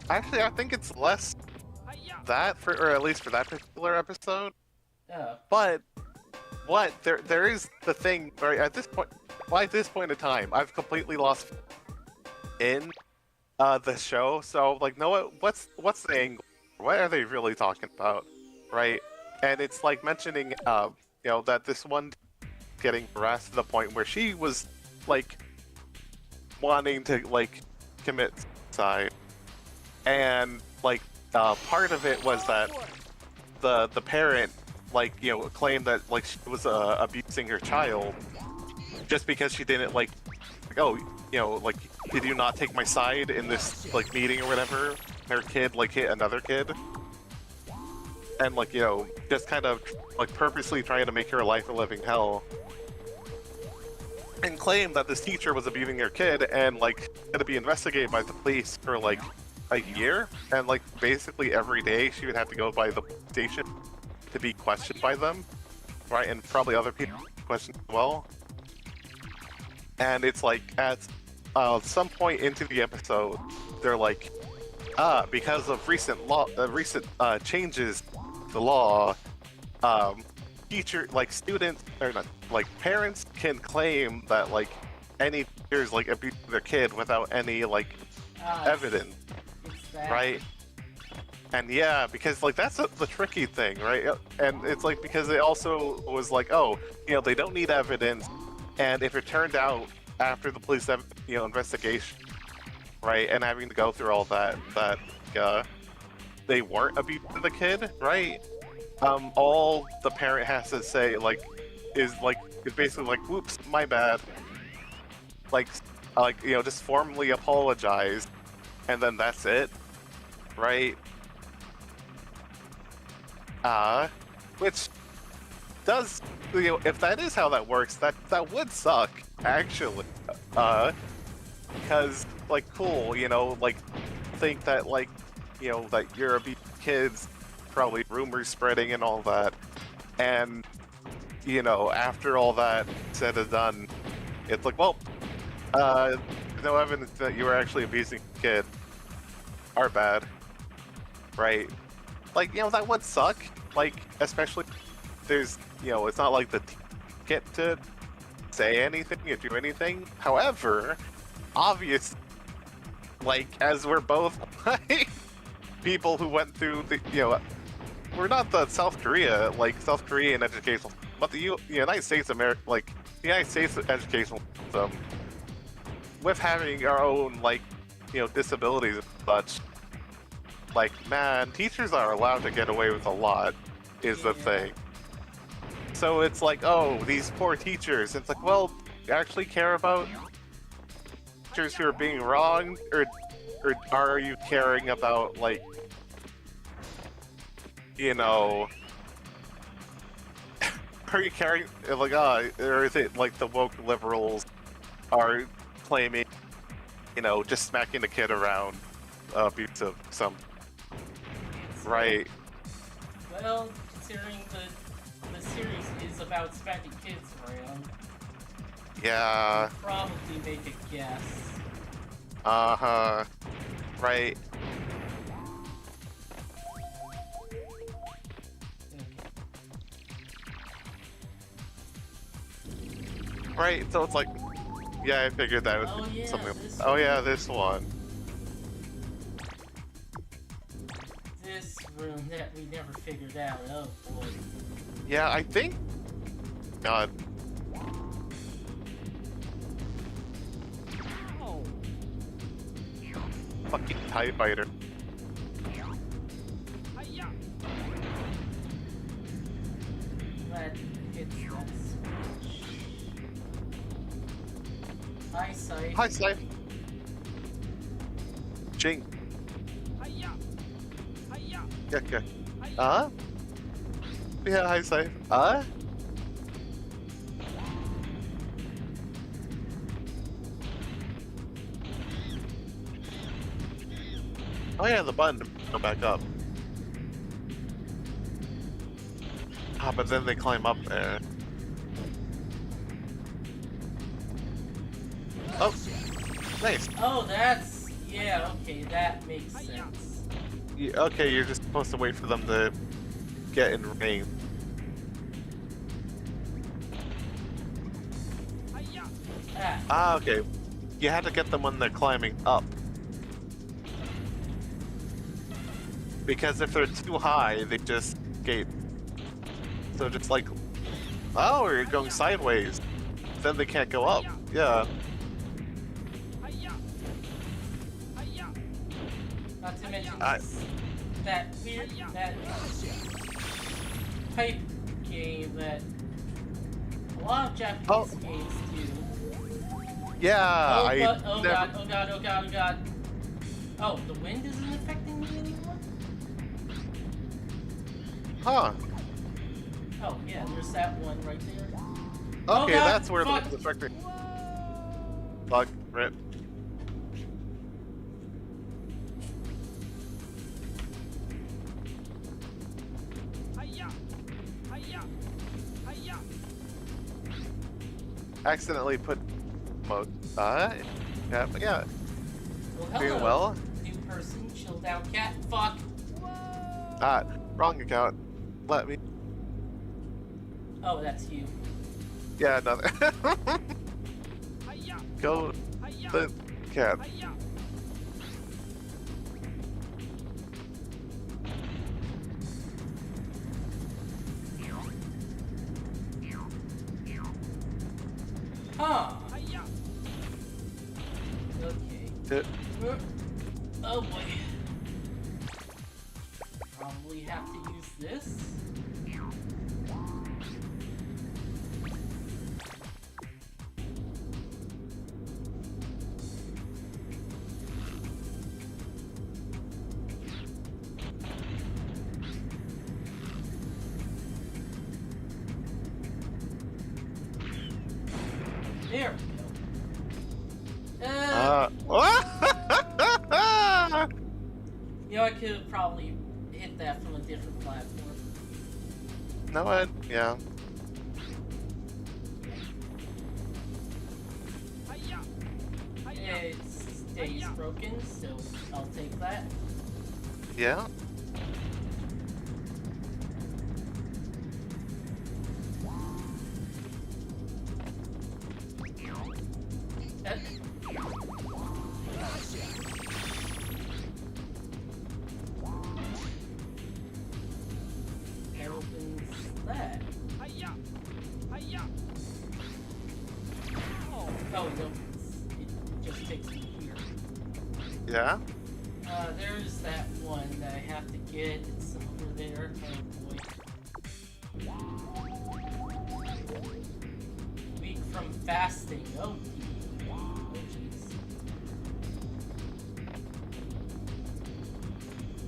Actually, I think it's less that or at least for that particular episode. But there is the thing right at this point. By this point in time, I've completely lost in the show. So like, what's the angle? What are they really talking about, right? And it's like mentioning that this one getting harassed to the point where she was like wanting to like commit suicide, and like part of it was that the parent claimed that like she was abusing her child just because she didn't did you not take my side in this like meeting or whatever? Her kid like hit another kid, and just kind of like purposely trying to make her life a living hell, and claimed that this teacher was abusing her kid and like had to be investigated by the police for like a year, and like basically every day she would have to go by the station to be questioned by them, right? And probably other people questioned as well. And it's like at some point into the episode, they're like, because of recent changes to the law, students or not, like parents can claim that like any teachers like abuse their kid without any evidence, right? And yeah, because like that's the tricky thing, right? And it's like because it also was like, oh, they don't need evidence, and if it turned out after the police investigation, right, and having to go through all that they weren't abusing the kid, right? All the parent has to say is basically like, whoops, my bad, just formally apologize, and then that's it, right? Which does, if that is how that works, that would suck, actually. Because, cool, think that, that you're abusing kids, probably rumors spreading and all that, and, after all that said and done, it's like, well, uh, no evidence that you were actually abusing a kid are bad, right? Like, that would suck. Like, especially there's, it's not like the get to say anything or do anything. However, obvious, like, as we're both like people who went through the, we're not the South Korean educational, but the United States the United States educational system, with having our own, like, disabilities and such. Like, man, teachers are allowed to get away with a lot, is the thing. So it's like, oh, these poor teachers. It's like, well, you actually care about teachers who are being wronged, or are you caring about, like, are you caring, like, or is it like the woke liberals are claiming, just smacking the kid around, abusive, some, right? Well, considering the series is about smacking kids around, Yeah. you'd probably make a guess. Uh-huh. Right. Right, so it's like, yeah, I figured that was Oh, yeah, something. this Oh one. yeah, this one. This room that we never figured out. Oh boy. Yeah, I think. God. Ow. Fucking TIE fighter. Hiya. That hits that switch. Eyesight. Hi, Scythe. Jing. Hiya. Hiya. Yeah. Hiya. Yeah, hi, Scythe. Oh yeah, the button to go back up. Ah, but then they climb up there. Oh, nice. Oh, that's... Yeah, okay, that makes sense. Yeah, okay, you're just supposed to wait for them to get in range. Hiya. Ah, Ah, okay. You had to get them when they're climbing up. Because if they're too high, they just escape. So just like, oh, you're going sideways. Then they can't go up. Yeah. Hiya. Hiya. not to mention I- that weird... that pipe game that a lot of Japanese Oh. games do. Yeah, Oh, I god, oh never... god, oh god, oh god, oh god. Oh, the wind isn't affecting me anymore? Huh. Oh, yeah, there's that one right there. Okay, Oh, God, that's where fuck. the affecting... Fuck, rip. Hiya. Hiya. Hiya. Accidentally put mode. Yeah, but yeah, Well, hello, doing well. new person, chilled out cat, fuck. Wrong account. Let me... Oh, that's you. Yeah, another. Hiya. Go Hiya. the cat. Hiya. Huh. Hiya. Okay. Uh, Oh boy. Probably have to use this. There we go. You know, I could have probably hit that from a different platform. No, what? Yeah. Hiya. stays broken, so I'll take that. Yeah. That, that opens that. Hiya! Hiya! Oh, Oh, it opens. It just takes me here. Yeah. There's that one that I have to get. It's over there. Oh boy. Weak from fasting. Oh, jeez.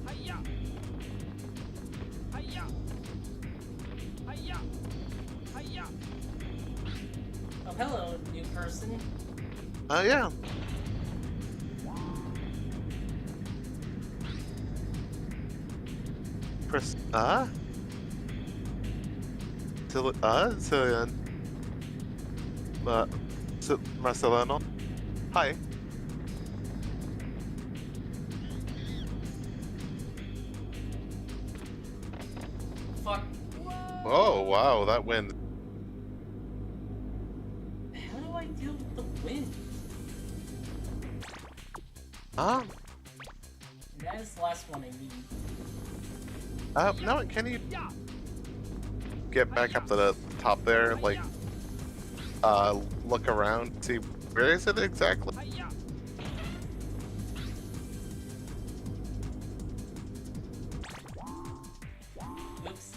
hiya! Hiya! Hiya! Hiya! Oh, hello, new person. Yeah. Press Marcelino. Hi. Fuck. Oh wow, that wind. How do I deal with the wind? Um. And that is the last one I need. No, can you Yeah! get back up to the top there? Like, look around, see where is it exactly? Hiya! Oops.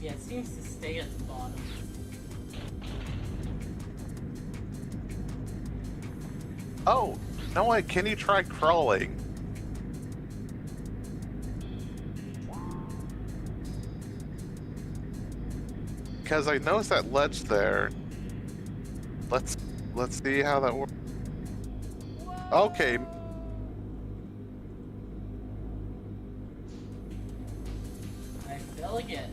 Yeah, it seems to stay at the bottom. Oh, no, can you try crawling? Because I noticed that ledge there. Let's see how that works. Okay. I fell again.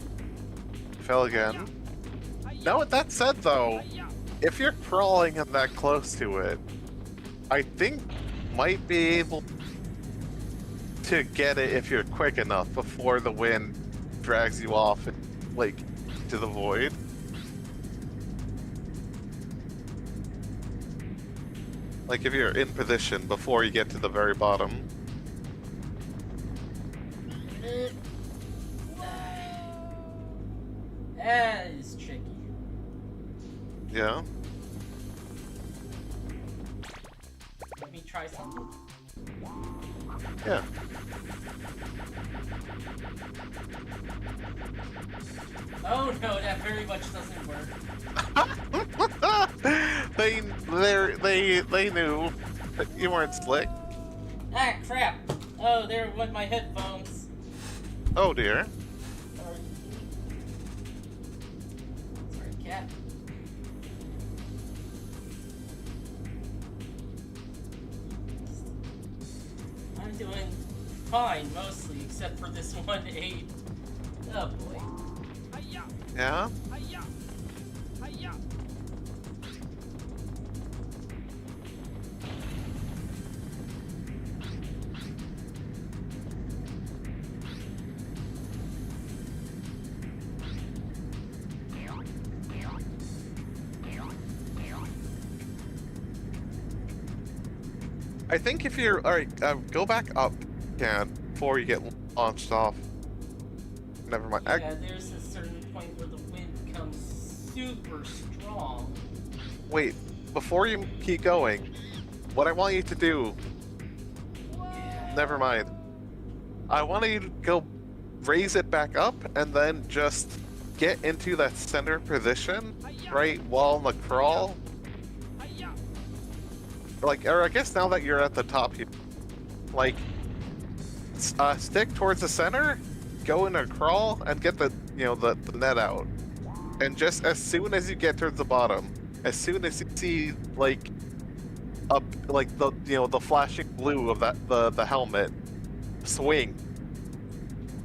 Fell again. Now with that said though, Hiya! if you're crawling and that close to it, I think might be able to get it if you're quick enough before the wind drags you off and like to the void. Like if you're in position before you get to the very bottom. That is tricky. Yeah. Let me try something. Yeah. Oh no, that very much doesn't work. they knew that you weren't slick. Ah, crap! Oh, there went my headphones. Oh dear. Sorry. Sorry, cat. I'm doing fine, mostly, except for this one aid. Oh boy. Hiya! Yeah. Hiya! Hiya! I think if you're alright, go back up, can before you get launched off. Never mind. Yeah, there's a certain point where the wind becomes super strong. Wait, before you keep going, what I want you to do. Yeah. Never mind. I want you to go raise it back up and then just get into that center position, right, while in the crawl. Hiya! Like, or I guess now that you're at the top, you like stick towards the center, go in a crawl, and get the the net out. And just as soon as you get towards the bottom, as soon as you see like up like the the flashing blue of that the helmet, swing.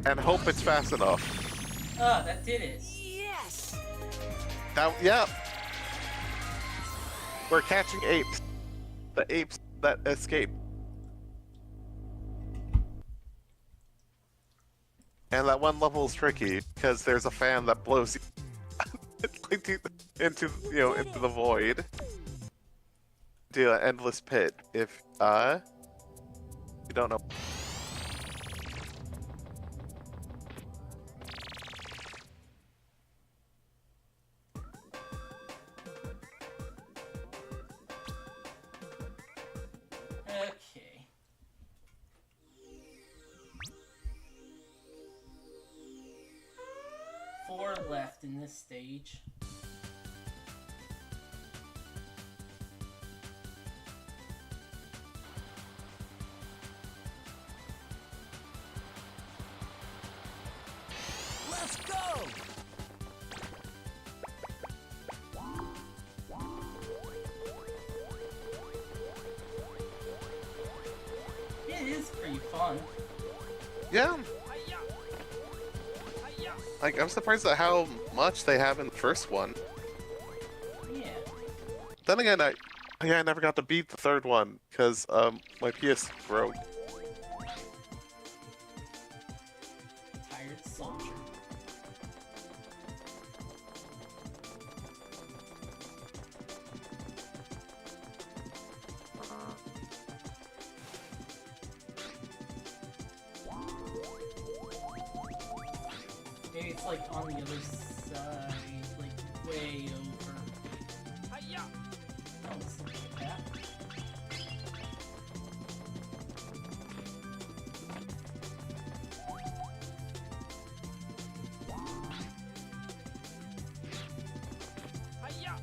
and hope it's fast enough. Oh, that did it. Yes! Now, yeah. We're catching apes. The apes that escape. And that one level is tricky because there's a fan that blows you into into the void. To an endless pit. If you don't know. Okay. Four left in this stage. Let's go! Yeah, it is pretty fun. Yeah. Hiya! Hiya! Like, I'm surprised at how much they have in the first one. Yeah. Then again, I never got to beat the third one because my PS broke. Tired soldier. Maybe it's like on the other side, like way over. Hiya! Oh, something like that. Hiya!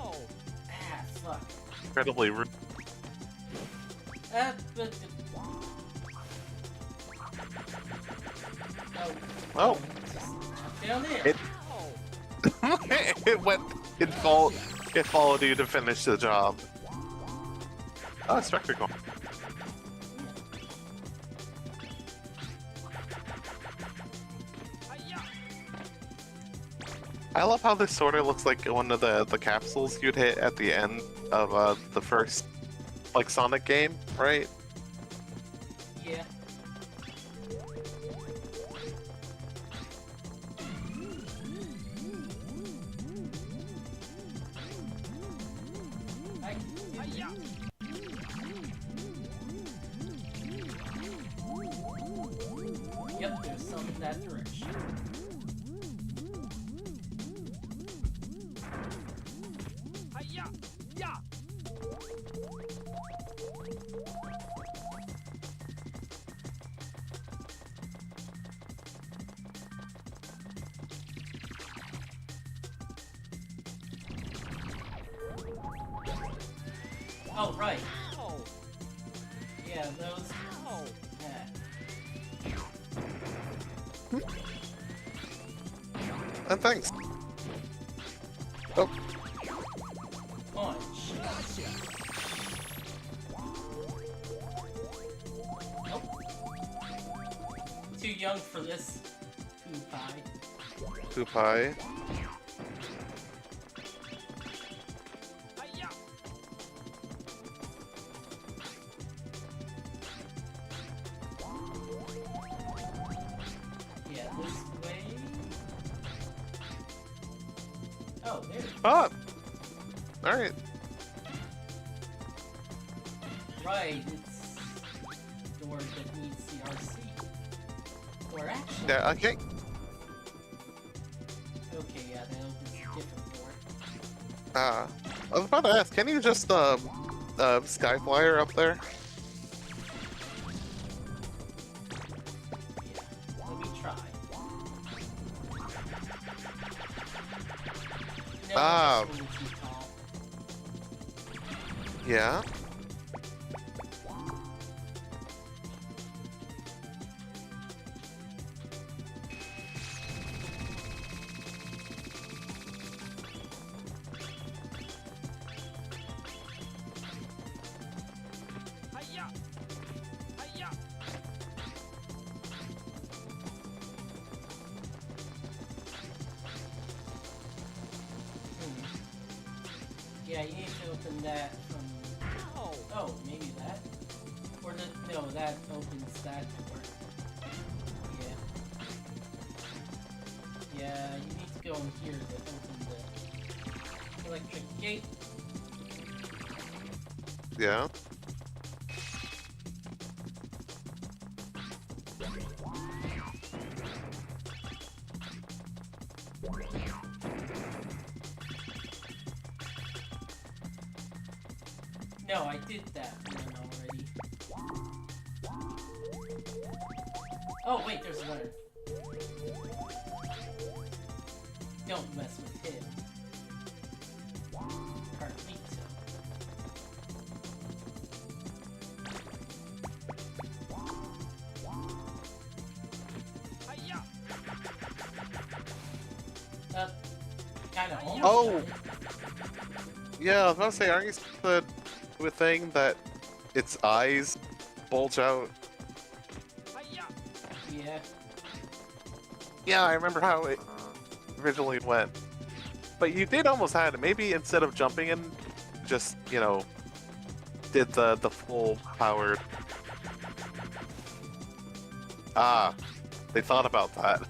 Ow! Ah, fuck. Incredibly rude. But... Oh. Oh. Just jump down there. It- Ow! It followed you to finish the job. Oh, spectacle. Hiya! I love how this sort of looks like one of the capsules you'd hit at the end of the first like Sonic game, right? Yeah. I can do Hiya! Yep, there's some in that direction. Hiya! Ya! Oh, right. Ow! Yeah, those. Ow! Yeah. And thanks. Oh, Punch. Gotcha! Nope. Too young for this. Too high. Koopai. Hiya! Yeah, this way. Oh, there. Ah! Alright. Right, it's the door that needs CRC. Or actually. Yeah, okay. Okay, yeah, that opens a different door. I was about to ask, can you just Skyflyer up there? Yeah, let me try. No, Ah. that's really too tall. Yeah. Yeah, you need to open that from... Ow. Oh, maybe that? Or no, that opens that door. Yeah. Yeah, you need to go in here to open the electric gate. Yeah. No, I did that one already. Oh, wait, there's another. Don't mess with him. Carlito. Hiya! Kinda almost Oh! done. Yeah, I was about to say, aren't you supposed to do a thing that its eyes bulge out? Hiya! Yeah. Yeah, I remember how it originally went. But you did almost have it. Maybe instead of jumping in, just, you know, did the full powered... Ah, they thought about that.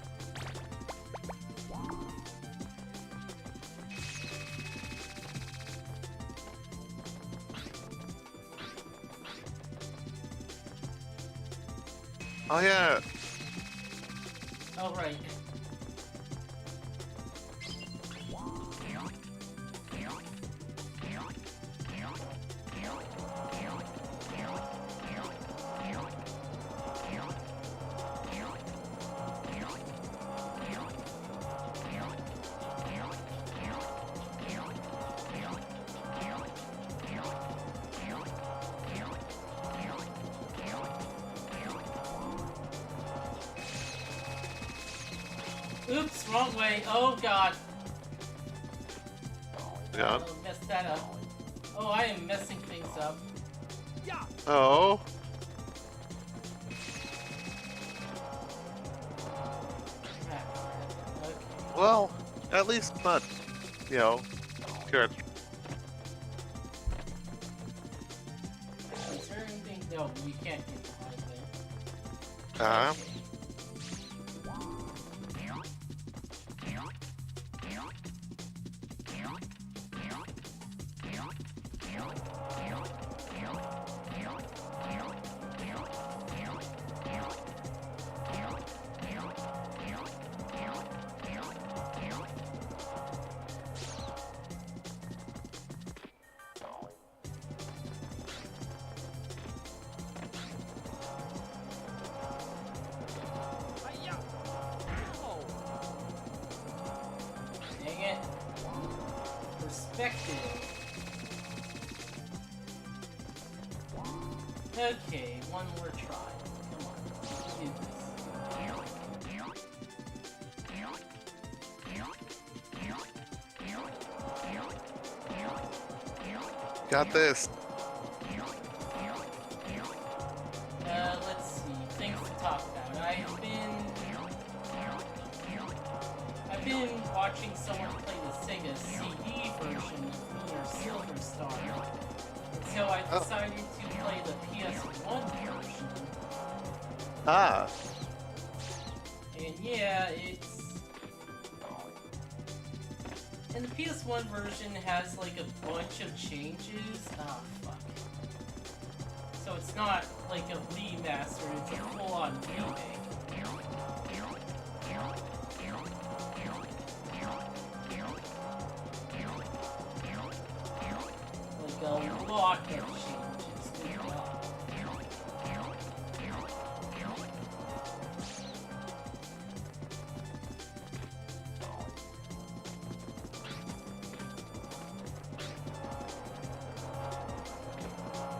Oh yeah, Oh, right. Oops, wrong way. Oh, God. yeah. Oh, messed that up. Oh, I am messing things up. Yeah! Oh, Crap. Okay. well, at least not, you know, good. Is there anything? No, you can't get behind there. Uh-huh. Hiya! Oh! Dang it. Perspective. Okay, one more try. Come on, we can do this. Got this. Let's see, things to talk about. I've been watching someone play the Sega CD version of Lunar Silver Star. And so I Oh. decided to play the PS1 version. Ah, And yeah, it's... And the PS1 version has like a bunch of changes. Ah, fuck. So it's not like a remaster, it's a full-on remake. Like a lot of changes. Good God.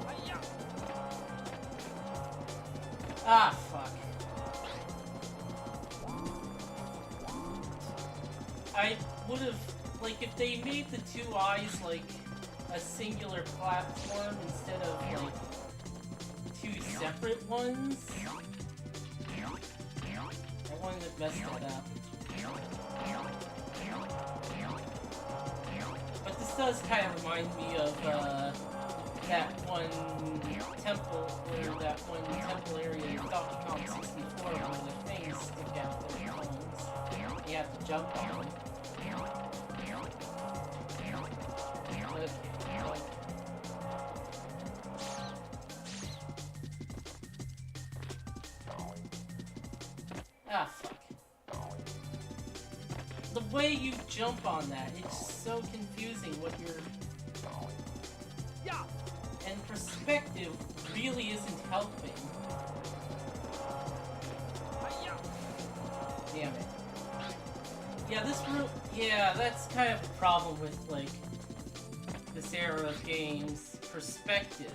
Hiya! Ah, fuck. I would have, like, if they made the two eyes, like, a singular platform instead of, like, two separate ones, I wouldn't have messed that up. But this does kind of remind me of that one temple, or that one temple area in Donkey Kong 64 where the things stick out their tongues. You have to jump on them. Okay, well. Ah, fuck. The way you jump on that, it's so confusing what you're... Yeah. And perspective really isn't helping. Hiya. Damn it. Yeah, yeah, that's kind of a problem with, like, this era of games. Perspective.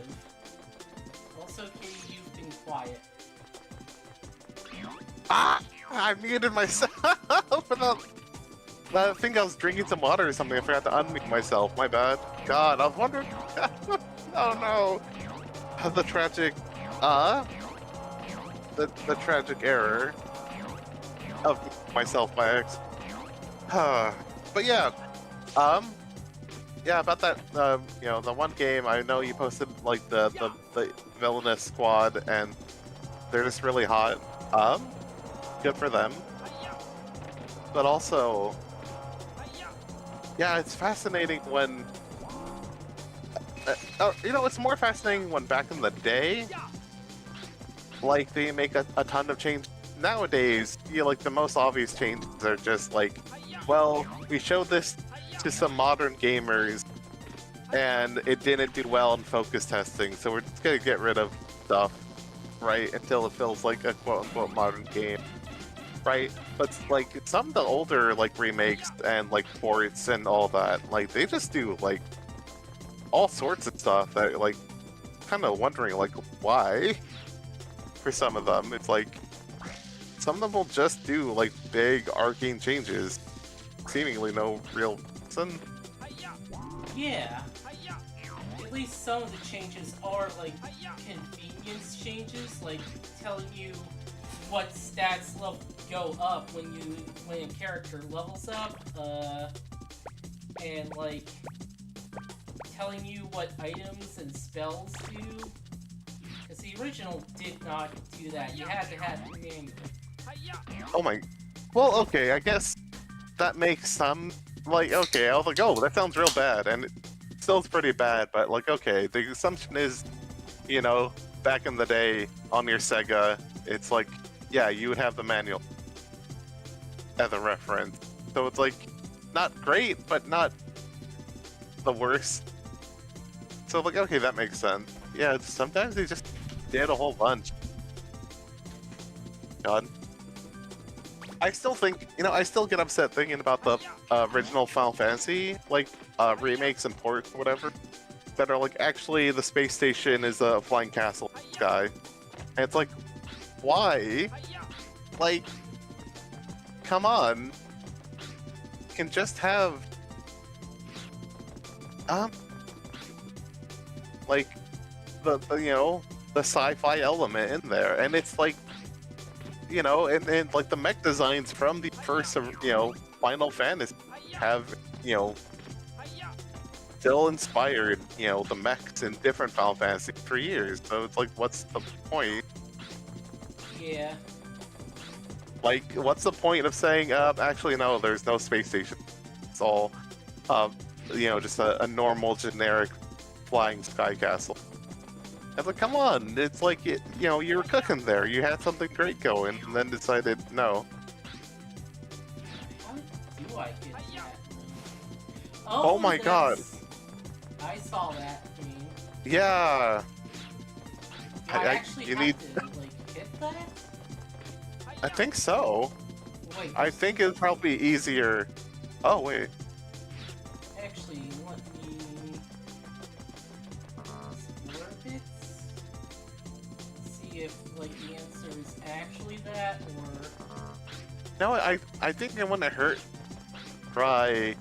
Also, Katie, you've been quiet. Ah! I muted myself! I think I was drinking some water or something. I forgot to unmute myself. My bad. God, I was wondering. Oh no! The tragic, the tragic error of myself by X. But yeah, yeah, about that, you know, the one game I know you posted like the villainous squad, and they're just really hot. Good for them. Hiya. But also, Hiya. yeah, it's fascinating when. You know, it's more fascinating when back in the day, Yeah. like, they make a ton of change. Nowadays, you know, like, the most obvious changes are just like, Hiya. well, we showed this to some modern gamers, and it didn't do well in focus testing, so we're just gonna get rid of stuff, right, until it feels like a quote-unquote modern game, right? But, like, some of the older, like, remakes and, like, ports and all that, like, they just do, like, all sorts of stuff that, like, kind of wondering, like, why? For some of them, it's like, some of them will just do, like, big arcane changes. Seemingly no real reason. Hiya. Yeah, Hiya. at least some of the changes are, like, Hiya. convenience changes, like telling you what stats level go up when a character levels up, and like telling you what items and spells do. Because the original did not do that. You had to have it manually. Hiya. Oh my... Well, okay, I guess that makes some... Like, okay, I was like, oh, that sounds real bad, and it still is pretty bad, but, like, okay, the assumption is, you know, back in the day, on your Sega, it's like, yeah, you would have the manual as a reference. So it's, like, not great, but not the worst. So, like, okay, that makes sense. Yeah, sometimes they just did a whole bunch. God. I still think, you know, I still get upset thinking about the original Final Fantasy, like, remakes and ports or whatever, that are like, actually, the space station is a flying castle in the sky. And it's like, why? Hiya. Like, come on. You can just have, like, the you know, the sci-fi element in there, and it's like, you know, and like the mech designs from the first, you know, Final Fantasy have, you know, Hiya. still inspired, you know, the mechs in different Final Fantasy for years. So it's like, what's the point? Yeah. Like, what's the point of saying, actually, no, there's no space station. It's all, you know, just a normal, generic flying sky castle. I was like, come on, it's like, you know, you were cooking there. You had something great going, and then decided, no. How do I get that? Oh my God. I saw that. I mean, Yeah. do I actually you have need... to, like, hit that? I think so. Wait, I think it'd probably be easier. Oh, wait. actually, let me explore a bit. See if, like, the answer is actually that, or... No, I think I want to hurt. Try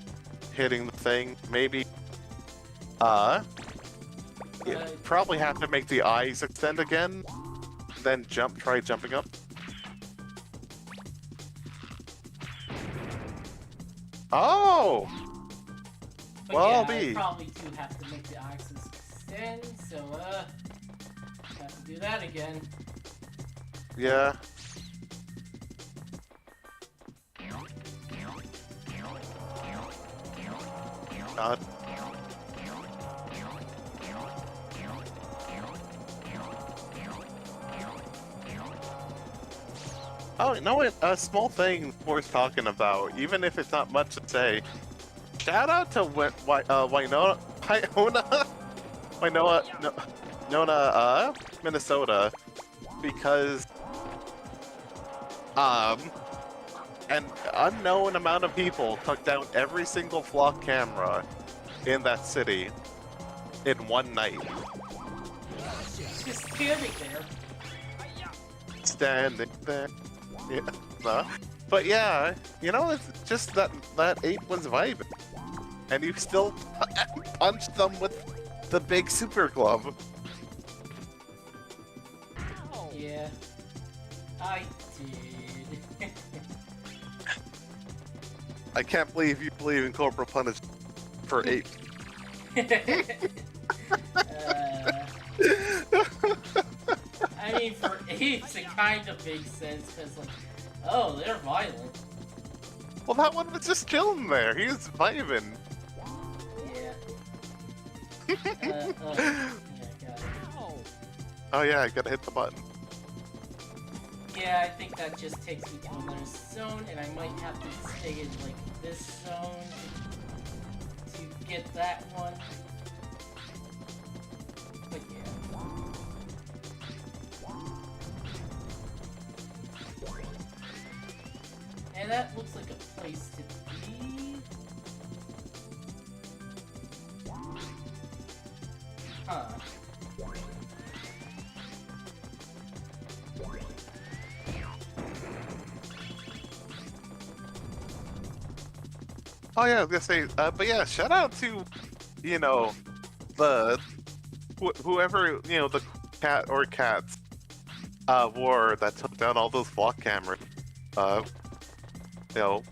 hitting the thing, maybe. You probably have to make the eyes extend again. Then try jumping up. Oh! But Well, yeah, I'll I be. probably do have to make the axis extend, so have to do that again. Yeah. God. Oh, you know what? A small thing worth talking about, even if it's not much to say. Shout out to Winona, Minnesota, because an unknown amount of people took down every single flock camera in that city in one night. Just standing there. Hiya! Standing there. Yeah. Nah. But yeah, you know, it's just that ape was vibing. And you still punched them with the big super glove. Ow. Yeah, I did. I can't believe you believe in corporal punishment for apes. I mean, for apes, it kind of makes sense because, like, oh, they're violent. Well, that one was just chilling there. He was vibing. Yeah. Yeah, got it. Ow. Oh yeah, I gotta hit the button. Yeah, I think that just takes me to another zone, and I might have to stay in, like, this zone to get that one. But yeah. And that looks like a place to be. Huh. Oh yeah, I was gonna say, but yeah, shout out to, you know, the whoever, you know, the cat or cats war that took down all those flock cameras. You know,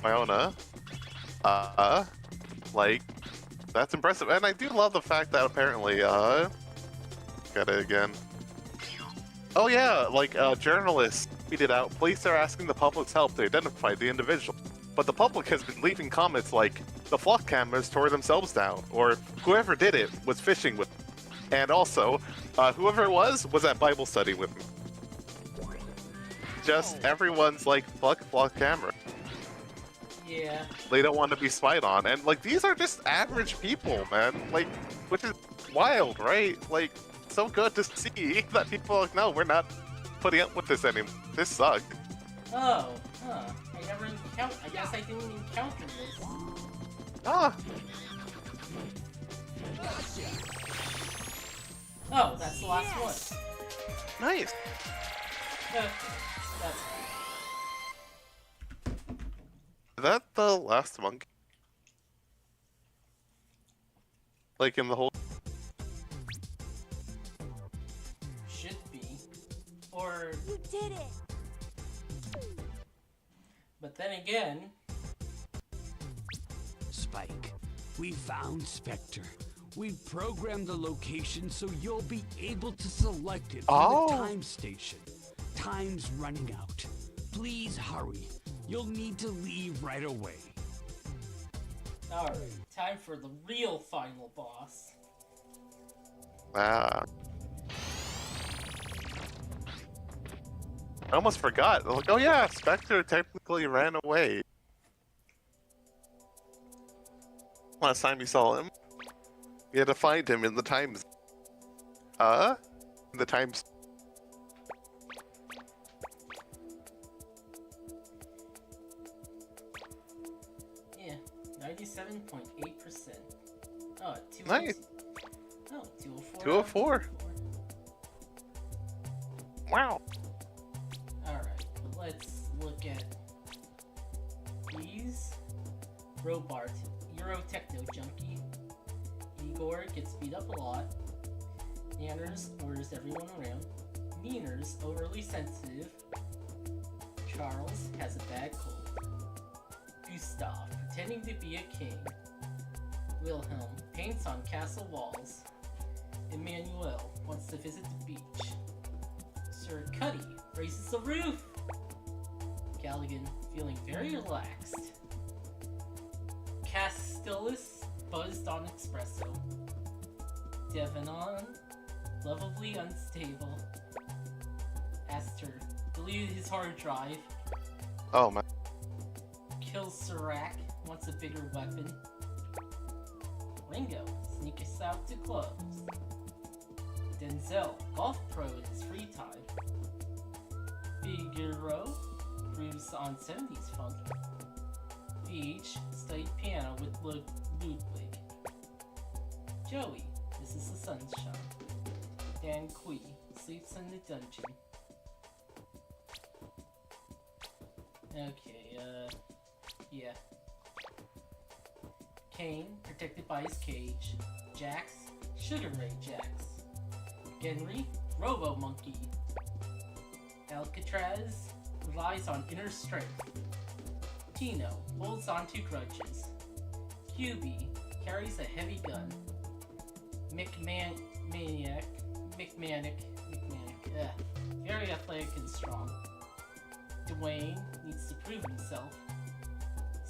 Iona, like, that's impressive, and I do love the fact that apparently, got it again. Oh yeah, like, journalists tweeted out, police are asking the public's help to identify the individual. But the public has been leaving comments like, the flock cameras tore themselves down, or whoever did it was fishing with them. And also, whoever it was at Bible study with me. Just everyone's like, fuck flock camera. Yeah. They don't want to be spied on. And like, these are just average people, man. Like, which is wild, right? Like, so good to see that people are like, no, we're not putting up with this anymore. This sucked. Oh, huh. I never encountered. I guess I didn't encounter this. Ah, Gotcha. Oh, that's the last Yes. nice. one. That's Is that the last monkey? Like in the whole... should be. Or, You did it! but then again, Spike, we found Spectre. We've programmed the location so you'll be able to select it from Oh. the time station. Time's running out. Please hurry. You'll need to leave right away. alright, time for the real final boss. Ah. I almost forgot. Like, oh yeah, Spectre technically ran away. Last time you saw him. You had to find him in the times. In the times. Yeah, 97.8%. Oh, 204. Nice. Oh, 204. 204. Wow. Alright, let's look at these. Robart, Euro Techno Junkie. Igor gets beat up a lot. Nanners orders everyone around. Meaners, overly sensitive. Charles has a bad cold. Gustav, pretending to be a king. Wilhelm paints on castle walls. Emmanuel wants to visit the beach. Sir Cuddy raises the roof. Galligan feeling very relaxed. Castellus buzzed on espresso. Devanon, lovably unstable. Astor deleted his hard drive. Oh man. Kills Serac, wants a bigger weapon. Ringo sneaks out to clubs. Denzel, golf pro in his free time. Figaro grooves on 70s funk. Beach studied piano with Ludwig. Joey, this is the sunshine. Dan Kui sleeps in the dungeon. Okay, yeah. Kane, protected by his cage. Jax, Sugar Ray Jax. Henry, Robo Monkey. Alcatraz relies on inner strength. Tino holds on to grudges. QB carries a heavy gun. McManic, very athletic and strong. Dwayne needs to prove himself.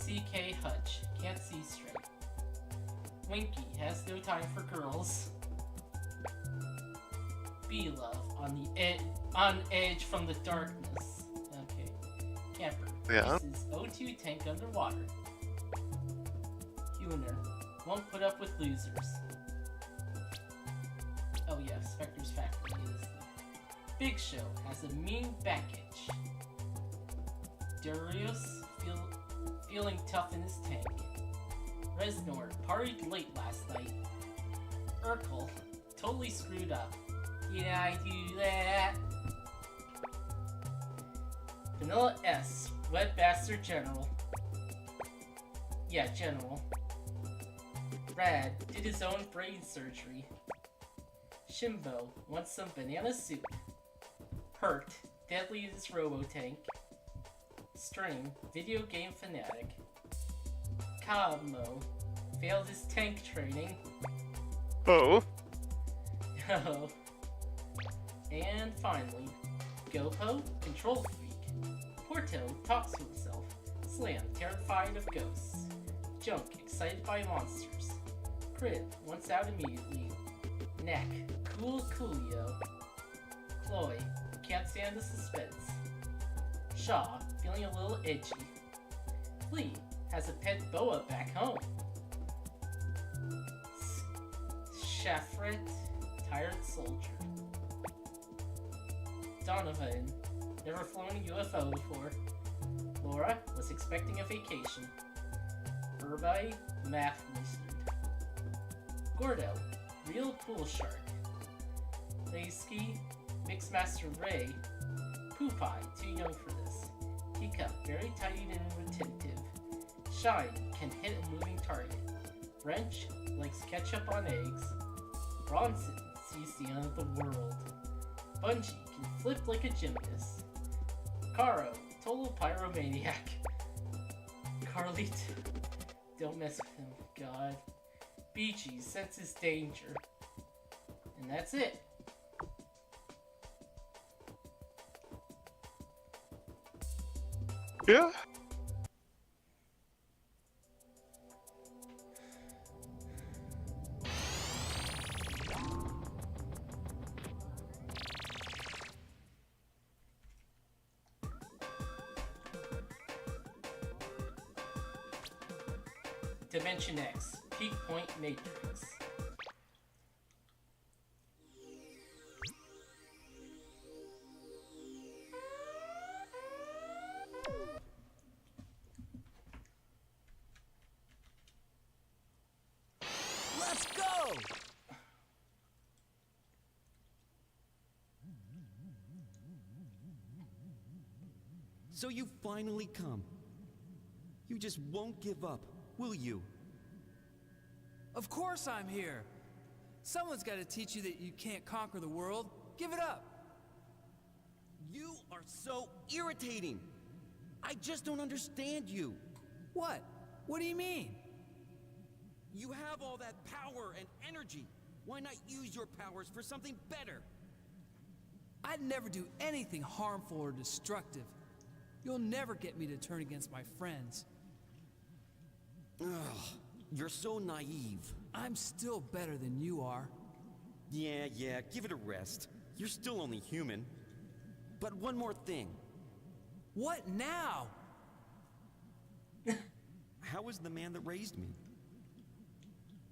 CK Hutch can't see straight. Winky has no time for girls. B-Love on edge from the darkness. Okay. Camper. Yeah. This is O2 tank underwater. Huner won't put up with losers. Oh yeah, Spectre's factory is. Big Show has a mean baggage. Darius feeling tough in his tank. Reznor partied late last night. Urkel totally screwed up. Did I do that? Vanilla S, Wet Bastard General. Yeah, General. Rad did his own brain surgery. Shimbo wants some banana soup. Hurt, deadly as Robotank. String, video game fanatic. Cosmo failed his tank training. Oh. Oh. And finally, Gopo, control freak. Porto talks to himself. Slam, terrified of ghosts. Junk, excited by monsters. Crib, wants out immediately. Neck, coolio. Chloe, can't stand the suspense. Shaw, feeling a little edgy. Flea, has a pet boa back home. Shafret, tired soldier. Donovan, never flown a UFO before. Laura was expecting a vacation. Irby, math wizard. Gordo, real pool shark. Raysky, Mixmaster Ray. Poopie, too young for this. Teacup, very tight and retentive. Shine, can hit a moving target. Wrench, likes ketchup on eggs. Bronson, sees the end of the world. Bungie, can flip like a gymnast. Caro, total pyromaniac. Carly, don't mess with him, God. Beachy, senses danger. And that's it. Yeah. Dimension X, Peak Point Matrix. Let's go! So you finally come. You just won't give up, will you? Of course I'm here. Someone's got to teach you that you can't conquer the world. Give it up. You are so irritating. I just don't understand you. What? What do you mean? You have all that power and energy. Why not use your powers for something better? I'd never do anything harmful or destructive. You'll never get me to turn against my friends. Ugh, you're so naive. I'm still better than you are. Yeah, give it a rest. You're still only human. But one more thing. What now? How was the man that raised me?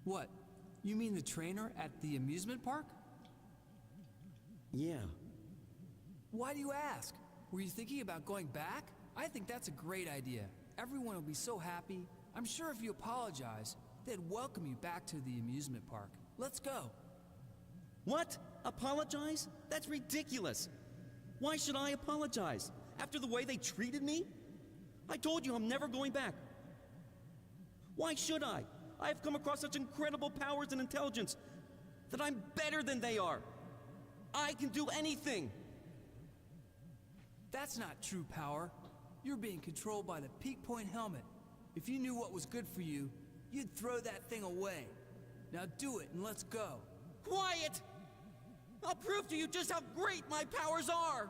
What? You mean the trainer at the amusement park? Yeah. Why do you ask? Were you thinking about going back? I think that's a great idea. Everyone will be so happy. I'm sure if you apologize, they'd welcome you back to the amusement park. Let's go. What? Apologize? That's ridiculous. Why should I apologize? After the way they treated me? I told you I'm never going back. Why should I? I have come across such incredible powers and intelligence that I'm better than they are. I can do anything. That's not true power. You're being controlled by the Peak Point helmet. If you knew what was good for you, you'd throw that thing away. Now do it and let's go. Quiet! I'll prove to you just how great my powers are!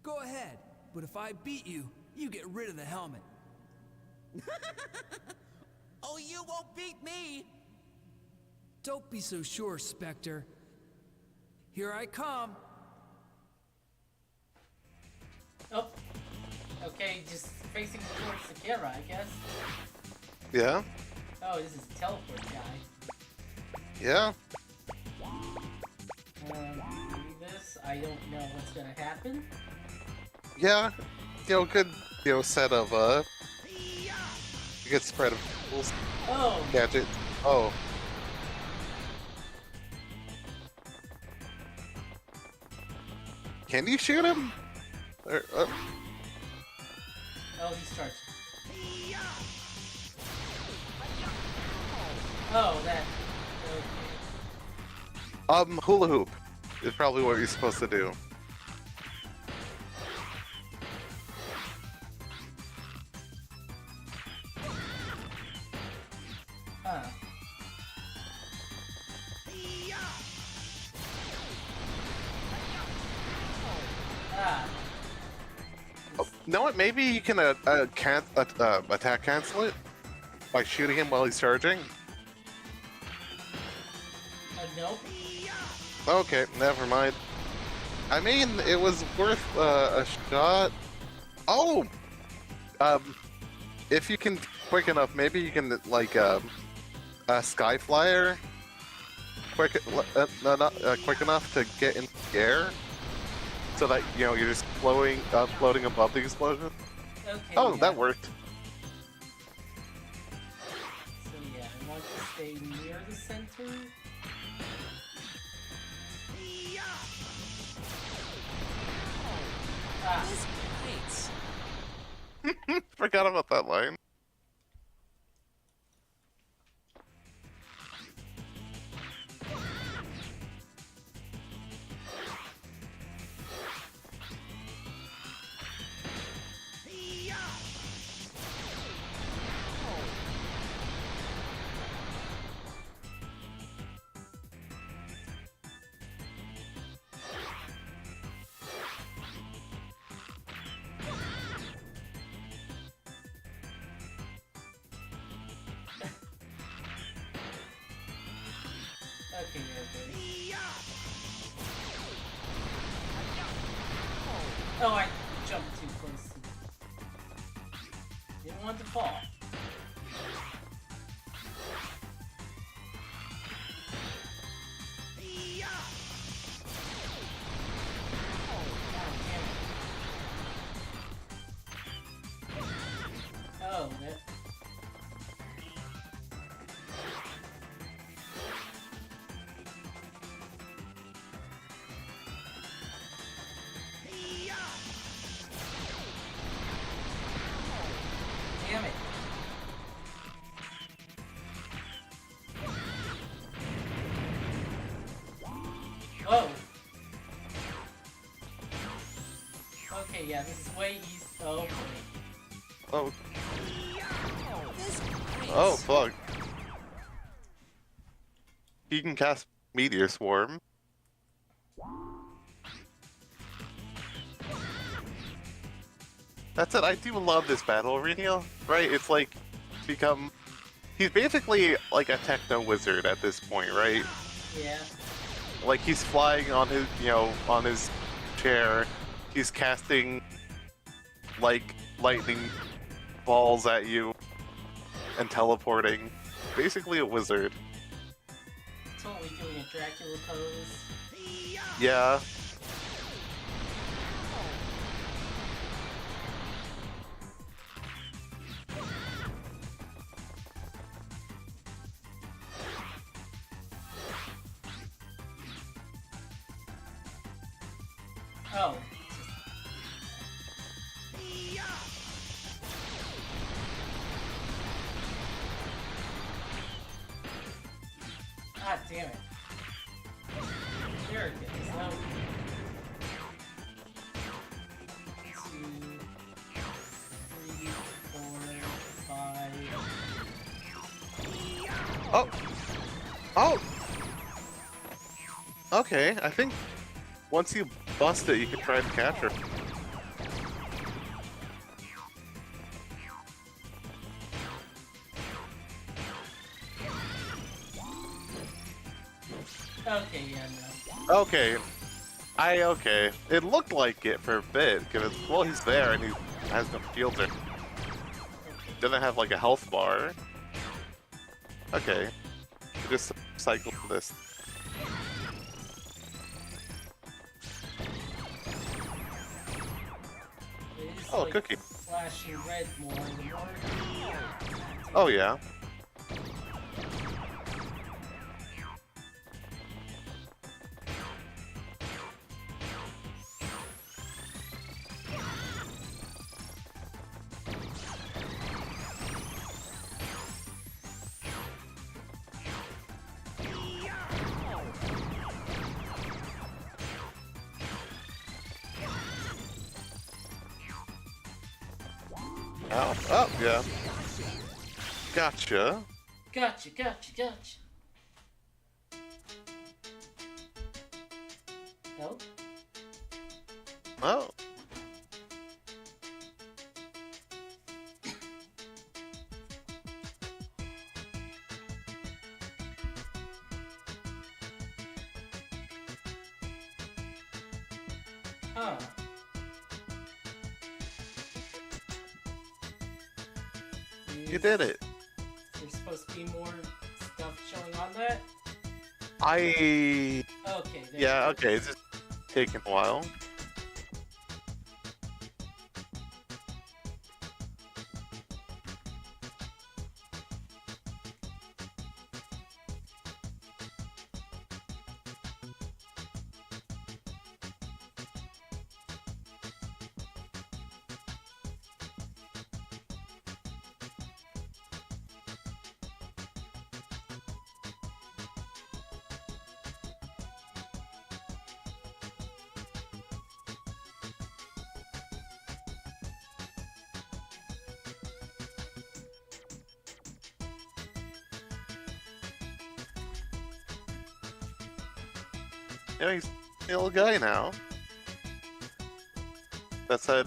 Go ahead, but if I beat you, you get rid of the helmet. Oh, you won't beat me! Don't be so sure, Spectre. Here I come. Oh. Okay, just facing towards the camera, I guess. Yeah? Oh, this is teleport guy. Yeah? Maybe this. I don't know what's gonna happen. Yeah. Good, set of, good spread of tools. Oh! Gadget. Oh. Can you shoot him? Or, Oh, he starts. Oh, that. Okay. hula hoop is probably what you're supposed to do. Huh. Ah. Oh, you know what? Maybe you can attack cancel it by shooting him while he's charging. Nope. Okay, never mind. I mean, it was worth a shot. Oh, if you can quick enough, maybe you can like a sky flyer. Not quick enough to get in the air, so that you're just floating above the explosion. Okay. Oh, yeah. that worked. So yeah, I want to stay near the center. Ah. This bites. Forgot about that line. Okay, okay. Oh, I jumped too close to... Didn't want to fall. Oh, that... Damn it. Whoa. Okay, yeah, this is way easy. Oh, boy. Oh, This oh, fuck. He can cast Meteor Swarm. That's it. I do love this battle arena, right? It's like become. He's basically like a techno wizard at this point, right? Yeah. Like he's flying on his, on his chair. He's casting like lightning balls at you and teleporting. Basically a wizard. Totally doing a Dracula pose. Yeah. Oh. God damn it. There it is. Now, 2, 3, 4, 5. Oh. Oh. Okay. I think once you bust it, you can try and catch her. Okay, yeah, no. Okay. Okay. It looked like it for a bit, because, well, he's there and he has no shield or doesn't have like a health bar. Okay. Just cycle this. It is Oh, like cookie. flashing red more and more. Oh yeah. Oh, oh, yeah. Gotcha. Gotcha, gotcha, gotcha. Nope. Oh. Huh. You did it. There's supposed to be more stuff showing on that? I... Okay, there Yeah, you go. okay, it's just taking a while. Yeah, he's a little guy now. That said,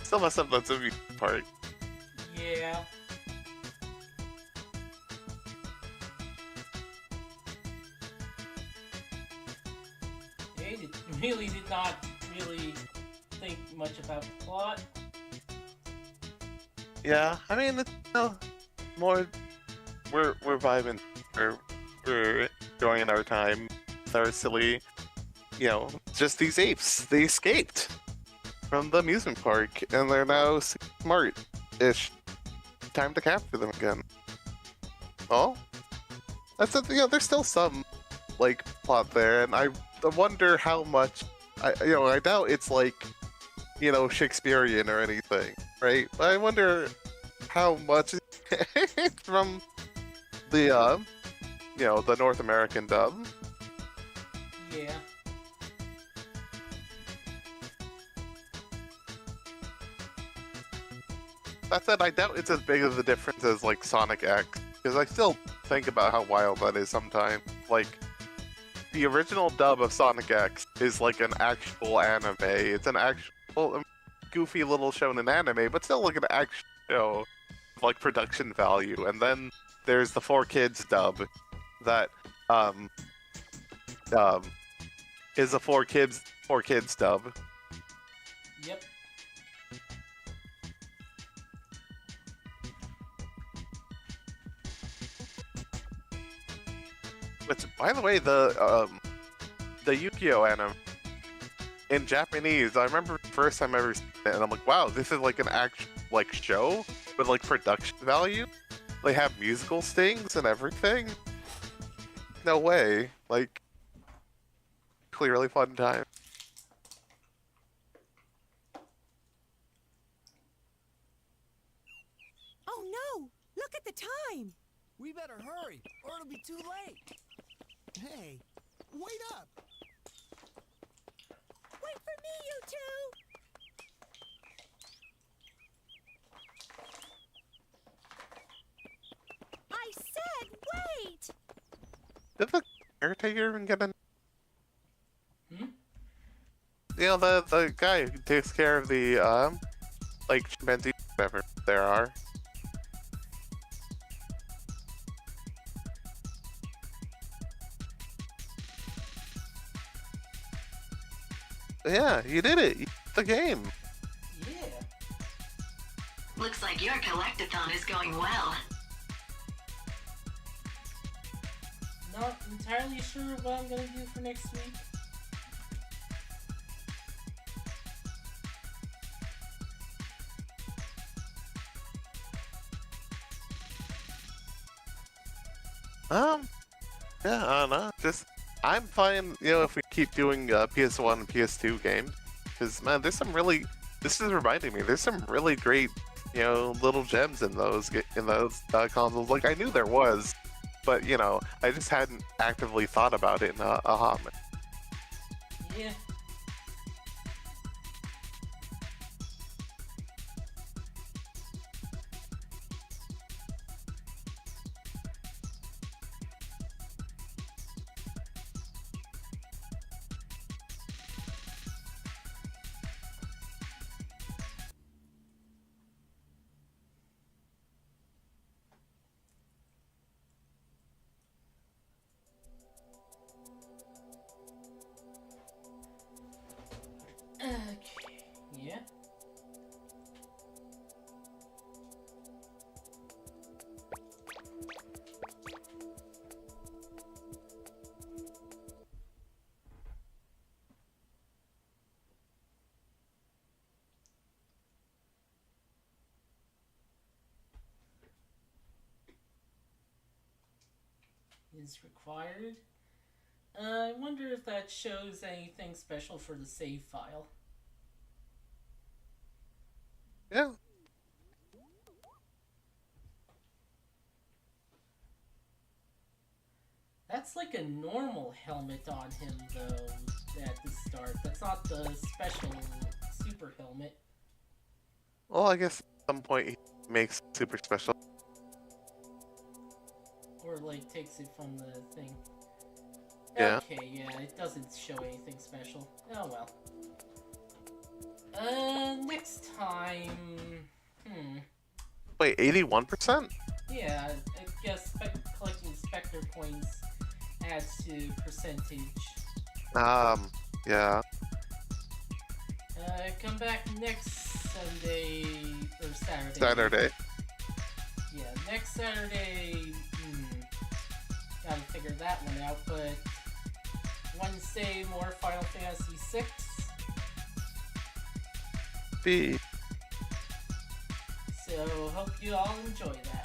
still messed up that zombie part. Yeah. They really did not really think much about the plot. Yeah, I mean, it's, more, we're vibing, we're enjoying our time with our silly, just these apes. They escaped from the amusement park, and they're now smart-ish. Time to capture them again. Oh? That's it, there's still some, plot there, and I wonder how much, I doubt it's, Shakespearean or anything, right? But I wonder how much from the, the North American dub. Yeah. That said, I doubt it's as big of a difference as like Sonic X, because I still think about how wild that is sometimes. Like, the original dub of Sonic X is like an actual anime. It's an actual goofy little shonen anime, but still like an actual show of like production value. And then there's the 4Kids dub that is a 4Kids dub. Yep. Which, by the way, the Yu-Gi-Oh anime in Japanese, I remember the first time I ever seen it, and I'm like, wow, this is like an actual like show with like production value. They have musical stings and everything. No way! Like, clearly fun time. Oh no! Look at the time! We better hurry, or it'll be too late. Hey, wait up! Wait for me, you two! I said wait! Did the caretaker even get in? Hmm? You know, the guy who takes care of the like chimpanzees, whatever there are. Yeah, you did it. You beat the game. Yeah. Looks like your collectathon is going well. Not entirely sure what I'm gonna do for next week. Yeah, I don't know. Just, I'm fine, you know, if we keep doing PS1 and PS2 games. Because, man, this is reminding me, there's some really great, you know, little gems in those consoles. Like, I knew there was, but, you know, I just hadn't actively thought about it in a hot minute. Yeah. Okay. Yeah. Is required. I wonder if that shows anything special for the save file. Yeah. That's like a normal helmet on him, though, at the start. That's not the special super helmet. Well, I guess at some point he makes it super special. Or, like, takes it from the thing. Yeah. Okay, yeah, it doesn't show anything special. Oh well. Next time... Wait, 81%? Yeah, I guess collecting Spectre points adds to percentage. Yeah. Come back next Sunday, or Saturday. Saturday. Yeah, next Saturday, gotta figure that one out, but Wednesday, more Final Fantasy VI. B. So, hope you all enjoy that.